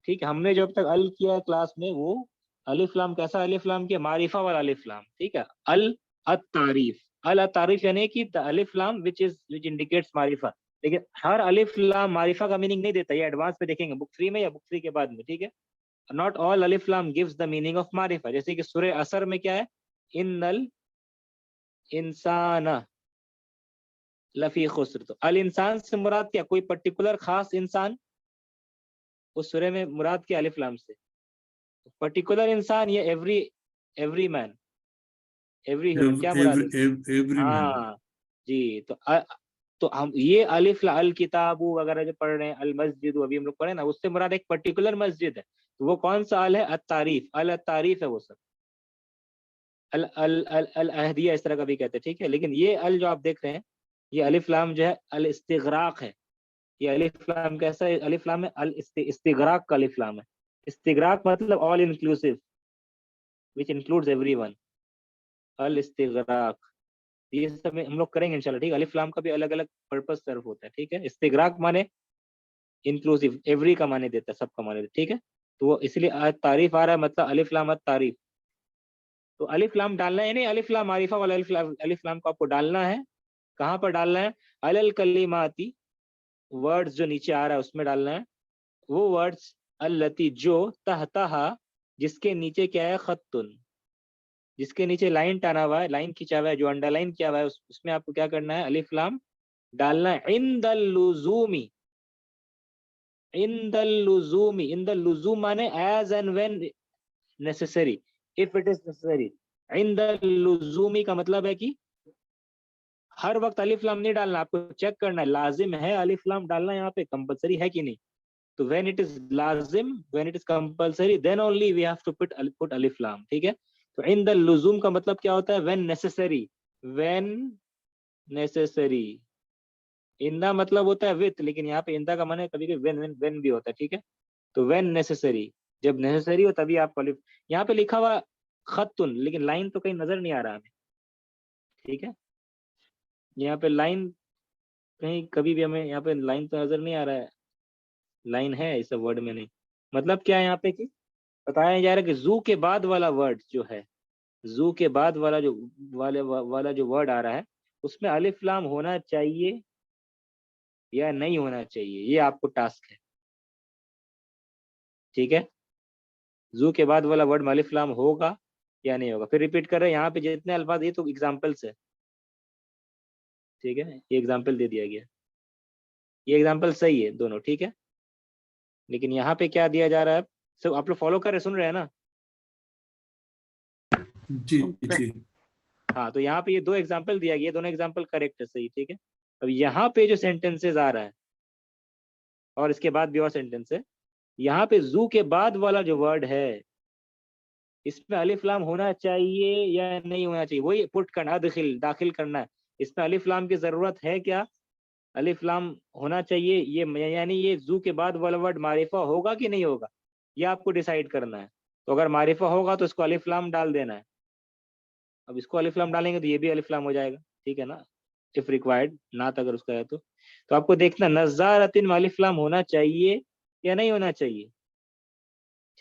ठीक है, हमने जो अब तक अल किया है क्लास में, वो अलिफ लाम कैसा अलिफ लाम किया, मारिफा वाला अलिफ लाम। ठीक है, अल अत-तारीफ, अल अत-तारीफ यानी कि द अलिफ लाम विच इंडिकेट्स मारिफा। लेकिन हर अलिफ लाम मारिफा का मीनिंग नहीं देता, ये एडवांस पे देखेंगे बुक 3 में या बुक 3 के बाद में। ठीक है, नॉट ऑल अलिफ लाम गिव्स द मीनिंग ऑफ मारिफा। जैसे कि सूरह असर में क्या है, इन्नल इंसाना लफी खुस्र, तो अल इंसान से मुराद क्या, कोई पर्टिकुलर खास इंसान, उस सूरह में मुराद क्या अलिफ लाम से, पर्टिकुलर इंसान, या एवरी मैन, एवरी ह्यूमन, क्या मुराद है। Every man. हाँ जी, तो हम ये अलिफ अल किताबु वगैरह जो पढ़ रहे हैं, अल मस्जिद अभी हम लोग पढ़े ना, उससे मुराद एक पर्टिकुलर मस्जिद है। तो वो कौन सा अल है, अत-तारीफ, अल अत-तारीफ है वो सब, अल अल अल अल अहदिया इस तरह का भी कहते हैं। ठीक है, लेकिन ये अल जो आप देख रहे हैं, ये अलिफ लाम जो है अल इस्तिगराक है। ये अलिफ लाम कैसा है, अलिफ लाम है अल इस्तिगराक का अलिफ लाम है। इस्तिगराक मतलब all inclusive, which includes everyone, अल इस्तिगराक, ये सब हम लोग करेंगे इंशाल्लाह। ठीक है, अलिफ लाम का भी अलग अलग पर्पस सर्व होता है। ठीक है, इस्तिगराक माने इंक्लूसिव, एवरी का माने देता है, सब का माने देता है। ठीक है, तो वो इसलिए तारीफ आ रहा है, मतलब अलिफ लाम तारीफ। तो अलिफ लाम डालना है, यानी अलिफ लाम मारिफा वाला अलिफ लाम को आपको डालना है। कहाँ पर डालना है, अलल कलिमाती, वर्ड्स जो नीचे आ रहा है उसमें डालना है, वो वर्ड्स अल्लती जो, तहतहा जिसके नीचे क्या है, खत्तुन, जिसके नीचे लाइन टाना हुआ है, लाइन खींचा हुआ है, जो अंडरलाइन किया हुआ है, उसमें आपको क्या करना है, अलिफ लाम डालना है। इंदल लुजूमी, इंदल लुजूमी, इंदल लुजूम माने as and when necessary, if it is necessary. इंदल लुजूमी का मतलब है कि हर वक्त अलिफ लाम नहीं डालना, आपको चेक करना है लाजिम है अलिफ लाम डालना, यहाँ पे कंपलसरी है कि नहीं। तो व्हेन इट इज लाजिम, when it is compulsory, then only we have to put अलिफ लाम। ठीक है, तो इन द लुजूम का मतलब क्या होता है, व्हेन नेसेसरी, व्हेन नेसेसरी। इंदा मतलब होता है विथ, लेकिन यहाँ पे इंदा का माने कभी कभी व्हेन भी होता है। ठीक है, तो व्हेन नेसेसरी, जब नेसेसरी हो तभी आप अलिफ, यहाँ पे लिखा हुआ खत्तुन, लेकिन लाइन तो कहीं नजर नहीं आ रहा हमें। ठीक है, यहाँ पे लाइन कहीं कभी भी हमें यहाँ पे लाइन तो नजर नहीं आ रहा है, लाइन है इस वर्ड में नहीं। मतलब क्या है यहाँ पे कि बताया जा रहा है कि जू के बाद वाला वर्ड जो है, जू के बाद वाला जो वाला जो वर्ड आ रहा है, उसमें अलिफ लाम होना चाहिए या नहीं होना चाहिए, ये आपको टास्क है। ठीक है, जू के बाद वाला वर्ड में अलिफ लाम होगा या नहीं होगा। फिर रिपीट कर रहे हैं, यहाँ पे जितने अल्फाज, ये तो एग्जाम्पल्स है। ठीक है, ये एग्जाम्पल दे दिया गया, ये एग्जाम्पल सही है दोनों, ठीक है। लेकिन यहाँ पे क्या दिया जा रहा है, सब आप लोग फॉलो कर रहे, सुन रहे हैं ना? जी जी। हाँ, तो यहाँ पे ये दो एग्जाम्पल दिया गया, दोनों एग्जाम्पल करेक्ट है, सही, ठीक है। अब यहाँ पे जो सेंटेंसेस आ रहा है और इसके बाद भी और सेंटेंस है, यहाँ पे जू के बाद वाला जो वर्ड है, इसमें अलिफ लाम होना चाहिए या नहीं होना चाहिए, वही पुट करना, दाखिल करना है। इसमें अलिफ लाम की जरूरत है क्या, अलिफ लाम होना चाहिए, ये यानी ये जू के बाद वाला वर्ड मारिफा होगा कि नहीं होगा, ये आपको डिसाइड करना है। तो अगर मारिफा होगा तो इसको अलिफ लाम डाल देना है। अब इसको अलिफ लाम डालेंगे तो ये भी अलिफ लाम हो जाएगा, ठीक है ना, इफ रिक्वायर्ड, नात अगर उसका है तो आपको देखना नज़ारतिन में अलिफ लाम होना चाहिए या नहीं होना चाहिए।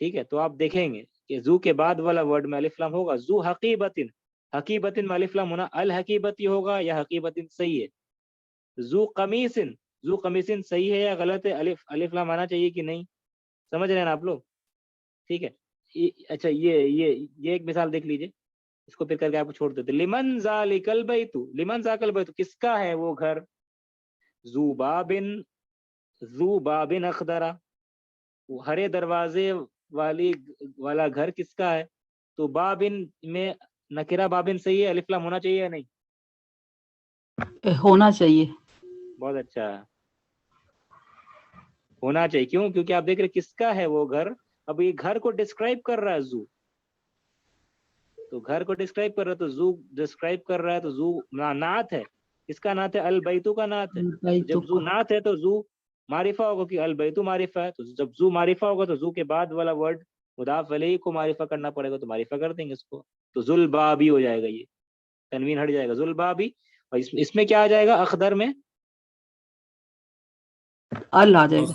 ठीक है, तो आप देखेंगे कि जू के बाद वाला वर्ड में अलिफ लाम होगा। जू हकीबतिन, हकीबतिन में अलिफ लाम होना अल हकीबती होगा या हकीबतिन सही है। जू कमीसिन, जू कमीसिन सही है या गलत है, अलिफ अलिफ लाम आना चाहिए कि नहीं, समझ रहे हैं ना आप लोग? ठीक है, अच्छा ये एक मिसाल देख लीजिए, इसको फिर करके आपको छोड़ देते। लिमन जालिकल बैतु, लिमन जाकल बैतु, किसका है वो घर। जूबाबिन, जूबाबिन अखदरा, वो हरे दरवाजे वाला घर किसका है। तो बाबिन में नकिरा बाबिन सही है, अलिफ लाम होना चाहिए या नहीं? होना चाहिए। बहुत अच्छा, होना चाहिए। क्यों? क्योंकि आप देख रहे किसका है वो घर। अब ये घर को डिस्क्राइब कर रहा है जू, तो घर को डिस्क्राइब कर रहा है, तो जू डिस्क्राइब कर रहा है, तो जू नात है, किसका नात है, अल बैतू का नात है। जब जू नात है तो जू मारिफा होगा, कि अल बैतू मारिफा है, तो जब जू मारिफा होगा तो जू के बाद वाला वर्ड मुदाफ अलैहि को मारिफा करना पड़ेगा, तो मारिफा कर देंगे इसको, तो जुलबाबी हो जाएगा, ये तनवीन हट जाएगा, जुलबाबी। और इसमें क्या आ जाएगा, अखदर में अल आ जाएगा।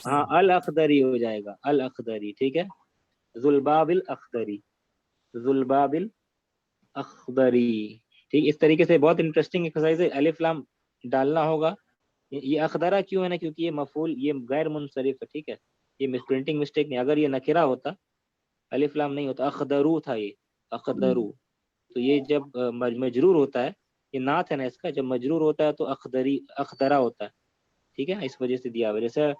हाँ, अल अखदरी हो जाएगा, अल अखदरी, ठीक है, जुलबाबिल अखदरी, जुलबाबिल अखदरी। ठीक, इस तरीके से बहुत इंटरेस्टिंग एक्सरसाइज है। अलिफ लाम डालना होगा। ये अखदरा क्यों है ना, क्योंकि ये मफूल, ये गैर मुनसरिफ है, ठीक है, ये प्रिंटिंग मिस्टेक नहीं। अगर ये नकिरा होता, अलिफ लाम नहीं होता, अखदरू था ये, अखदरू। तो ये जब मजरूर होता है, ये नात है ना इसका, जब मजरूर होता है तो अखदरी, अखदरा होता है, ठीक है, इस वजह से दिया हुआ। जैसे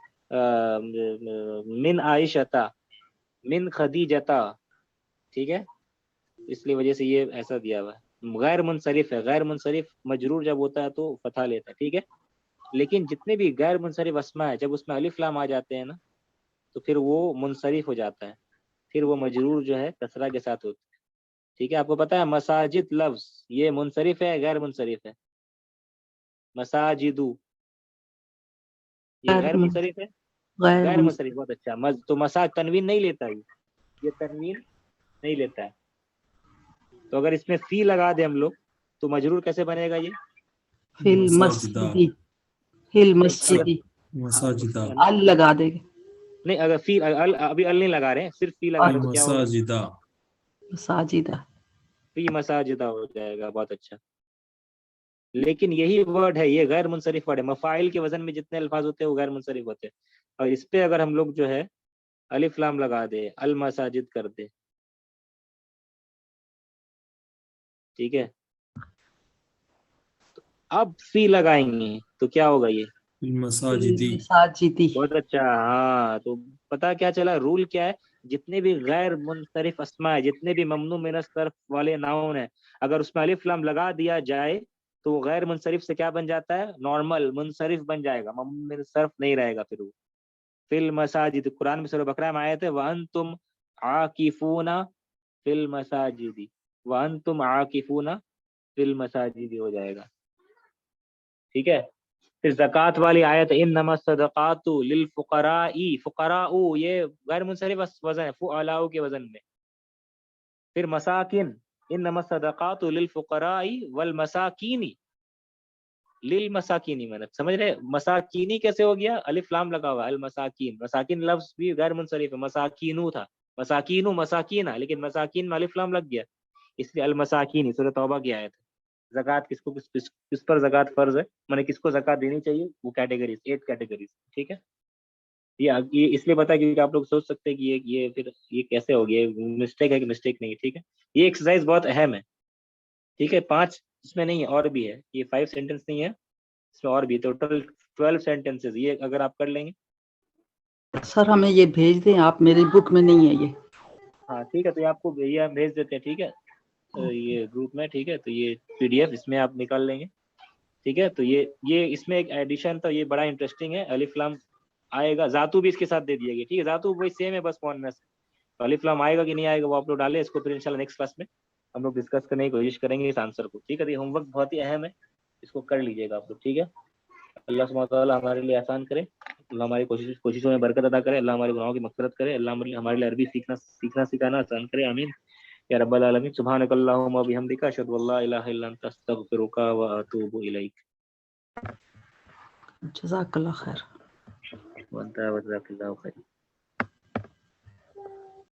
मिन आयशता, मिन खदीजता, ठीक है, इसलिए वजह से ये ऐसा दिया हुआ है। गैर मुनसरिफ है, गैर मुनसरिफ मजरूर जब होता है तो फतह लेता है, ठीक है। लेकिन जितने भी गैर मुनसरिफ अस्मा है, जब उसमें अलिफ लाम आ जाते हैं ना, तो फिर वो मुनसरिफ हो जाता है, फिर वो मजरूर जो है कसरा के साथ होता है, ठीक है। आपको पता है मसाजिद लफ्ज ये मुनसरिफ है, गैर मुनसरिफ है। मसाजिदू, ये गैर मुनसरिफ है, गैर मुनसरिफ, बहुत अच्छा। तो मसाज तनवीन नहीं लेता ये तनवीन नहीं लेता है। तो अगर इसमें फी लगा दे हम लोग, तो मजरूर कैसे बनेगा ये, फिल मस्जिदी, फिल मस्जिदी, मसाजिदा, अल लगा देंगे। नहीं, अगर फी अभी अल नहीं लगा रहे हैं, सिर्फ फी लगा रहे हैं, तो क्या होगा, मसाजिदा, मसाजिदा, फी मसाजिदा हो जाएगा, बहुत अच्छा। लेकिन यही वर्ड है, ये गैर मुनसरिफ वर्ड है। मफाइल के वजन में जितने अल्फाज होते हैं वो गैर मुनसरिफ होते हैं, और इस पे अगर हम लोग जो है अलिफ लाम लगा दे, अल मसाजिद कर दे, ठीक है, अब फी लगाएंगे तो क्या होगा ये, मसाजिदी। मसाजिदी। बहुत अच्छा। हाँ, तो पता क्या चला, रूल क्या है, जितने भी गैर मुनसरिफ अस्मा है, जितने भी ममनू मिन सर्फ वाले नाउन है, अगर उसमें अलिफ लाम लगा दिया जाए तो वो गैर मुनसरिफ से क्या बन जाता है, नॉर्मल मुनसरिफ बन जाएगा, ममनू मिन सर्फ नहीं रहेगा फिर वो। फिल मसाजिद, कुरान में सूरह बकरा में आयत है, वअंतुम आकिफूना फिल मसाजिदी, वअंतुम आकिफूना फिल मसाजिदी हो जाएगा, ठीक है। फिर ज़कात वाली आयत, इन्नमा सदक़ातु लिल फुक़राई, फुक़राउ ये गैर मुनसरिफ वजन है, फुअलाउ के वजन में। फिर मसाकिन, इन्नमा सदक़ातु लिल फुक़राई वल मसाकीनी, लिल मसाकीनी मैंने, समझ रहे, मसाकीनी कैसे हो गया, अलिफ लाम लगा हुआ, अल मसाकीन, मसाकिन लफ्ज भी गैर मुनसरिफ है, मसाकीनू था, मसाकीनू मसाकीना, लेकिन मसाकीन में अलिफ लाम लग गया, इसलिए अल मसाकीनी सूरह तौबा की आयत है। ज़कात किसको किस पर ज़कात फर्ज है, माने किसको ज़कात देनी चाहिए, वो कैटेगरीज 8 कैटेगरीज, ठीक है। ये इसलिए बता क्योंकि आप लोग सोच सकते हैं कि ये फिर ये कैसे हो गया, मिस्टेक है कि मिस्टेक नहीं, ठीक है। ये एक्सरसाइज बहुत अहम है, ठीक है। 5 इसमें नहीं है, और भी है, ये 5 सेंटेंस नहीं है, इसमें और भी टोटल 12 सेंटेंसेस, ये अगर आप कर लेंगे। सर हमें ये भेज दें आप, मेरी बुक में नहीं है ये। हाँ ठीक है, तो ये आपको ये हम भेज देते हैं, ठीक है, तो ये ग्रुप में, ठीक है। तो ये PDF इसमें आप निकाल लेंगे, ठीक है। तो ये इसमें एक एडिशन था, ये बड़ा इंटरेस्टिंग है, अलिफ लाम आएगा, जातू भी इसके साथ दे दिया गया, ठीक है। जातू वही सेम है, बस फोन में तो अलिफ लाम आएगा कि नहीं आएगा वो आप लोग डालें इसको, फिर इंशाल्लाह नेक्स्ट क्लास में हम लोग डिस्कस करने की कोशिश करेंगे इस आंसर को, ठीक है। तो ये होमवर्क बहुत ही अहम है, इसको कर लीजिएगा आप लोग, ठीक है। अल्लाह सुब्हानहू व तआला हमारे लिए आसान करे, अल्लाह हमारी कोशिशों में बरकत अदा करे, अल्लाह हमारे गुनाहों की मग़फ़िरत करे, अल्लाह हमारे लिए अरबी सीखना सिखाना आसान करे, आमीन या रब्बल आलमीन। सुब्हानकल्लाहुम्मा व बिहम्दिका अशहदु अल्ला इलाहा इल्ला अंता अस्तगफिरुका व अतूबु इलैक। जज़ाकल्लाह खैर। व अंता व जज़ाकल्लाहु खैर।